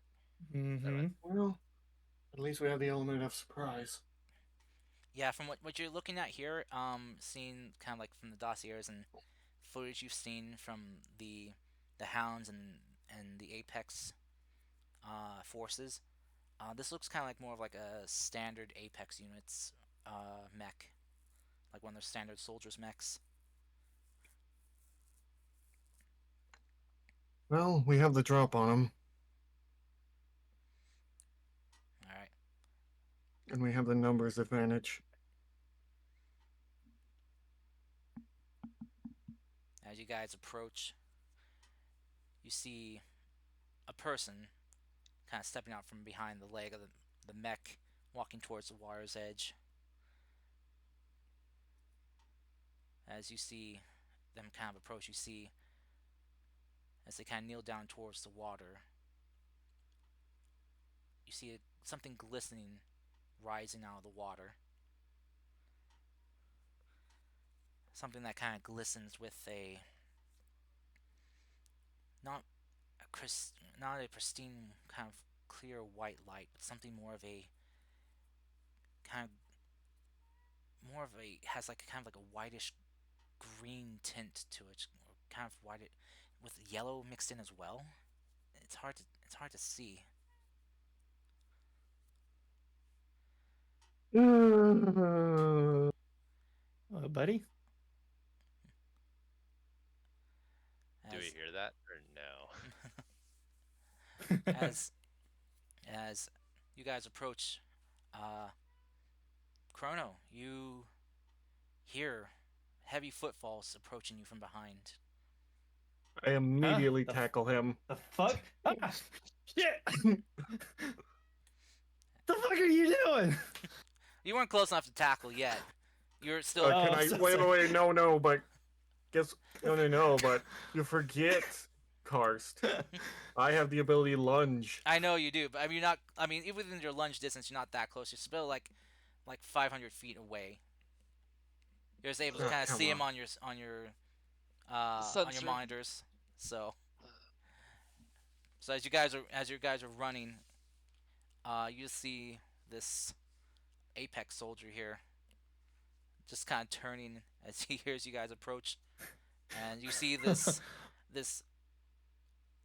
Mm-hmm. Well, at least we have the element of surprise. Yeah, from what you're looking at here, seeing kind of like from the dossiers and footage you've seen from the hounds and the apex forces, this looks kind of like more of like a standard apex units mech, like one of their standard soldiers mechs. Well, we have the drop on them, All right. and we have the numbers advantage. As you guys approach, you see a person kind of stepping out from behind the leg of the mech, walking towards the water's edge. As you see them kind of approach, you see as they kind of kneel down towards the water, you see something glistening rising out of the water. Something that kind of glistens with a not not a pristine kind of clear white light, but something more of a kind has like kind of like a whitish green tint to it, or kind of white with yellow mixed in as well. It's hard to see. Uh, Buddy. Do we As hear that or no? as as you guys approach, Chrono, you hear heavy footfalls approaching you from behind. I immediately The tackle him. The fuck? Ah, shit! The fuck are you doing? You weren't close enough to tackle yet. You're still. Oh, Can I so wait? sorry. Wait, no, but no, but you forget, Karst. I have the ability lunge. I know you do, but I mean, you're not. I mean, even within your lunge distance, you're not that close. You're still like 500 feet away. You're just able to Oh, kind of come see him on. on your Sensor. monitors. So as you guys are running, you see this apex soldier here, just kind of turning as he hears you guys approach, and you see this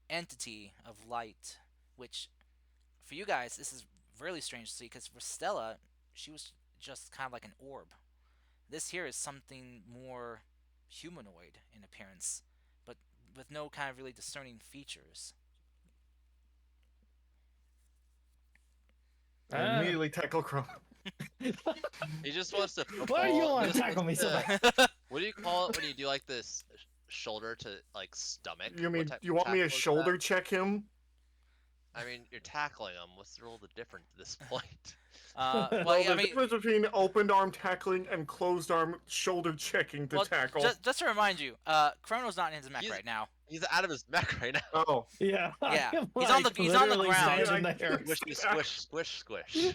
entity of light, which for you guys this is really strange to see because for Stella, she was just kind of like an orb. This here is something more humanoid in appearance, but with no kind of really discerning features. I immediately tackle Chrome. He just wants to football. Why do you he want to just tackle me wants so to- bad? What do you call it when you do like this shoulder to like stomach? You What mean type you of want me to tackle is shoulder that? check him? I mean, you're tackling him. What's the rule of the difference at this point? Well, Well, I the mean, difference between open arm tackling and closed arm shoulder checking to well, tackle. just to remind you, Chrono's not in his mech He's- right now. He's out of his mech right now. Oh, Yeah. Yeah, I'm, he's on the literally ground. standing there. Squishy, squish, squish, squish.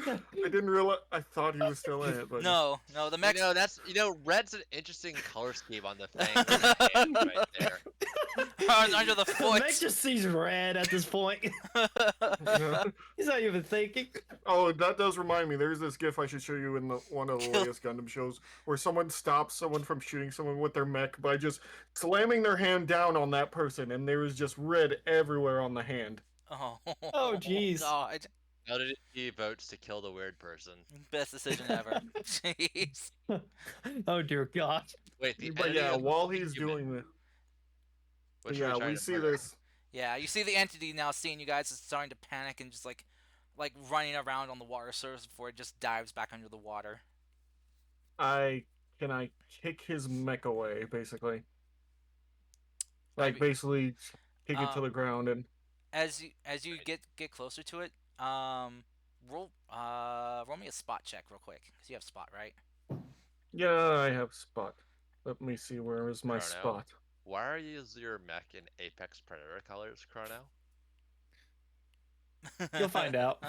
I didn't realize. I thought he was still in it, but No, the mech. Red's an interesting color scheme on the thing and the hand right there. under the Meg foot. just sees red at this point. He's not even thinking. Oh, that does remind me. There's this GIF I should show you in one of the latest Gundam shows where someone stops someone from shooting someone with their mech by just slamming their hand down on that person, and there was just red everywhere on the hand. Oh, jeez. God. How did he votes to kill the weird person? Best decision ever. Jeez. Oh dear God. Wait, the But entity yeah, is while the he's human, doing this, which yeah, we're trying we to see murder. this. Yeah, you see the entity now seeing you guys is starting to panic and just like running around on the water surface before it just dives back under the water. I kick his mech away, basically. Maybe- Basically kick it to the ground and As you get closer to it, roll me a spot check real quick because you have spot, right? yeah, I have spot. Let me see, where is my Chrono. spot? Why are your mech in Apex Predator colors, Chrono? You'll find out.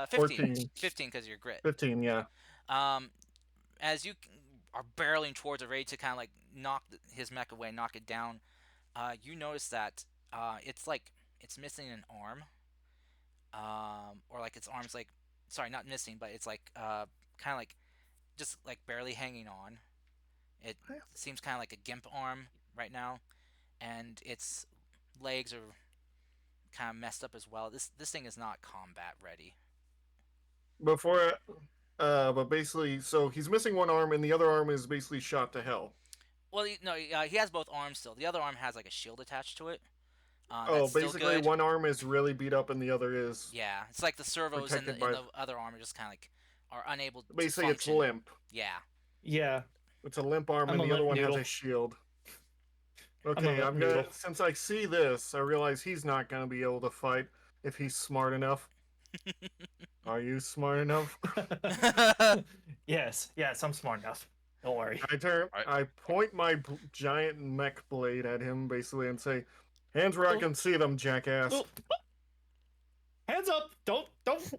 15 because you're grit. 15, yeah. As you are barreling towards it, ready to kind of like knock his mech away, knock it down, you notice that it's missing an arm, or like its arm's like, sorry, not missing, but it's like kind of like just like barely hanging on. It seems kind of like a gimp arm right now, and its legs are kind of messed up as well. This thing is not combat ready. But basically, so he's missing one arm, and the other arm is basically shot to hell. Well, no, he has both arms still. The other arm has like a shield attached to it. Oh, That's still basically good. one arm is really beat up, and the other is Yeah, it's like the servos in protected by- the other arm are just kind of like are unable to basically it's function. limp. Yeah. Yeah. It's a limp arm, I'm and a the other limp one noodle. has a shield. a Okay, limp I'm gonna. noodle. Since I see this, I realize he's not gonna be able to fight if he's smart enough. Are you smart enough? Yes, I'm smart enough. Don't worry. I point my giant mech blade at him, basically, and say, "Hands where I can see them, jackass." Oh. Hands up! Don't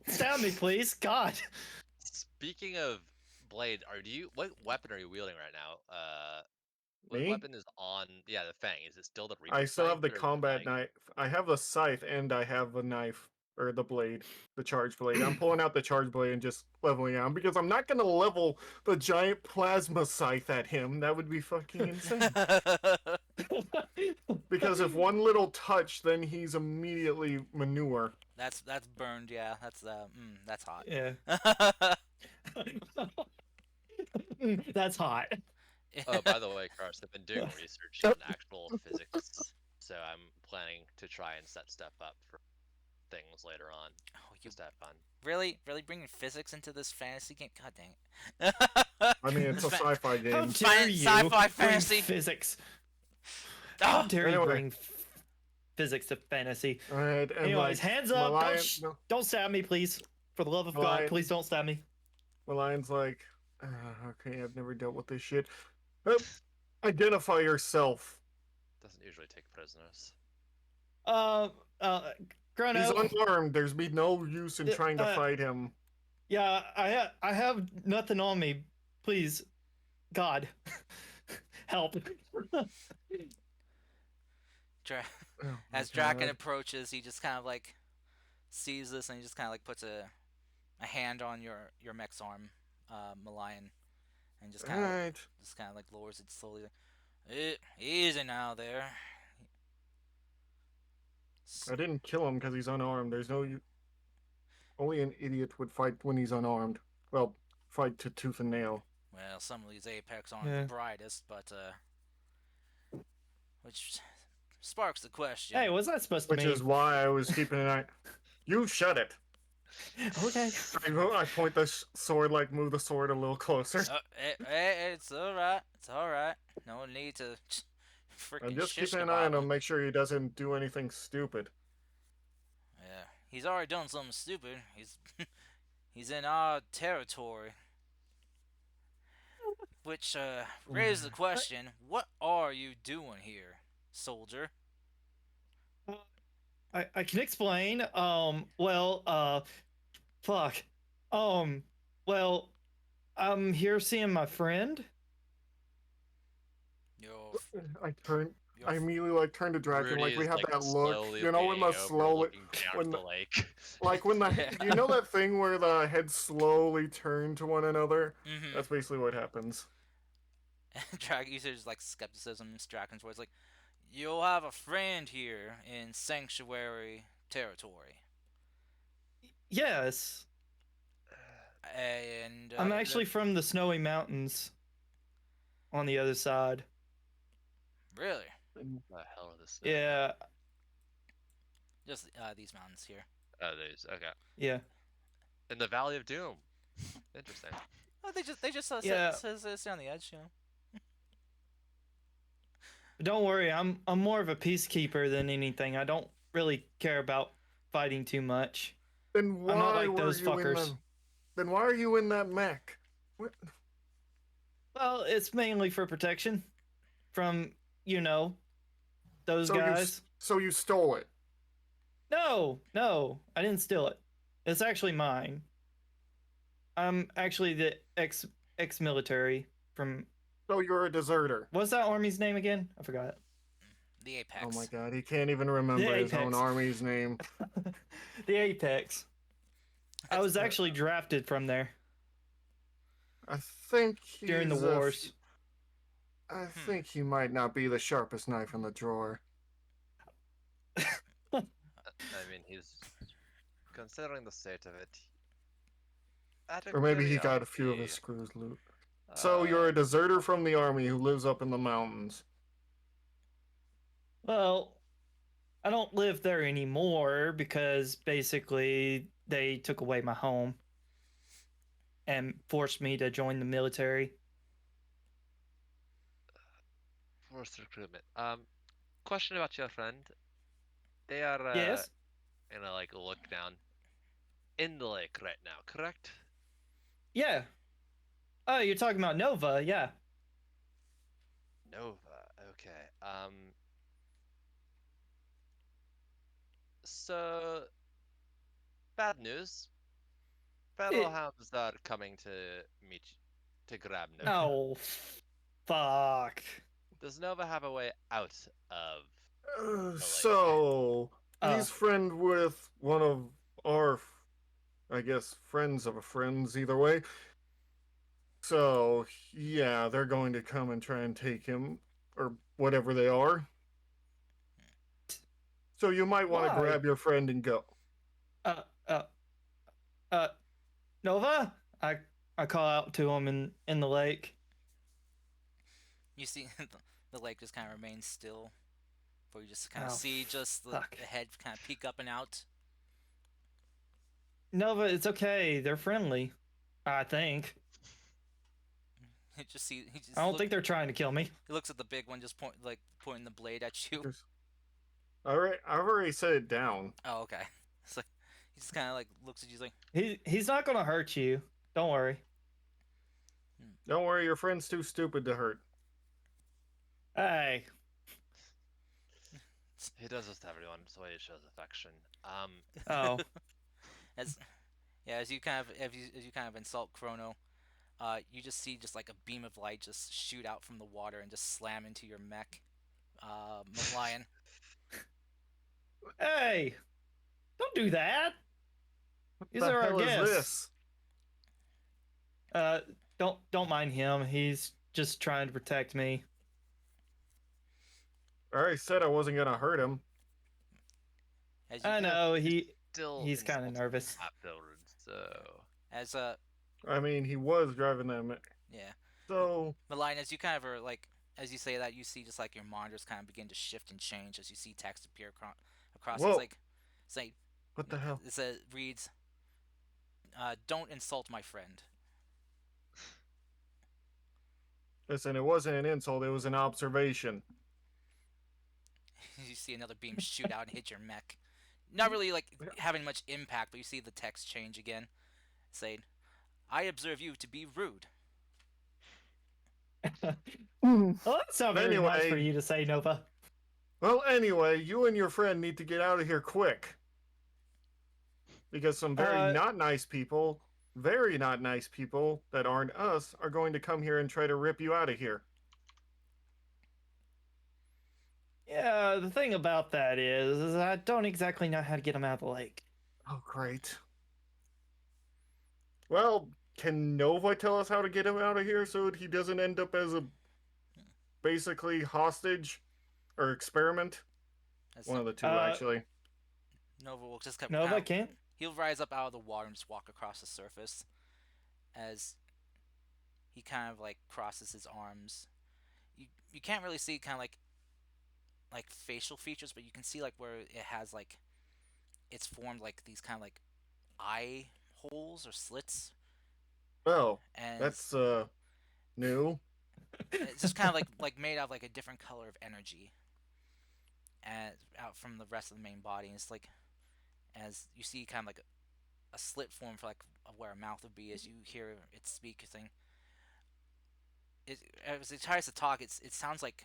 stab me, please. God. Speaking of blade, what weapon are you wielding right now? What Me? weapon is on? Yeah, the Fang. Is it still the I Reaper still have scythe, the or is it combat like? knife. I have the scythe and I have the knife. Or the blade. The charge blade. I'm pulling out the charge blade and just leveling out because I'm not gonna level the giant plasma scythe at him. That would be fucking insane. Because if one little touch, then he's immediately manure. That's burned. Yeah, that's hot. Yeah. That's hot. Oh, by the way, Cars, I've been doing research Oh. in actual physics, so I'm planning to try and set stuff up for things later on. Oh, you Just to have fun. really bringing physics into this fantasy game? God dang it! I mean, it's a sci-fi How game. dare you Sci-fi bring fantasy. physics? How Oh, dare you Anyway. bring physics to fantasy? Alright, and Anyways, like, hands up! Lion, Don't stab me, please. For the love of God, Lion- please don't stab me. the lion's like, okay, I've never dealt with this shit. Identify yourself. Doesn't usually take prisoners. Chrono. He's unarmed. There's be no use in trying to fight him. Yeah, I have nothing on me. Please, God, help. Oh, As Draken approaches, he just kind of like sees this and he just kind of like puts a hand on your mech's arm, Malayan, and just kind of Alright. like lowers it slowly. Easy now there. I didn't kill him because he's unarmed. There's no. Only an idiot would fight when he's unarmed. Well, fight to tooth and nail. Well, some of these Apex aren't Yeah. the brightest, but which sparks the question. Hey, what's that supposed to Which mean? is why I was keeping an eye. You shut it. Okay. I point the sword, like move the sword a little closer. It's alright. It's alright. No need to freaking I'm just shish keeping an eye on kebab him, make sure he doesn't do anything stupid. Yeah, he's already done something stupid. He's in our territory. Which raises the question: what are you doing here, soldier? I can explain. Fuck. Well, I'm here seeing my friend. Your I immediately like turn to Draken, Rudy like we is, have like, that look, slowly you know, when the leaning over, slowly, looking down when at the, the lake. like when the, Yeah. you know that thing where the heads slowly turn to one another? Mm-hmm. That's basically what happens. Dragon uses like skepticism in Draken's words, like, you'll have a friend here in sanctuary territory, Yes, and I'm actually from the snowy mountains on the other side. really The hell is this? Yeah, just these mountains here. Oh, there's okay. yeah. In the Valley of Doom. Interesting. Oh, they just Yeah. sit on the edge, you know. Don't worry, I'm more of a peacekeeper than anything. I don't really care about fighting too much. Then why I'm not like were those you in fuckers. the, then why are you in that mech? What? Well, it's mainly for protection from, those So you- guys. So you stole it. No, I didn't steal it. It's actually mine. I'm actually the ex-military from. So you're a deserter. What's that army's name again? I forgot. The Apex. Oh my god, he can't even remember his own Apex. army's name. The Apex. I was actually drafted from there I think he's during the wars. I think he might not be the sharpest knife in the drawer. I mean, he's considering the state of it. Or maybe he got a few of his screws loose. So you're a deserter from the army who lives up in the mountains. Well, I don't live there anymore because basically they took away my home and forced me to join the military. Forced recruitment. Question about your friend. They are. Yes. And I like look down. in the lake right now, correct? Yeah. Oh, you're talking about Nova, yeah. Nova. Okay. So bad news. Battlelhounds are coming to meet you, to grab Nova. Oh, fuck. Does Nova have a way out of So Uh. he's friend with one of our, I guess, friends of a friends. Either way. So yeah, they're going to come and try and take him, or whatever they are. So you might want to Why? grab your friend and go. Uh, uh, Nova? I call out to him in the lake. You see the lake just kind of remains still, where you just kind of Oh, see just the fuck. head kind of peek up and out. Nova, it's okay. They're friendly. I think. You just see he just I don't think they're trying to kill me. he looks at the big one, just pointing the blade at you. All right, I've already set it down. Oh, okay. It's like he just kind of like looks at you like, He's not gonna hurt you. Don't worry. Don't worry, your friend's too stupid to hurt. Hey. He does this to everyone. It's the way he shows affection. Oh. as yeah, as you kind of as you kind of insult Chrono, you just see just like a beam of light just shoot out from the water and just slam into your mech, Lion. Hey. Don't do that. These The are our hell is guests. this? Don't mind him. He's just trying to protect me. I already said I wasn't gonna hurt him. As you, I know Still he's kind of insulting nervous. afterwards, so as I mean, he was driving them. yeah, So Lion, as you kind of are like as you say that, you see just like your monitors kind of begin to shift and change as you see text appear across. Whoa. It's like what the hell? it says reads, "Don't insult my friend." Listen, it wasn't an insult. It was an observation. You see another beam shoot out and hit your mech. Not really like having much impact, but you see the text change again, saying, "I observe you to be rude." Well, that's not very nice for Anyway. you to say, Nova. Well, anyway, you and your friend need to get out of here quick. Because some very not nice people, very not nice people that aren't us, are going to come here and try to rip you out of here. Yeah, the thing about that is I don't exactly know how to get him out of the lake. Oh, great. Well, can Nova tell us how to get him out of here so he doesn't end up as a basically hostage or experiment? As One of the two, Uh, actually. Nova will just come. Nova can't. He'll rise up out of the water and just walk across the surface, as he kind of like crosses his arms. You can't really see kind of like facial features, but you can see like where it has like it's formed like these kind of like eye holes or slits, Oh, and that's new. it's just kind of like made out of like a different color of energy, and out from the rest of the main body. And it's like as you see kind of like a slit form for like where a mouth would be as you hear it speak thing. As it tries to talk, it sounds like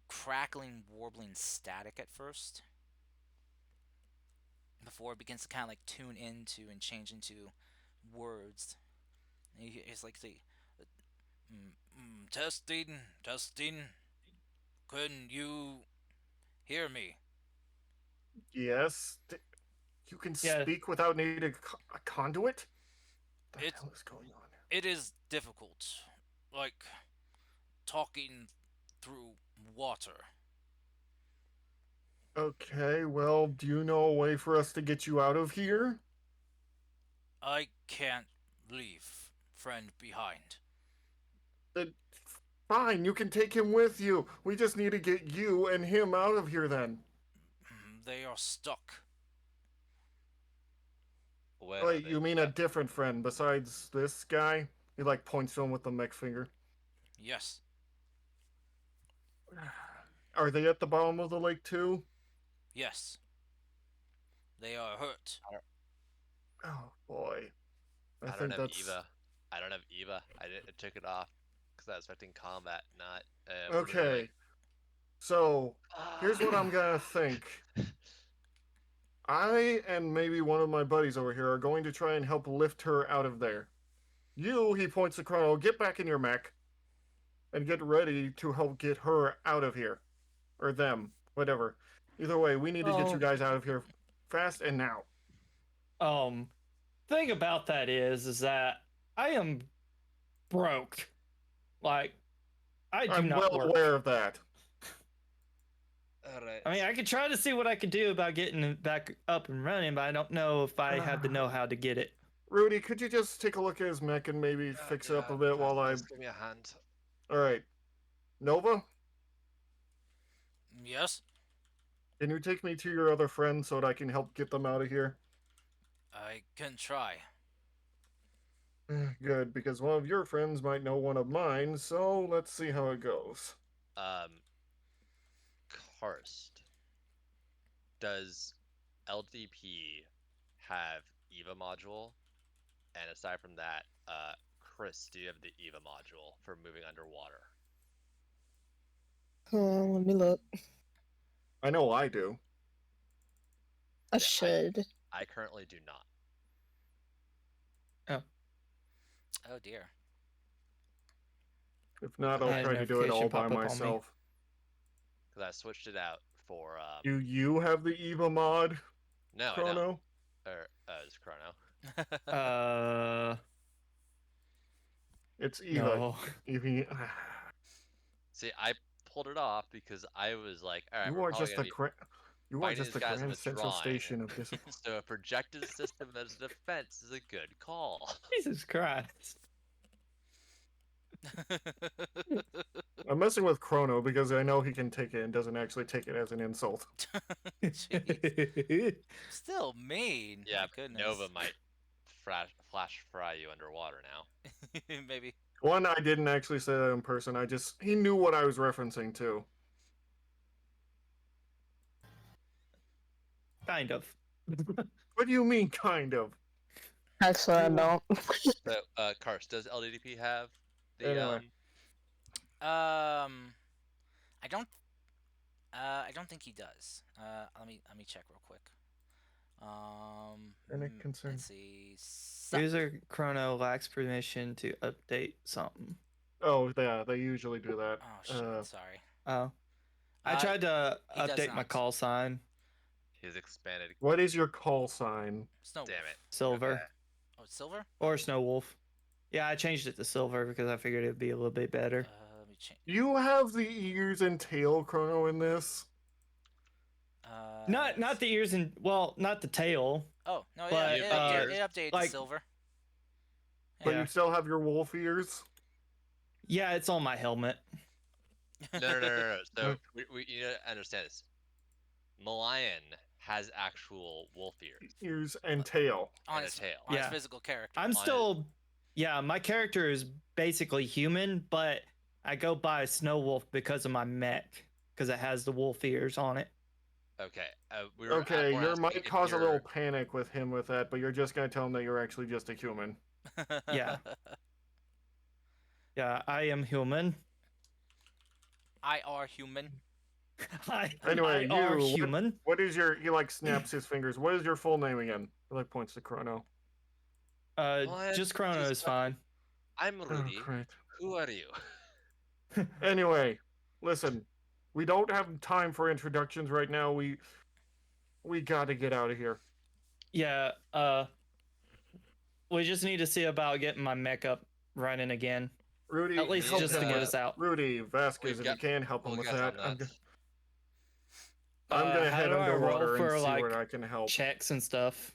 crackling, warbling static at first, before it begins to kind of like tune into and change into words. And it's like say, testing, testing. Can you hear me? Yes. You can Yeah. speak without needing a conduit? What the It- hell is going on? It is difficult, like talking through water. Okay, well, do you know a way for us to get you out of here? I can't leave friend behind. Then fine, you can take him with you. We just need to get you and him out of here then. They are stuck. where Wait, are you they mean a stuck? different friend besides this guy? He like points to him with the mech finger. Yes. Are they at the bottom of the lake too? Yes. They are hurt. Oh boy, I I don't think have that's Eva. I don't have Eva. I took it off because I was expecting combat, not what are we doing? okay. So here's what I'm gonna think. I and maybe one of my buddies over here are going to try and help lift her out of there. You, he points to Chrono, get back in your mech and get ready to help get her out of here. Or them, whatever. Either way, we need to get you Oh, guys out of here fast and now. thing about that is that I am broke. Like, I do I'm not well work. aware of that. All right. I mean, I could try to see what I could do about getting it back up and running, but I don't know if I have the know-how to get it. Rudy, could you just take a look at his mech and maybe fix it up a bit while I... Just give me a hand. Alright. Nova, Yes, can you take me to your other friends so that I can help get them out of here? I can try. Good, because one of your friends might know one of mine, so let's see how it goes. Karst, does LDP have Eva module? And aside from that, Chris, do you have the Eva module for moving underwater? Let me look. I know I do. I Yeah, should. I currently do not. Oh dear. If not, I I'll had a try to do it all notification by pop up on me. myself. Because I switched it out for Do you have the Eva mod, no, I Chrono? don't. Or it's Chrono. It's Eva. No. Eva. See, I pulled it off because I was like, all right, You we're are probably just gonna the be you are fighting just these the guys grand with central drawing. station of discipline. So a projected system as a defense is a good call. Jesus Christ. I'm messing with Chrono because I know he can take it and doesn't actually take it as an insult. Still mean. Yeah, My goodness. Nova might flash fry you underwater now. Maybe. One, I didn't actually say that in person. He knew what I was referencing to. Kind of. What do you mean, kind of? Actually, I don't. So, Karst, does LDDP have the Anyway. I don't. I don't think he does. Let me check real quick. Any concern? Let's see. User Chrono lacks permission to update something. Oh, yeah, they usually do that. Oh shit! Sorry. Oh. I tried to he does update my not. call sign. He's expanded. What is your call sign? Snow Damn Wolf. it. Silver. Okay. Oh, it's silver. Or Snow Wolf. Yeah, I changed it to silver because I figured it'd be a little bit better. Let me change. You have the ears and tail Chrono in this? Not the ears and not the tail. Oh no! but, It updated like- to silver. But Yeah. you still have your wolf ears? Yeah, it's on my helmet. No. So we you need to understand this. Malayan has actual wolf ears Ears and tail. on and a his tail. on his Yeah. physical character. I'm still, my character is basically human, but I go by Snow Wolf because of my mech, because it has the wolf ears on it. Okay. Okay, we're you asking might if cause a you're- little panic with him with that, but you're just going to tell him that you're actually just a human. Yeah. Yeah, I am human. I are human. Anyway, I are you, human. What is your... He, like, snaps his fingers. What is your full name again? He, like, points to Chrono. What? Just Chrono Just is fine. I'm Oh, Rudy. great. Who are you? Anyway, listen. We don't have time for introductions right now. We got to get out of here. Yeah, we just need to see about getting my mech up running again. Rudy, At least help just him to get with- us out. Rudy Vasquez, We've if got- you can, help him we'll with get that. on that. I'm gonna how head do I roll underwater and for, see like, where I can help. checks and stuff?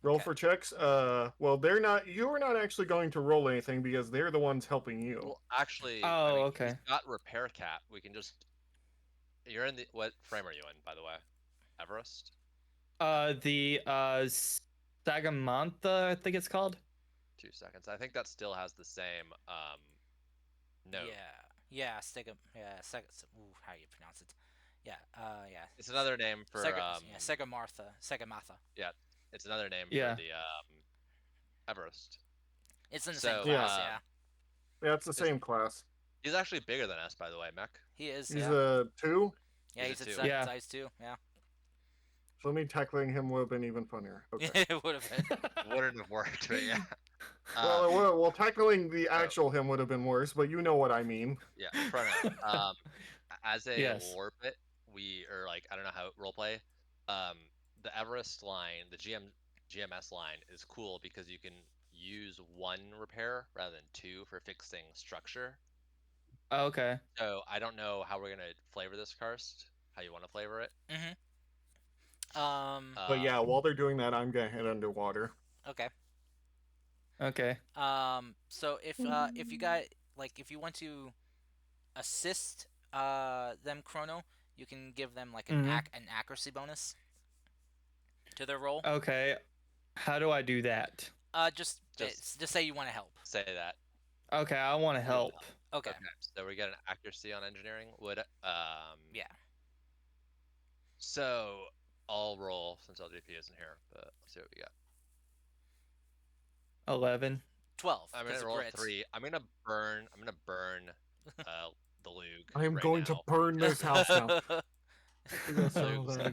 Roll Okay. for checks. Well, they're not. You're not actually going to roll anything because they're the ones helping you. Well, actually, Oh, he's okay. got repair cap. We can just. You're in the what frame are you in, by the way? Everest. The Sagamantha, I think it's called. 2 seconds. I think that still has the same note. Yeah. Sega. Yeah. Sega. Ooh, how you pronounce it? Yeah. Yeah. It's another name for Sega. Yeah. Sega Martha. Sega Matha. Yeah. It's another name Yeah. for the Everest. It's in the So, same class, Yeah. yeah. Yeah, it's the Is- same class. He's actually bigger than us, by the way, Mech. He is, He's yeah. a 2. Yeah, He's he's a at 2. Yeah. size 2, yeah. So me tackling him would have been even funnier. Okay. It would have been. Wouldn't have worked, but yeah. Well, tackling the actual him would have been worse, but you know what I mean. Yeah, Chrono. As a Yes. lore bit, I don't know how roleplay. The Everest line, the GMS line is cool because you can use 1 repair rather than 2 for fixing structure. Okay. So I don't know how we're gonna flavor this karst. How you want to flavor it? But yeah, while they're doing that, I'm gonna head underwater. Okay. Okay. So if you got if you want to assist them Chrono, you can give them like an accuracy bonus to their roll. Okay. How do I do that? Just say you want to help. Say that. Okay, I want to help. Okay. So we get an accuracy on engineering. Yeah. So I'll roll since LGP isn't here, but let's see what we got. 11. 12. I'm gonna roll 3. I'm gonna burn the Lug. I am right going now. to burn this house now.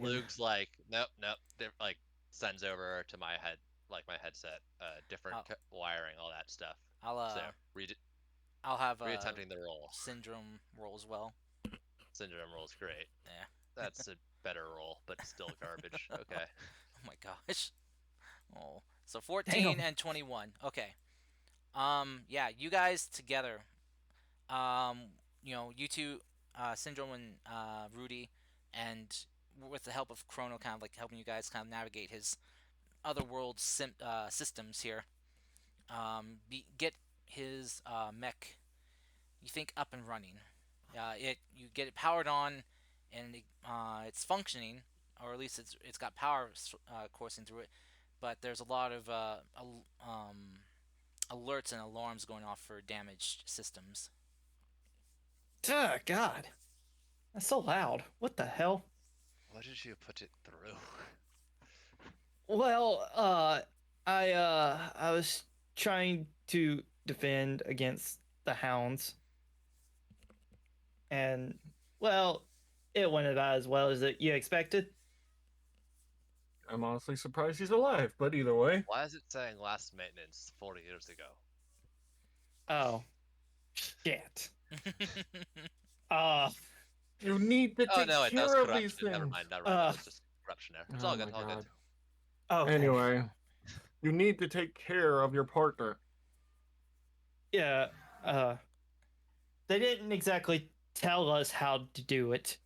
Lug's like, nope. Like sends over to my head, like my headset, different wiring, all that stuff. So I'll have re-attempting the roll. Syndrome roll as well. Syndrome roll's great. Yeah. That's a better roll, but still garbage. Okay. Oh my gosh. Oh, so 14 and 21. Okay. Yeah, you guys together. You two, Syndrome and Rudy, and with the help of Chrono, kind of like helping you guys kind of navigate his otherworld systems here. Get his mech, you think, up and running. You get it powered on, and it's functioning, or at least it's got power coursing through it. But there's a lot of alerts and alarms going off for damaged systems. Oh, God. That's so loud. What the hell? What did you put it through? Well, I was trying to defend against the hounds. And, well, it went about as well as you expected. I'm honestly surprised he's alive, but either way. Why is it saying last maintenance 40 years ago? Oh. Shit. You need to take care of these things. Never mind. That was just corruption there. It's all good. All good. Okay. Anyway, you need to take care of your partner. Yeah. They didn't exactly tell us how to do it.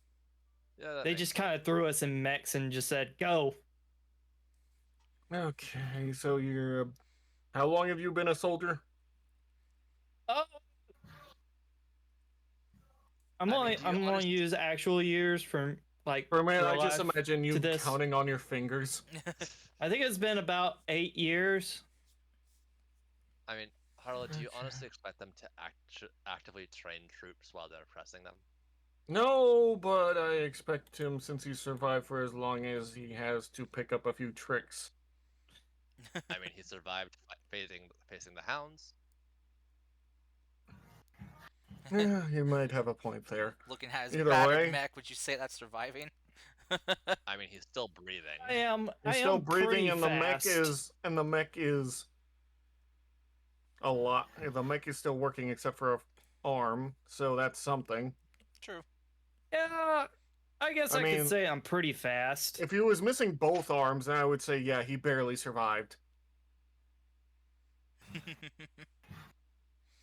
Yeah, they just kind of threw us in mechs and just said, go. Okay, so you're... How long have you been a soldier? I'm going to use actual years from like. For a minute, I just imagine you counting on your fingers. I think it's been about 8 years. I mean, Harlow, do you honestly expect them to actively train troops while they're oppressing them? No, but I expect him, since he survived for as long as he has, to pick up a few tricks. I mean, he survived facing the hounds. Yeah, you might have a point there. Looking at his Either battered way, mech, would you say that's surviving? I mean, he's still breathing. He's still breathing, and the mech is a lot. The mech is still working, except for a arm, so that's something. True. Yeah, I guess I could say I'm pretty fast. If he was missing both arms, then I would say, yeah, he barely survived.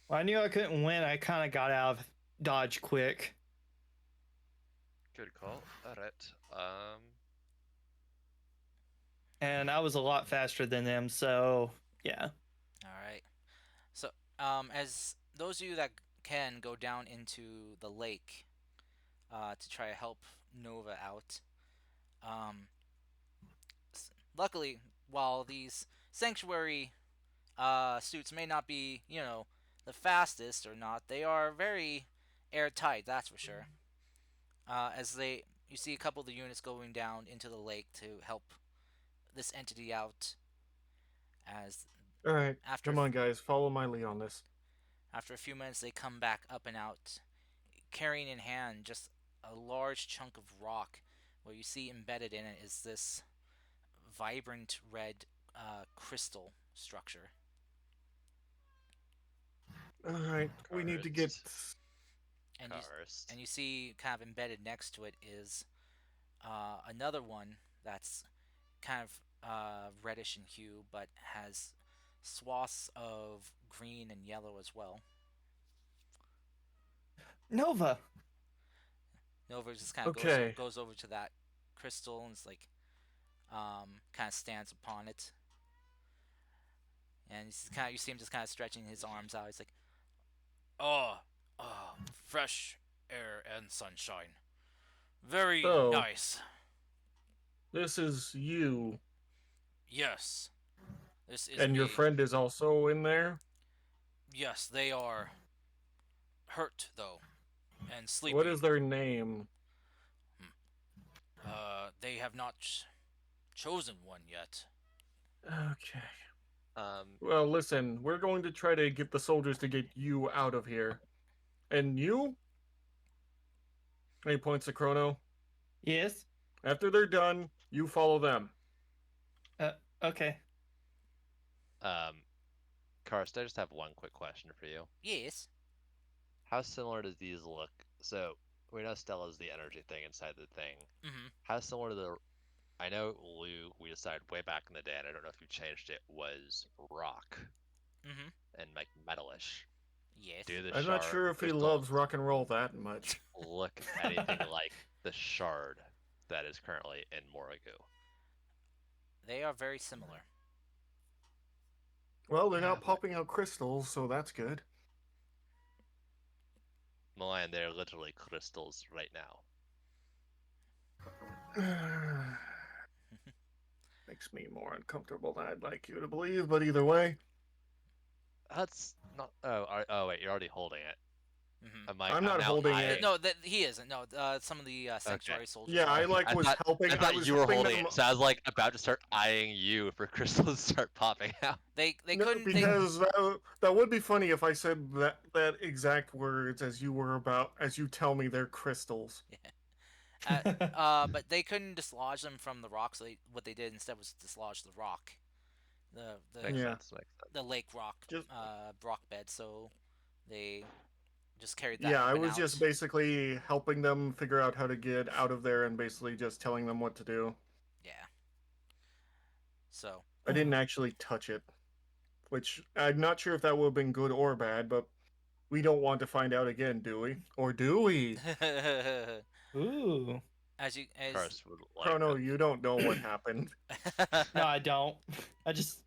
Well, I knew I couldn't win. I kind of got out of Dodge quick. Good call. All right. And I was a lot faster than them, so yeah. All right. So, as those of you that can go down into the lake to try to help Nova out, luckily, while these sanctuary suits may not be, the fastest or not, they are very airtight, that's for sure. You see a couple of the units going down into the lake to help this entity out. As All right, after come on, guys, follow my lead on this. after a few minutes, they come back up and out, carrying in hand just a large chunk of rock. What you see embedded in it is this vibrant red crystal structure. All right, we need to get. And Karst. you see kind of embedded next to it is another one that's kind of reddish in hue, but has swaths of green and yellow as well. Nova. Nova just kind of Okay. goes over to that crystal and is like, kind of stands upon it, and you see him just kind of stretching his arms out. He's like, "Oh, fresh air and sunshine, very So- nice. This is you, Yes, this is and me. your friend is also in there. Yes, they are hurt though, and sleepy. What is their name? They have not chosen one yet." Okay. Um, Well, listen, we're going to try to get the soldiers to get you out of here. And you? And he points to Chrono. Yes. After they're done, you follow them. Okay. Karst, I just have one quick question for you. Yes. How similar does these look? So we know Stella's the energy thing inside the thing. Mm-hmm. How similar to the? I know Lou. We decided way back in the day, and I don't know if you changed it. Was rock Mm-hmm. and like metalish. Yes. Do the I'm not sure if he loves rock and roll that much. look anything like the shard that is currently in Morigu? They are very similar. Well, they're not popping out crystals, so that's good. Milan, they're literally crystals right now. Makes me more uncomfortable than I'd like you to believe, but either way. That's not. Oh wait, you're already holding it. Mm-hmm. I'm not holding it. No, he isn't. No, some of the sanctuary soldiers. Yeah, I are. was helping. I thought was you were helping holding them. it, so I was like about to start eyeing you for crystals to start popping out. They No, couldn't because that would be funny if I said that exact words as you tell me they're crystals. but they couldn't dislodge them from the rocks. So what they did instead was dislodge the rock, Makes Yeah. sense. the lake rock, Just- rock bed. So they just carried that. Yeah, I weapon was out. just basically helping them figure out how to get out of there and basically just telling them what to do. Yeah. So I didn't actually touch it, which I'm not sure if that would have been good or bad, but we don't want to find out again, do we? Or do we? Ooh. as Karst would like Chrono, that. you don't know what happened. No, I don't. I just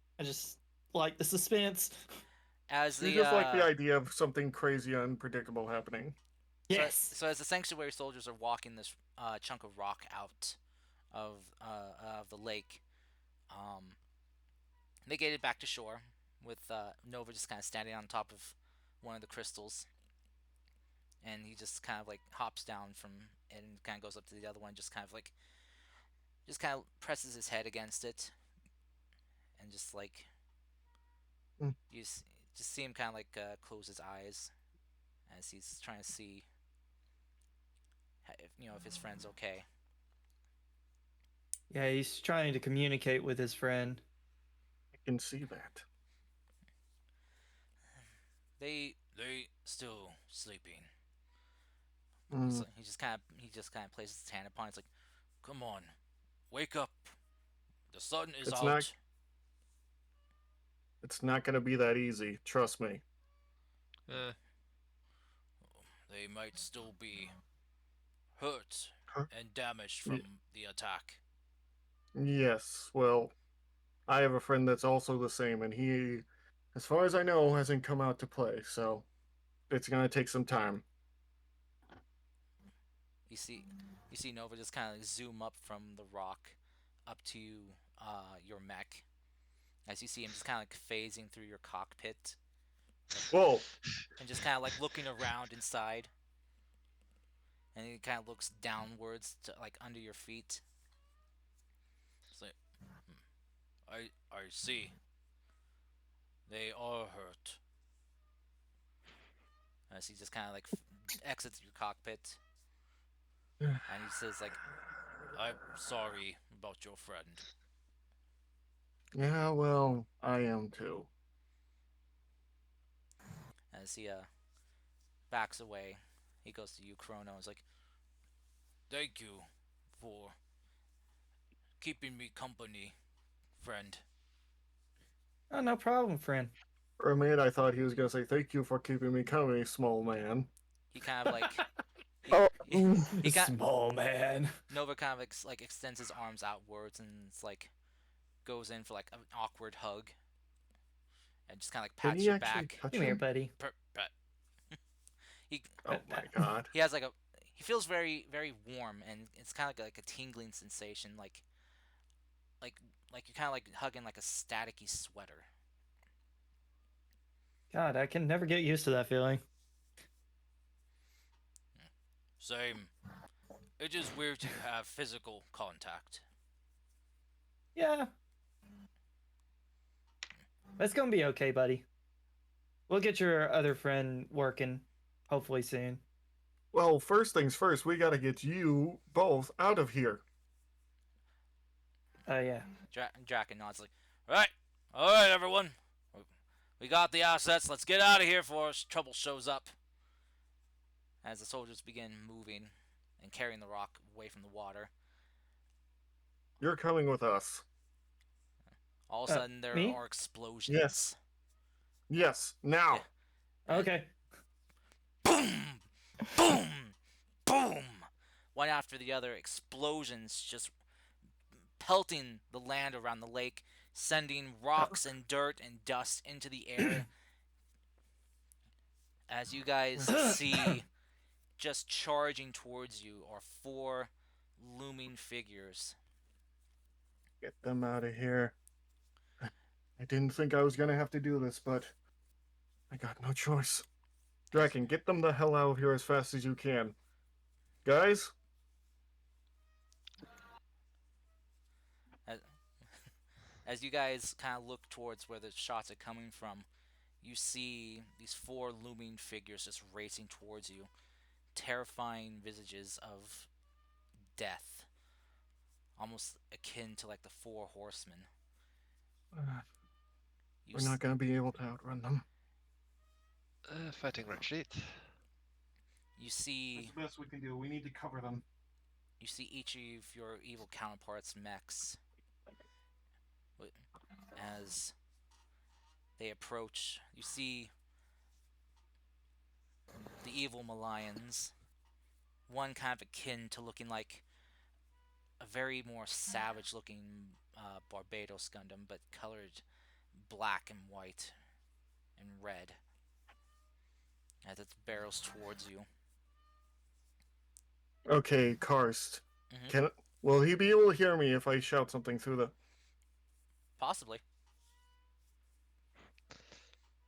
like the suspense. as You the just like the idea of something crazy, unpredictable happening. Yes. So as the sanctuary soldiers are walking this chunk of rock out of the lake, they get it back to shore with Nova just kind of standing on top of one of the crystals, and he just kind of like hops down from it and kind of goes up to the other one, just kind of presses his head against it, and just like just see him kind of like close his eyes as he's trying to see if his friend's okay. Yeah, he's trying to communicate with his friend. I can see that. They still sleeping. Mm. So he just kind of places his hand upon it. It's like, come on, wake up. The sun is It's out. not- It's not going to be that easy, trust me. They might still be hurt Huh? and damaged from the attack. Yes, well, I have a friend that's also the same, and he, as far as I know, hasn't come out to play, so it's going to take some time. You see Nova just kind of zoom up from the rock up to your mech, as you see him just kind of like phasing through your cockpit. Whoa! And just kind of like looking around inside, and he kind of looks downwards to like under your feet. It's like, I see. They are hurt. As he just kind of like exits your cockpit, and he says like, "I'm sorry about your friend." Yeah, well, I am too. As he backs away, he goes to you, Chrono. And is like, "Thank you for keeping me company, friend." Oh, no problem, friend. For a minute, I thought he was going to say, "Thank you for keeping me company, small man." He kind of like Oh, he got Small man. Nova kind of like extends his arms outwards and it's like goes in for like an awkward hug and just kind of like Did pats he your actually back. touch Come here, him? buddy. He Oh my god. he has like a he feels very warm and it's kind of like a tingling sensation like like you're kind of like hugging like a staticky sweater. God, I can never get used to that feeling. Same. It is weird to have physical contact. Yeah. It's gonna be okay, buddy. We'll get your other friend working, hopefully soon. Well, first things first, we got to get you both out of here. Oh, yeah. Draken nods like, all right, everyone. We got the assets. Let's get out of here before trouble shows up. As the soldiers begin moving and carrying the rock away from the water, You're coming with us. all of a sudden there me? are explosions. Yes. Yes, now. Yeah. Okay. Boom! Boom! Boom! One after the other, explosions just pelting the land around the lake, sending rocks and dirt and dust into the air. As you guys see, just charging towards you are 4 looming figures. Get them out of here. I didn't think I was going to have to do this, but I got no choice. Draken, get them the hell out of here as fast as you can. Guys? As you guys kind of look towards where the shots are coming from, you see these 4 looming figures just racing towards you. Terrifying visages of death. Almost akin to like the 4 horsemen. We're not going to be able to outrun them. Fighting retreat. You see That's the best we can do. We need to cover them. You see each of your evil counterparts' mechs as they approach. You see the evil Malayans, one kind of akin to looking like a very more savage-looking Barbados Gundam, but colored black and white and red as it barrels towards you. Okay, Karst. Mm-hmm. Will he be able to hear me if I shout something through the... Possibly.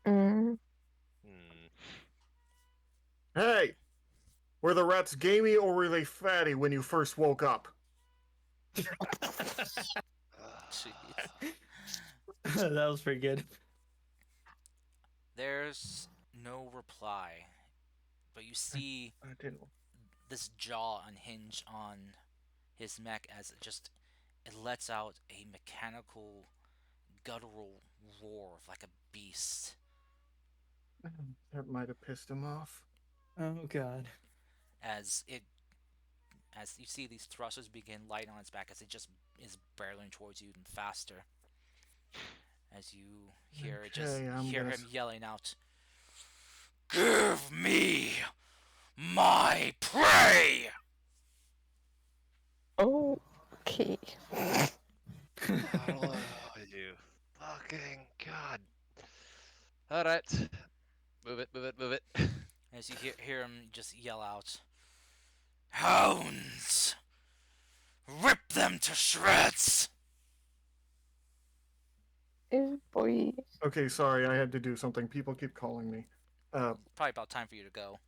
Mm. Hey! Were the rats gamey or were they fatty when you first woke up? Jeez. That was pretty good. There's no reply, but you see I didn't. this jaw unhinge on his mech as it lets out a mechanical guttural roar like a beast. That might have pissed him off. Oh, God. As you see these thrusters begin lighting on its back as it just is barreling towards you even faster. As you hear him yelling out, "Give me my prey!" Okay. Oh, you fucking god. Alright. Move it. As you hear him just yell out, "Hounds! Rip them to shreds!" Boy. Okay, sorry, I had to do something. People keep calling me. Probably about time for you to go.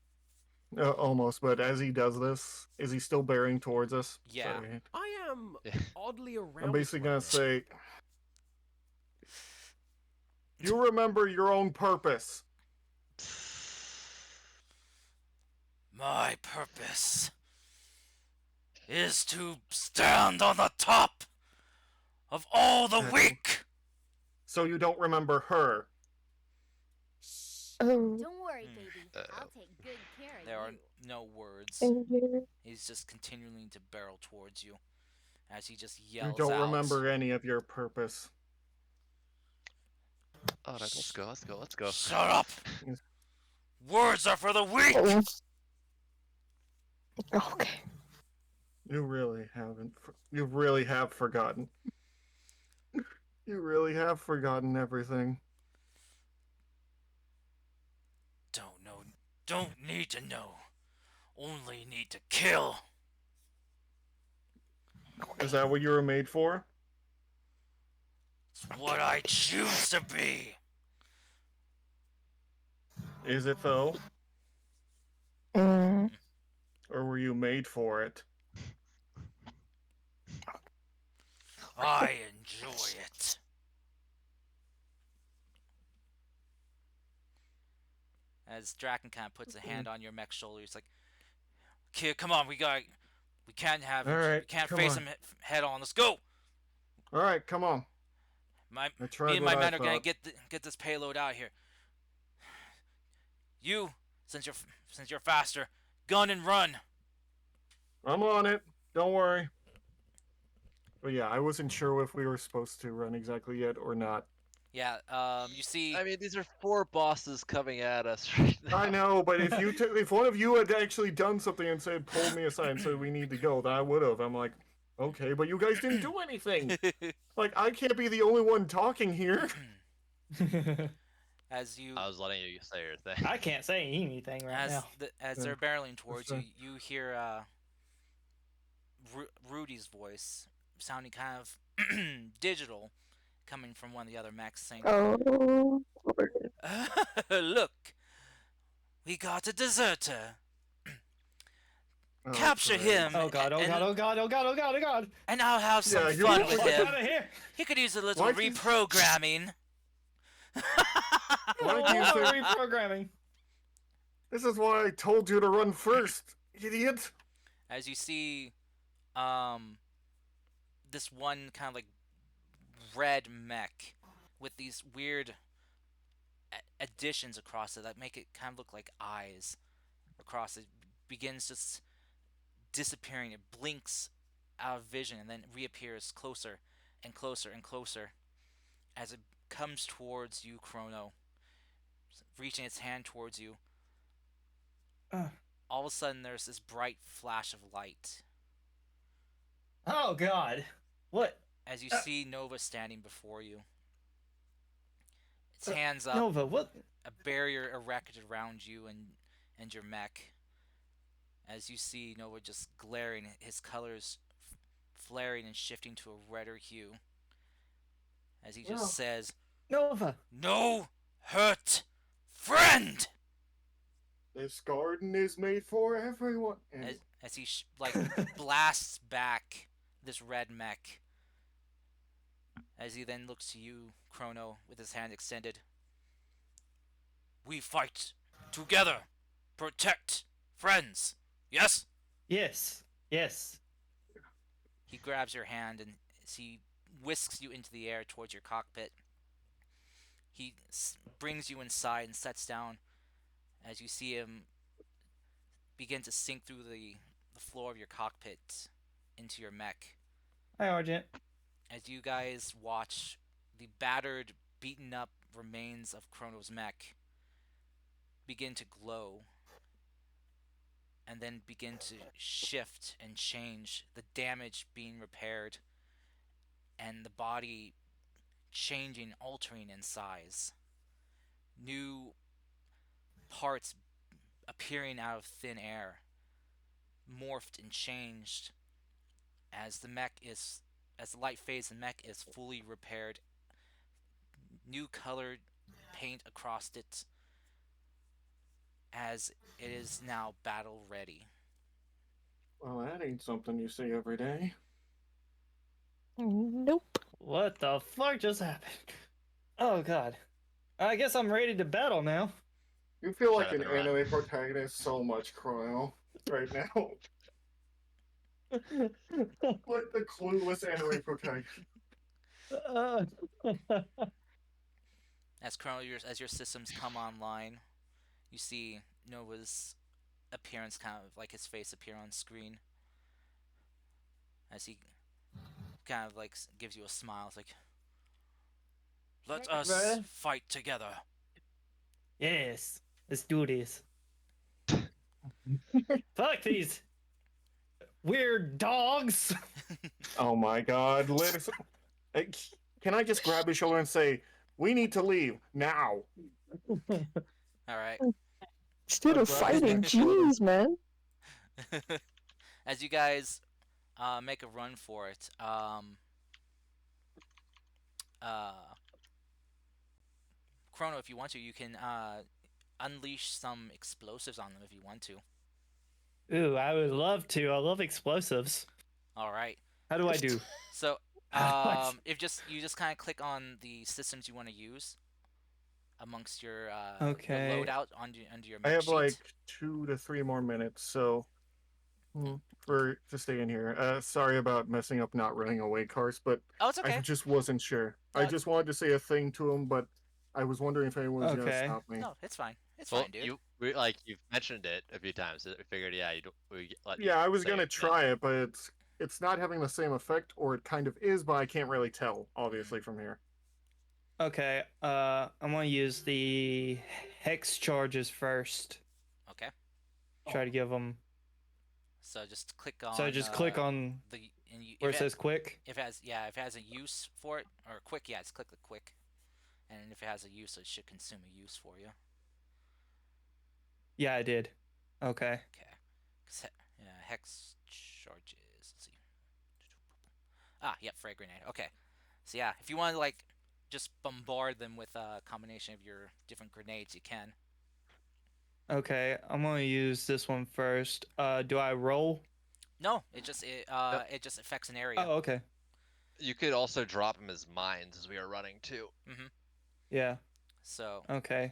Almost, but as he does this, is he still bearing towards us? Yeah. Sorry. I am oddly aroused. I'm basically right gonna now. say, You remember your own purpose. My purpose is to stand on the top of all the weak. So you don't remember her. Oh, Don't worry, baby. I'll take good care of There are you. no words. thank you. He's just continuing to barrel towards you as he just You yells don't out. remember any of your purpose. Oh, nice. Let's go. Let's go. Let's go. Shut up! Yes. Words are for the weak! Oh. Okay. You really haven't. You really have forgotten. You really have forgotten everything. Don't know. Don't need to know. Only need to kill. Is that what you were made for? It's what I choose to be. Is it though? Mm. Or were you made for it? I enjoy it. As Draken kind of puts a hand on your mech shoulder, he's like, "Kid, come on, we can't have All it. right, We can't come face on. him head on. Let's go. All right, come on. My I tried me and what my I men are gonna thought. get this payload out here. You, since you're faster, gun and run." I'm on it. Don't worry. But yeah, I wasn't sure if we were supposed to run exactly yet or not. Yeah. You see. I mean, these are 4 bosses coming at us right now. I know, but if one of you had actually done something and said pulled me aside and said we need to go, then I would have. I'm like, okay, but you guys didn't do anything. Like I can't be the only one talking here. As you I was letting you say your thing. I can't say anything right now. as Yeah, they're barreling towards you, fine. you hear Rudy's voice sounding kind of digital, coming from one of the other mechs, saying, Oh. "Look, we got a deserter. Oh, Capture great. him. Oh god, oh and, god, oh god, oh god, oh god, oh god. and I'll have some Yeah, you fun really with like him. Out of here. He could use a little Why'd you- reprogramming." Why Oh, do you what say- reprogramming? This is why I told you to run first, idiot. As you see, this one kind of like red mech with these weird additions across it that make it kind of look like eyes across it, begins just disappearing. It blinks out of vision and then reappears closer and closer and closer as it comes towards you, Chrono, reaching its hand towards you. All of a sudden, there's this bright flash of light Oh god. What? as you see Nova standing before you. Its hands up, Nova, what? a barrier erected around you and your mech. As you see Nova just glaring, his colors flaring and shifting to a redder hue. As he just says, Nova. "No hurt, friend!" This garden is made for everyone. And As he blasts back this red mech. As he then looks to you, Chrono, with his hand extended. "We fight together, protect friends. Yes?" Yes. Yes. He grabs your hand and as he whisks you into the air towards your cockpit. He brings you inside and sets down as you see him begin to sink through the floor of your cockpit into your mech. Hi, Argent. As you guys watch the battered, beaten up remains of Chrono's mech begin to glow and then begin to shift and change, the damage being repaired and the body changing, altering in size. New parts appearing out of thin air, morphed and changed as the light fades, the mech is fully repaired. New colored paint across it as it is now battle ready. well, that ain't something you see every day. Nope. What the fuck just happened? Oh god. I guess I'm ready to battle now. You feel like Better an than run. anime protagonist so much, Chrono, right now. Like the clueless anime protagonist. Uh, As as your systems come online, you see Nova's appearance, kind of like his face appear on screen as he kind of like gives you a smile. It's like, let us Bruh. fight together. Yes, let's do this. Fuck these weird dogs. Oh my god, let us. Can I just grab his shoulder and say, we need to leave now? All right. Instead I'll of grab his fighting, neck shoulder. jeez, man. As you guys make a run for it, uh, Chrono, if you want to, you can unleash some explosives on them if you want to. Ooh, I would love to. I love explosives. All right. How do I do? So, How if you just kind of click on the systems you want to use amongst your Okay. loadout under your I mech have sheet. like 2 to 3 more minutes, so to stay in here. Sorry about messing up not running away, Cars, but Oh, it's I okay. just wasn't sure. I No, just wanted to say a thing to him, but I was wondering if anyone was gonna Okay. stop me. no, it's fine. It's Well, fine, dude. you've mentioned it a few times. So we figured, yeah, we let you Yeah, I was say gonna it. Yeah. try it, but it's not having the same effect, or it kind of is, but I can't really tell, obviously, from here. Okay. I'm gonna use the hex charges first. Okay. Try to give them. So just click So on just click on the and you, where it says quick. if it has a use for it or quick, yeah, just click the quick, and if it has a use, it should consume a use for you. Yeah, I did. Okay. Okay. Yeah, hex charges. Let's see. Ah, yep, frag grenade. Okay. So yeah, if you want to like just bombard them with a combination of your different grenades, you can. Okay. I'm gonna use this one first. Do I roll? No, Yep. it just affects an area. Oh, okay. You could also drop them as mines as we are running too. Yeah. So Okay.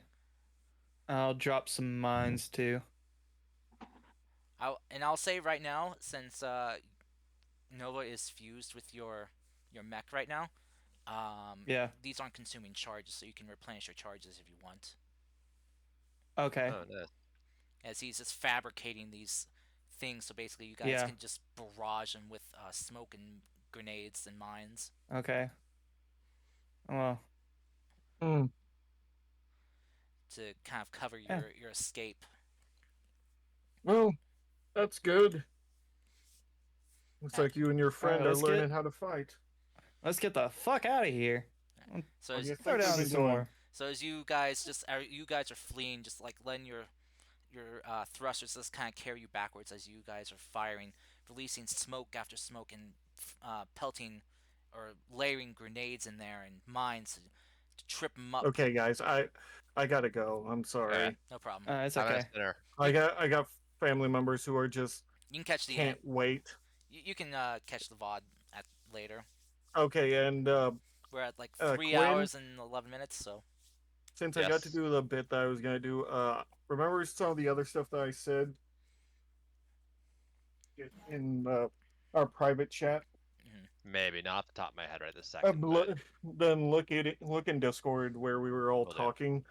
I'll drop some mines too. I'll say right now, since Nova is fused with your mech right now, Yeah. these aren't consuming charges, so you can replenish your charges if you want. Okay. Oh, nice. As he's just fabricating these things, so basically you guys Yeah. can just barrage them with smoke and grenades and mines Okay. Well, Mm. to kind of cover yeah. your escape. Well, that's good. Looks Uh, like you and your All right. friend are learning how to fight. Let's get the fuck out of here. So What do as, you Throw think we've down been some doing? more. so as you guys are fleeing, just like letting your thrusters just kind of carry you backwards as you guys are firing, releasing smoke after smoke and pelting or layering grenades in there and mines to trip them up. Okay, guys, I gotta go. I'm Okay. sorry. No problem. It's Have a nice okay. dinner. I got family members who are just You can catch the can't wait. you can catch the VOD at later. Okay, and We're at like 3 Quinn, hours and 11 minutes, so since I got to Yes. do the bit that I was gonna do, remember some of the other stuff that I said in our private chat? Maybe not off the top of my head right this second, Then look at it. Look in Discord where we were all will do. talking,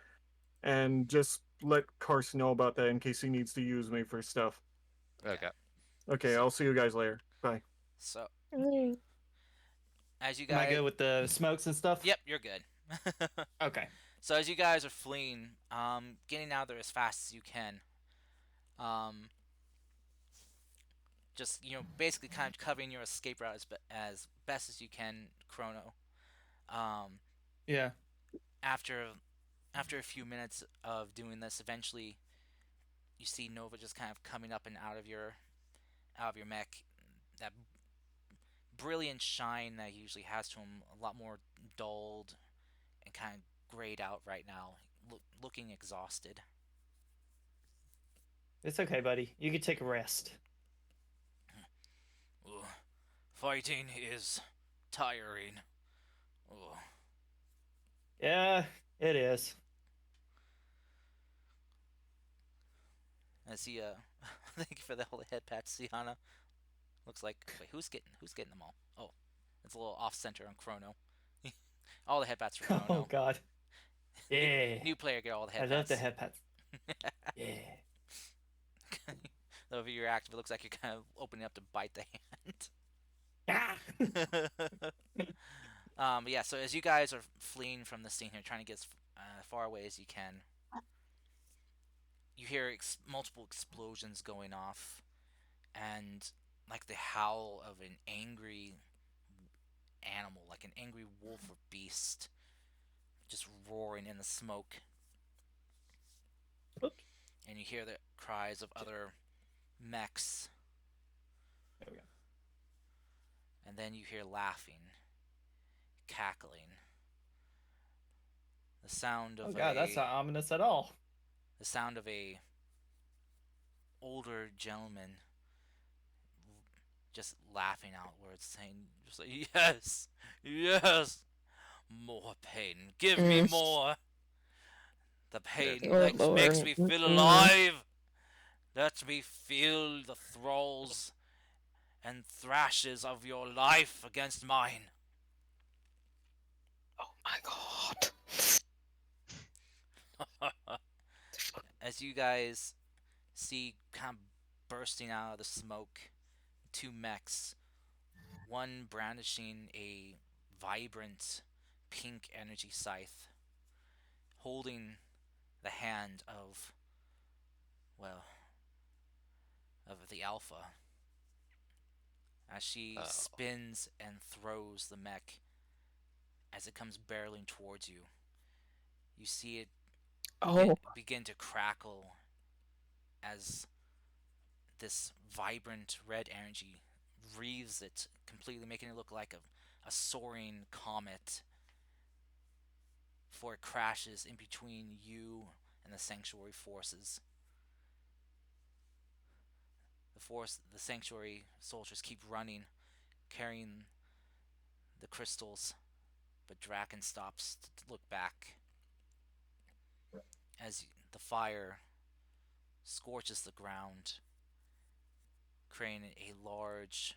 and just let Carson know about that in case he needs to use me for stuff. Okay. Okay, I'll see you guys later. Bye. so Mm. as you Am I guys good with the smokes and stuff? Yep, you're good. Okay. So as you guys are fleeing, getting out of there as fast as you can, um, just basically kind of covering your escape route as best as you can, Chrono. Um, Yeah. after after a few minutes of doing this, eventually you see Nova just kind of coming up and out of your mech. That brilliant shine that he usually has to him, a lot more dulled and kind of grayed out right now, looking exhausted. It's okay, buddy. You can take a rest. Ugh. Fighting is tiring. Ugh. Yeah, it is. I see. Thank you for the whole head patch, Sienna. Looks like. Wait, who's getting them all? Oh, it's a little off center on Chrono. All the head pats for Chrono. Oh God. Yeah. New player get all the head I pats. love the head pats. Yeah. Though if you're active, it looks like you're kind of opening up to bite the hand. But yeah, so as you guys are fleeing from the scene here, trying to get as far away as you can, you hear multiple explosions going off, and like the howl of an angry animal, like an angry wolf or beast, just roaring in the smoke. Oops. And you hear the cries of other mechs. There we go. And then you hear laughing, cackling. The sound of that's not ominous at all. the sound of a older gentleman just laughing outwards, saying, just like, yes, yes, more pain, give me more. The pain makes me feel alive. Let me feel the thralls and thrashes of your life against mine. Oh my god. As you guys see kind of bursting out of the smoke, two mechs, one brandishing a vibrant pink energy scythe, holding the hand of, well, of the alpha, as she spins and throws the mech as it comes barreling towards you. You see it begin to crackle as this vibrant red energy wreathes it completely, making it look like a soaring comet before it crashes in between you and the sanctuary forces. The sanctuary soldiers keep running, carrying the crystals, but Draken stops to look back as the fire scorches the ground, creating a large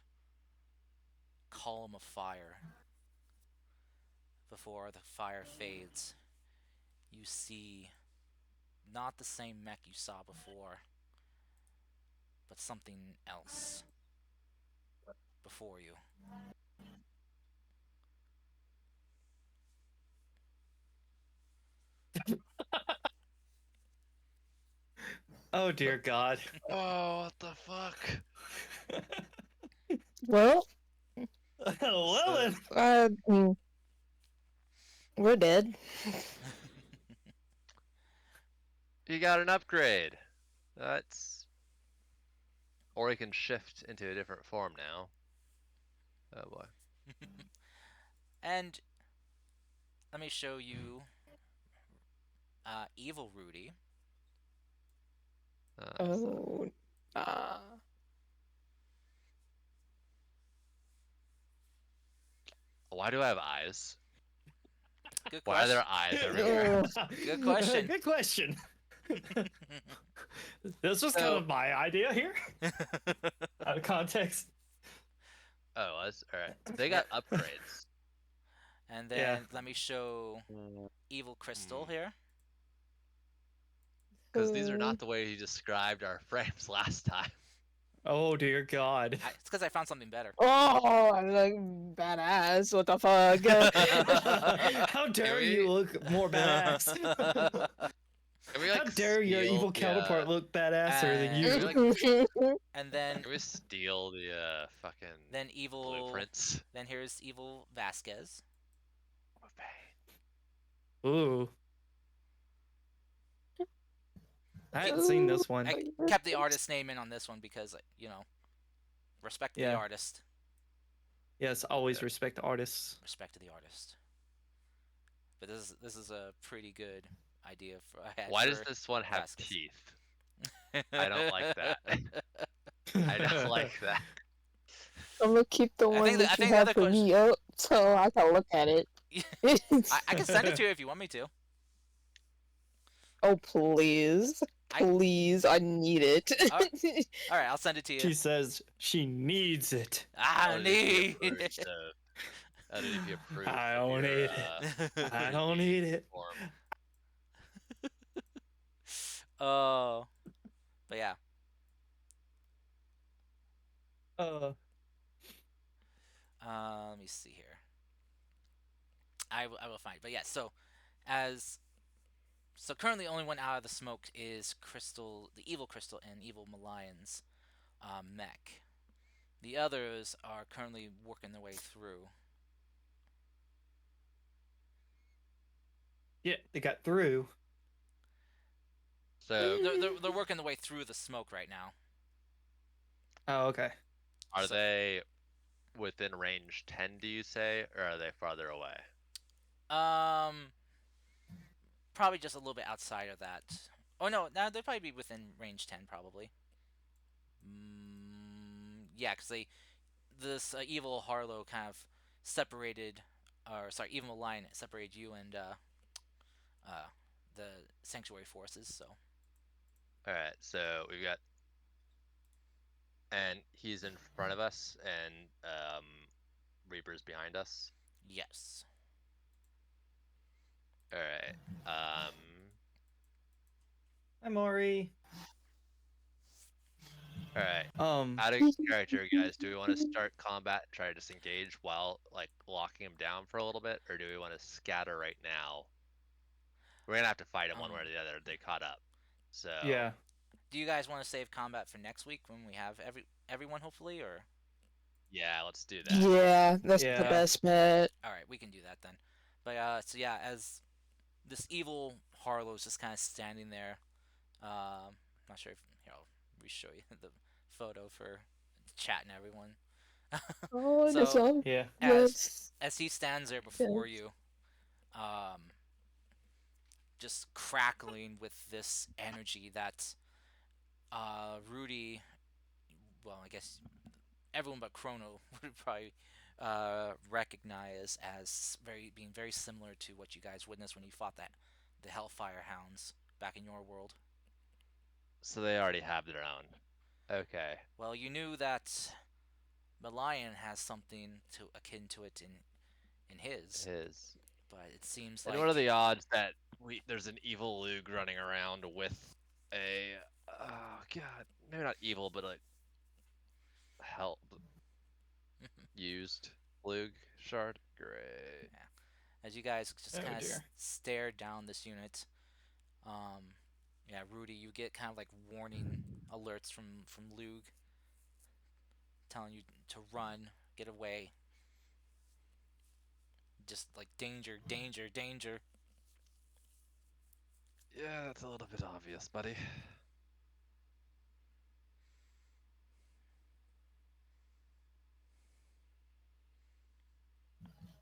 column of fire. Before the fire fades, you see not the same mech you saw before, but something else before you. Oh dear God. Oh, what the fuck? Well, Well then. we're dead. You got an upgrade. That's... Or you can shift into a different form now. Oh boy. And let me show you Evil Rudy. Why do I have eyes? Good Why are question. there eyes everywhere? Good question. Good question. This was kind of my idea here. Out of context. Oh, it was? Alright. They got upgrades. And then let me show Evil Crystal here. Because these are not the way you described our frames last time. Oh dear God. It's because I found something better. Oh, I'm like badass. What the fuck? How dare you look more badass? Can we, like, How dare your evil counterpart look badasser than you? And then can we steal the fucking blueprints? Then here's Evil Vasquez. Ooh. I hadn't seen this one. I kept the artist name in on this one because, respect to the artist. Yes, always respect the artists. Respect to the artist. But this is a pretty good idea for. Why does this one have Vasquez. teeth? I don't like that. I don't like that. I'm gonna keep the one that you have for me up so I can look at it. I can send it to you if you want me to. Oh, please. Please, I need it. All right, I'll send it to you. She says she needs it. I need Approved it. of- LDP approved I of don't your, need it. I don't 3D need it. form. Oh, but yeah. Uh, Let me see here. I will find it. But yeah, so currently only one out of the smoke is Crystal, the Evil Crystal, and Evil Malion's mech. The others are currently working their way through. yeah, they got through. So They're working their way through the smoke right now. Oh, okay. are So- they within range 10, do you say, or are they farther away? Probably just a little bit outside of that. Oh no, they'd probably be within range 10, probably. Yeah, because this evil Harlow kind of separated, or sorry, evil Lion separated you and the Sanctuary forces. So Alright, so we've got, and he's in front of us, and Reaper's behind us. yes. Alright, Hi, Maury. alright. Um, Out of character, guys, do we want to start combat and try to disengage while, like, locking him down for a little bit, or do we want to scatter right now? We're gonna have to fight him one way or the other. They caught up, so yeah. Do you guys want to save combat for next week when we have everyone hopefully, or? yeah, let's do that. Yeah, that's the Yeah. best bet. All right, we can do that then. But so yeah, as this evil Harlow's just kind of standing there. Not sure if here I'll re-show you the photo for chat and everyone. Oh, So, this one. Yeah. Yes. As he stands there before Yes. you, just crackling with this energy that Rudy, well, I guess everyone but Chrono would probably recognize as being very similar to what you guys witnessed when you fought the Hellfire Hounds back in your world. So they already have their own. Okay. Well, you knew that Malion has something akin to it in his, but it seems And like what are the odds that there's an evil Lug running around with a oh god, maybe not evil, but like help used Lug shard? Great. as you guys just Oh, kind of dear. stare down this unit. Yeah, Rudy, you get kind of like warning alerts from Lug, telling you to run, get away. Just like danger, danger, danger. Yeah, that's a little bit obvious, buddy.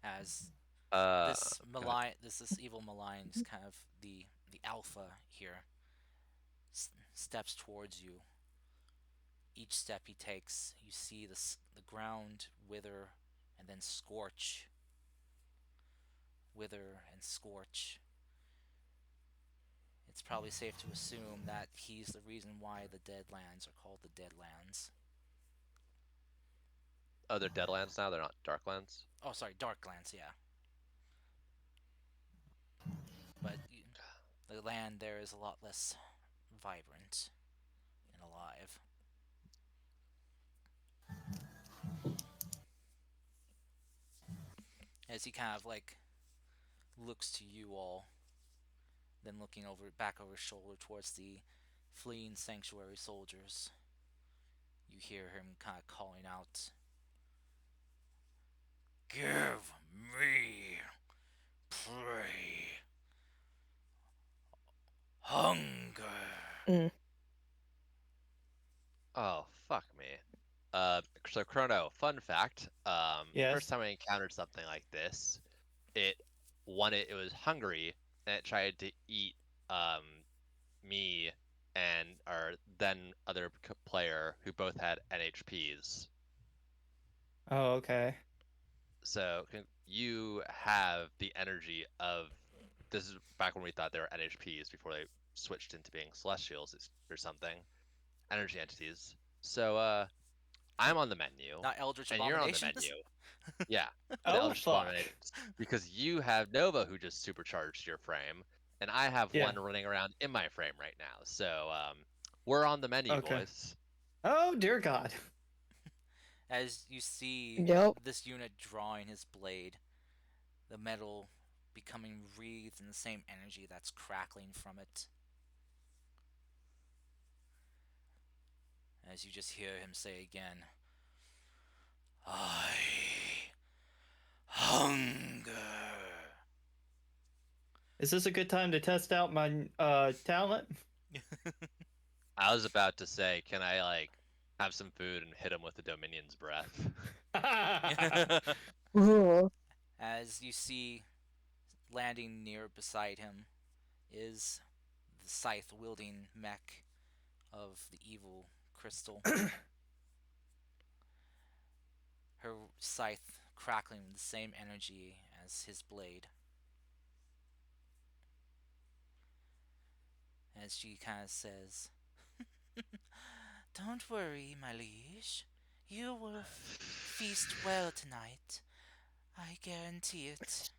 As this God. malign, this evil malign is kind of the alpha here. Steps towards you. Each step he takes, you see the ground wither and then scorch, wither and scorch. It's probably safe to assume that he's the reason why the Deadlands are called the Deadlands. Oh, they're Deadlands now. They're not Darklands. Oh, sorry, Darklands, yeah. But the land there is a lot less vibrant and alive. As he kind of like looks to you all, then looking back over his shoulder towards the fleeing sanctuary soldiers, you hear him kind of calling out, "Give me prey, hunger." Oh, fuck me. So Chrono, fun fact. Yes. First time I encountered something like this, it was hungry and it tried to eat me and our then other player who both had NHPs. Oh, okay. So you have the energy of this is back when we thought they were NHPs before they switched into being celestials or something, energy entities. So I'm on the menu, Not Eldritch and you're on the Abominations? menu. Yeah, the Oh Eldritch fuck. Abominations, because you have Nova who just supercharged your frame, and I have Yeah. one running around in my frame right now. So we're on the menu, Okay. boys. Oh dear God. As you see Yep. this unit drawing his blade, the metal becoming wreathed in the same energy that's crackling from it. As you just hear him say again, I hunger. Is this a good time to test out my talent? I was about to say, can I like have some food and hit him with the Dominion's breath? Ugh. As you see landing near beside him is the scythe wielding mech of the evil crystal. Her scythe crackling with the same energy as his blade. As she kind of says, "Don't worry, my liege. You will feast well tonight. I guarantee it."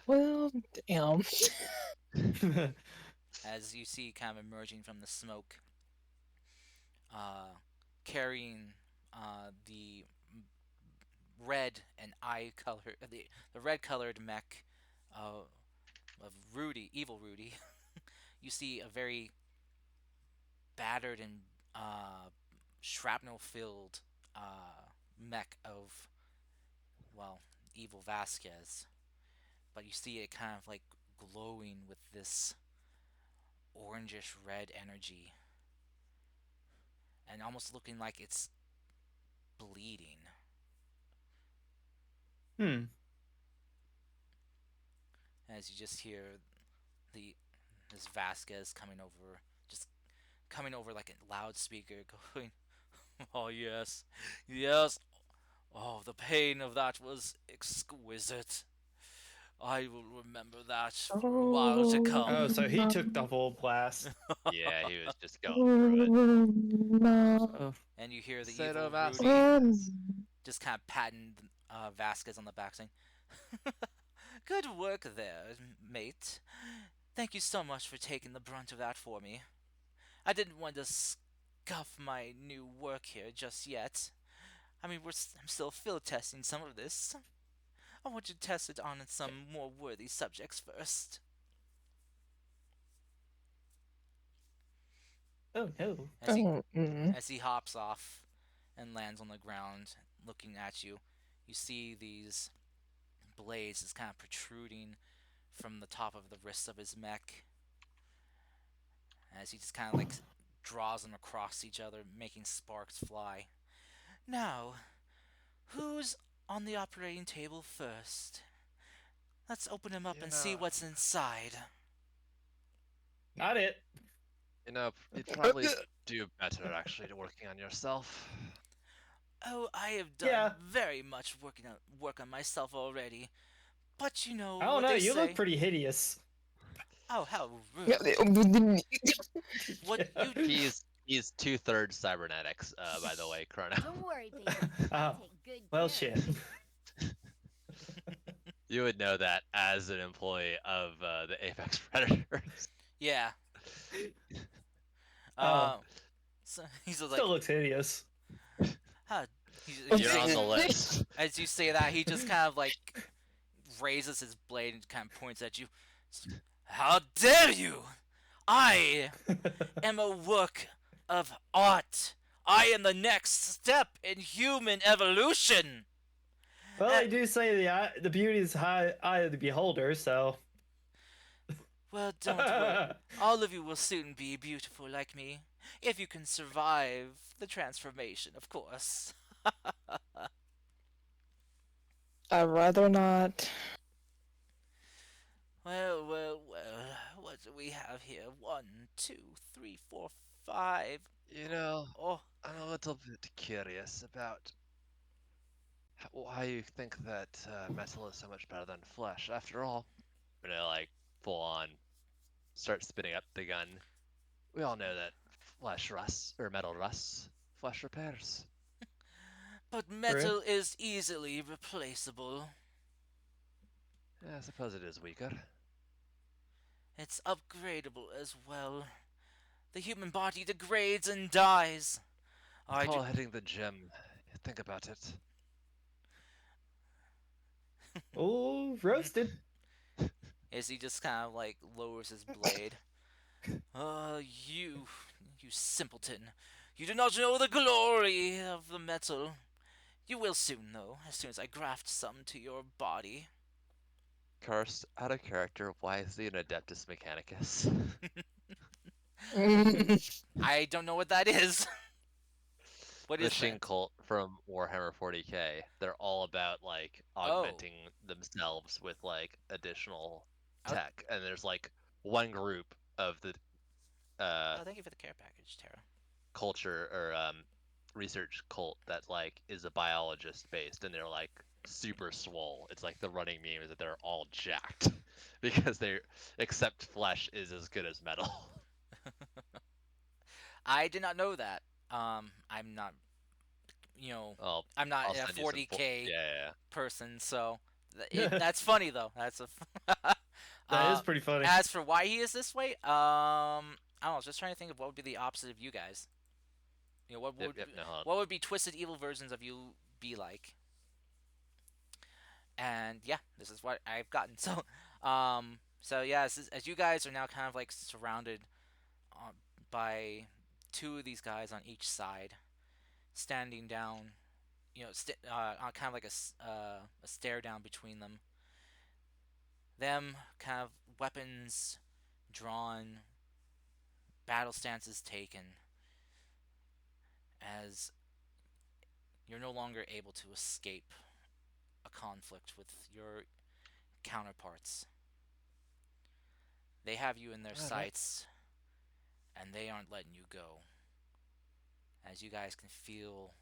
Well, damn. As you see, kind of emerging from the smoke, carrying the red and eye color, the red colored mech of Rudy, evil Rudy. You see a very battered and shrapnel filled mech of, well, evil Vasquez. But you see it kind of like glowing with this orangish red energy and almost looking like it's bleeding. As you just hear the this Vasquez coming over like a loudspeaker, going, "Oh yes, yes. Oh, the pain of that was exquisite. I will remember that for a while to Oh, Oh, come." so he no. took the whole blast. Yeah, he was just going through it. Oh, no. Oh. And you hear the Say evil no Rudy Vasquez. just kind of patting Vasquez on the back, saying, "Good work there, mate. Thank you so much for taking the brunt of that for me. I didn't want to scuff my new work here just yet. I mean, I'm still field testing some of this. I want to test it on some more worthy subjects first." Oh no. As he Mm. as he hops off and lands on the ground, looking at you, you see these blades is kind of protruding from the top of the wrists of his mech. As he just kind of like draws them across each other, making sparks fly. Now, who's on the operating table first? Let's open him up You and see know, what's inside. Not it. You'd probably do better actually working on yourself. Oh, I have done Yeah. very much work on myself already. But you know I don't what know. they You look say. pretty hideous. Oh, how Yeah, rude. What you He's 2/3 cybernetics, by the way, Chrono. Don't worry, baby. I'll Oh. take good Well, care shit. of you. You would know that as an employee of the Apex Predators. Yeah. Oh. So he's just like, Still looks hideous. huh. You're on the list. As you say that, he just kind of like raises his blade and kind of points at you. How dare you! I am a work of art. I am the next step in human evolution. Well, they do say the beauty is high eye of the beholder, so. Well, don't worry. All of you will soon be beautiful like me. If you can survive the transformation, of course. I'd rather not. Well, well, well. What do we have here? 1, 2, 3, 4, 5. You know, Oh, I'm a little bit curious about why you think that metal is so much better than flesh. After all, like full on start spinning up the gun. We all know that flesh rusts, or metal rusts, flesh repairs. But metal is easily replaceable. Yeah, I suppose it is weaker. It's upgradable as well. The human body degrades and dies. It's all hitting the gym. Think about it. Oh, roasted. As he just kind of like lowers his blade. You simpleton. You do not know the glory of the metal. You will soon, though, as soon as I graft some to your body. Karst, out of character, why is he an Adeptus Mechanicus? I don't know what that is. What the is Shin that? cult from Warhammer 40k. They're all about like augmenting themselves with like additional tech, and there's like one group of the thank you for the care package, Tara. culture or research cult that like is a biologist based, and they're like super swole. It's like the running meme is that they're all jacked because they except flesh is as good as metal. I did not know that. I'm not, I'm not I'll a send you some 40k yeah. person, so that's funny though. That's a that is pretty funny. As for why he is this way, I don't know. I was just trying to think of what would be the opposite of you guys. What would be twisted evil versions of you be like? And yeah, this is what I've gotten. So yeah, as you guys are now kind of like surrounded by two of these guys on each side, standing down, on kind of like a stare down between them. Them kind of weapons drawn, battle stances taken, as you're no longer able to escape a conflict with your counterparts. They have you in their sights, and they aren't letting you go. As you guys can feel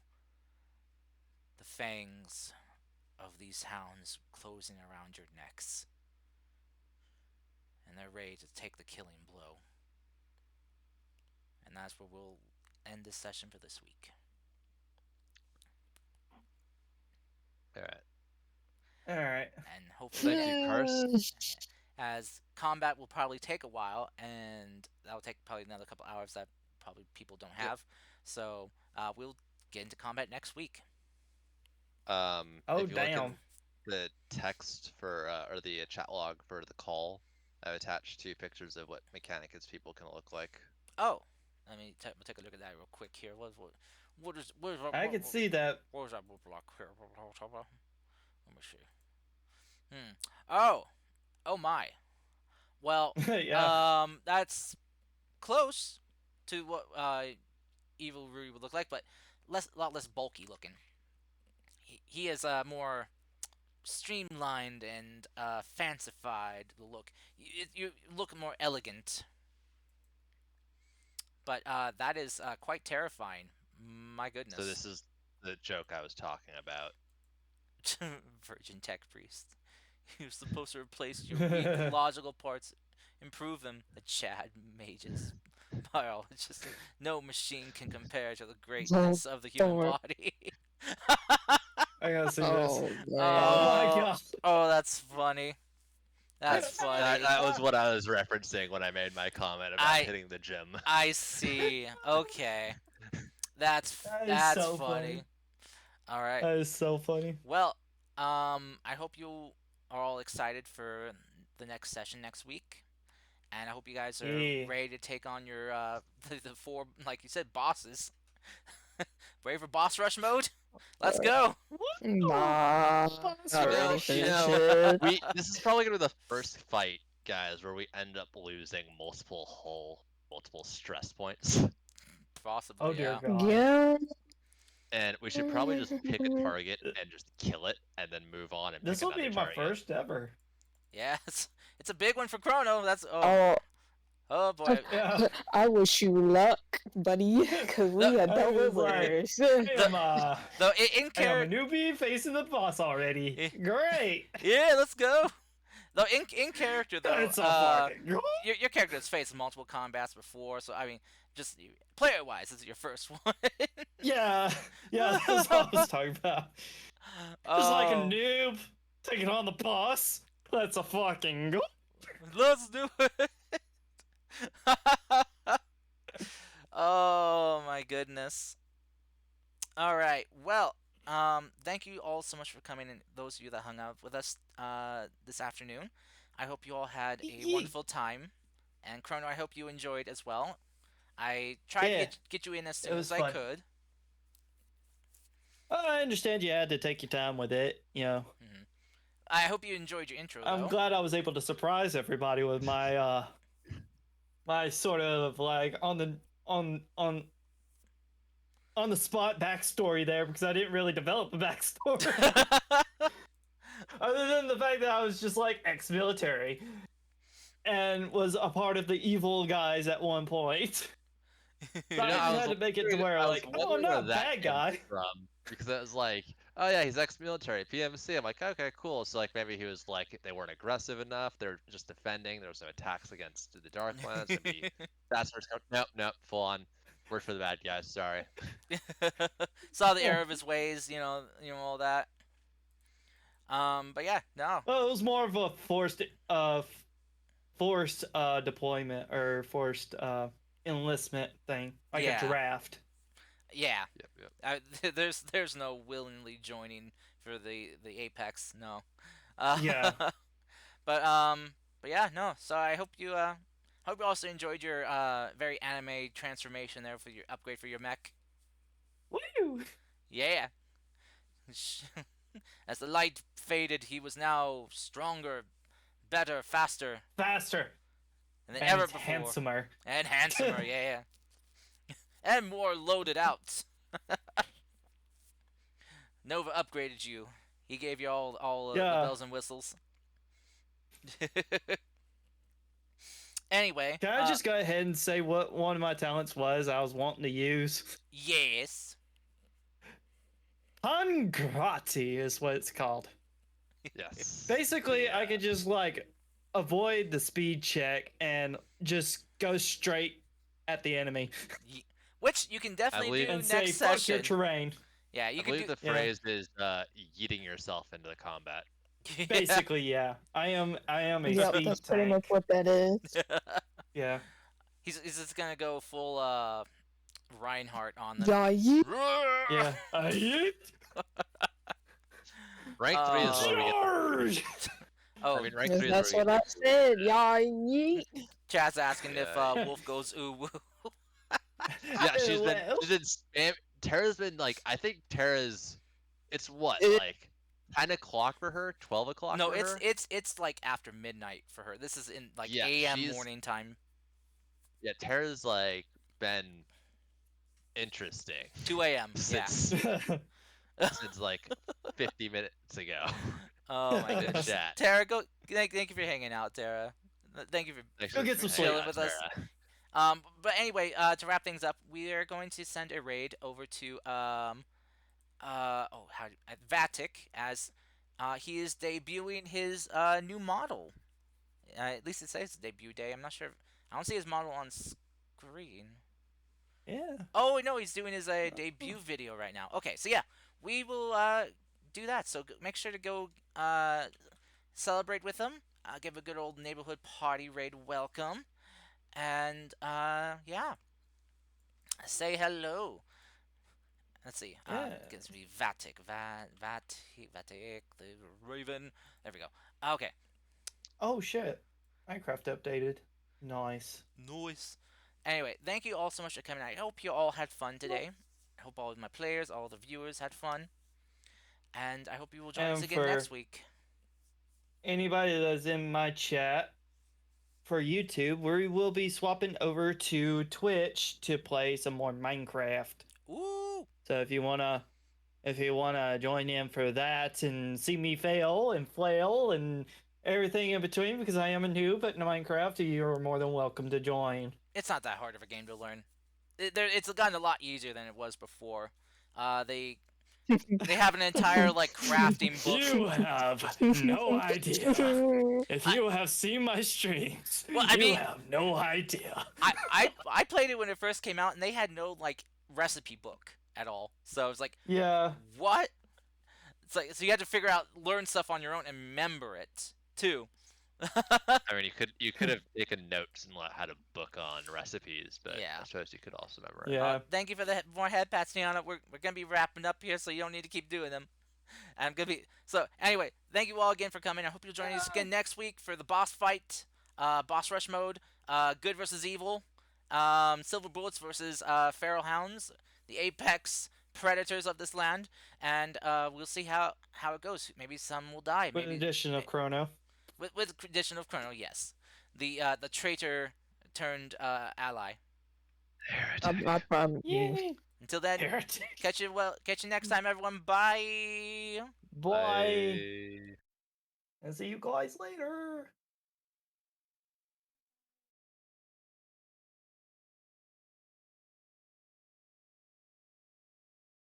the fangs of these hounds closing around your necks, and they're ready to take the killing blow. And that's where we'll end this session for this week. Alright. And hopefully, thank you, Karst. As combat will probably take a while, and that'll take probably another couple hours that probably people don't have. So we'll get into combat next week. If you damn. look in the text for or the chat log for the call, I've attached 2 pictures of what Mechanicus people can look like. Oh, let me take a look at that real quick here. I can see that. What was that block here? Let me see. Oh my. Well, yeah. That's close to what Evil Rui would look like, but a lot less bulky looking. He is more streamlined and fancified look. You look more elegant. But that is quite terrifying. My goodness. So this is the joke I was talking about. Virgin Tech Priest. You're supposed to replace your weak logical parts, improve them. The Chad Mages biologist. No machine can compare to the greatness of the human body. I gotta see this. Oh my god. Oh, that's funny. That's funny. That was what I was referencing when I made my comment about hitting the gym. I see. Okay. That's so funny. All right. That is so funny. Well, I hope you are all excited for the next session next week, and I hope you guys are ready to take on your the 4, like you said, bosses. Ready for boss rush mode? Let's go. Nah, not ready for this shit. This is probably gonna be the first fight, guys, where we end up losing multiple stress points. Possibly. Oh dear God. Yeah. And we should probably just pick a target and just kill it, and then move on. And this will be my first ever. Yeah, it's a big one for Chrono. That's oh boy. Yeah. I wish you luck, buddy, because we are double winners. Though in I'm a character, newbie facing the boss already. Great. yeah, let's go. Though in character though, It's a fucking. your character has faced multiple combats before, so I mean, just player wise, this is your first one. Yeah, that's what I was talking about. Just like a Oh, noob taking on the boss. That's a fucking. let's do it. Oh my goodness. All right. Well, thank you all so much for coming in. Those of you that hung out with us this afternoon, I hope you all had a wonderful time. And Chrono, I hope you enjoyed as well. I tried to Yeah, get you in as it soon was as I fun. could. I understand you had to take your time with it. I hope you enjoyed your intro, though. I'm glad I was able to surprise everybody with my my sort of like on the spot backstory there, because I didn't really develop a backstory other than the fact that I was just like ex-military and was a part of the evil guys at one point. You So I know, just had to make it to where I was like, oh, I'm wondering not where a that bad came guy. from because it was like, oh yeah, he's ex-military, PMC. I'm like, okay, cool. So like maybe he was like they weren't aggressive enough. They're just defending. There was no attacks against the Darklands. Maybe that's where it's going. Nope, full on. Worked for the bad guys. Sorry. Saw the error of his ways, all that. But yeah, no. Well, it was more of a forced deployment or forced enlistment thing, like Yeah. a draft. Yeah. Yep. There's no willingly joining for the Apex, no. Yeah. But yeah, no. So I hope you also enjoyed your very anime transformation there for your upgrade for your mech. Woo! Yeah. As the light faded, he was now stronger, better, faster Faster than and ever before. handsomer. And handsomer, yeah. And more loaded out. Nova upgraded you. He gave you all the bells and whistles. Anyway. Can I just go ahead and say what one of my talents was I was wanting to use? Yes. Pangrati is what it's called. Yes. Basically, I could just like avoid the speed check and just go straight at the enemy Which you can definitely do and next say, session. fuck your terrain. Yeah, you I can believe do. the phrase is yeeting yourself into the combat. Basically, yeah. I am a Yep, speed that's pretty tank. much what that is. Yeah. He's just gonna go full Reinhardt on them. Yeah, you. Yeah. Rank 3 is where we get. Charge! Oh, I mean, rank 3 is That's where we what get. I said. Yeah, yeet. Chad's asking if Yeah. Wolf goes ooh woo. Yeah, she's been Well. spam. Tara's been like, I think Tara's. It's what It- like 10 o'clock for her, 12 o'clock. No, for her? it's like after midnight for her. This is in like Yeah, AM she's- morning time. Yeah, Tara's like been interesting 2 a.m. Yeah. since like 50 minutes ago. Oh my in the goodness. chat. Tara, go. Thank you for hanging out, Tara. Thank you for Thanks Go for get some hanging sleep. out, With us. Tara. But anyway, to wrap things up, we are going to send a raid over to Vatic, as he is debuting his new model. At least it says debut day. I'm not sure. I don't see his model on screen. Yeah. Oh no, he's doing his debut video right now. Okay, so yeah, we will do that. So make sure to go celebrate with him. Give a good old neighborhood party raid welcome, and yeah, say hello. Let's see. Yeah. It's going to be Vatic, Vatic, the Raven. There we go. Okay. Oh shit. Minecraft updated. Nice. Nice. Anyway, thank you all so much for coming out. I hope you all had fun today. I hope all of my players, all the viewers had fun. And I hope you will join us And again for- next week. Anybody that's in my chat for YouTube, we will be swapping over to Twitch to play some more Minecraft. Ooh! So if you wanna join in for that and see me fail and flail and everything in between, because I am a noob at Minecraft, you're more than welcome to join. It's not that hard of a game to learn. It's gotten a lot easier than it was before. They They have an entire like crafting book. You have no idea. If you have seen my streams, Well, I you mean- have no idea. I played it when it first came out, and they had no like recipe book at all. So I was like, Yeah. what? It's like so you had to learn stuff on your own and remember it too. I mean, you could have taken notes and had a book on recipes, but Yeah. I suppose you could also memorize. Yeah. Thank you for the more head pats, Tiana. We're gonna be wrapping up here, so you don't need to keep doing them. I'm gonna be so. Anyway, thank you all again for coming. I hope you'll join us again next week for the boss fight, boss rush mode, good versus evil, silver bullets versus feral hounds, the apex predators of this land, and we'll see how it goes. Maybe some will die. With Maybe an addition of Chrono. with addition of Chrono, yes, the traitor turned ally. I promise you. Yay. Until then, Heretic. catch you next time, everyone. Bye. Bye. And see you guys later.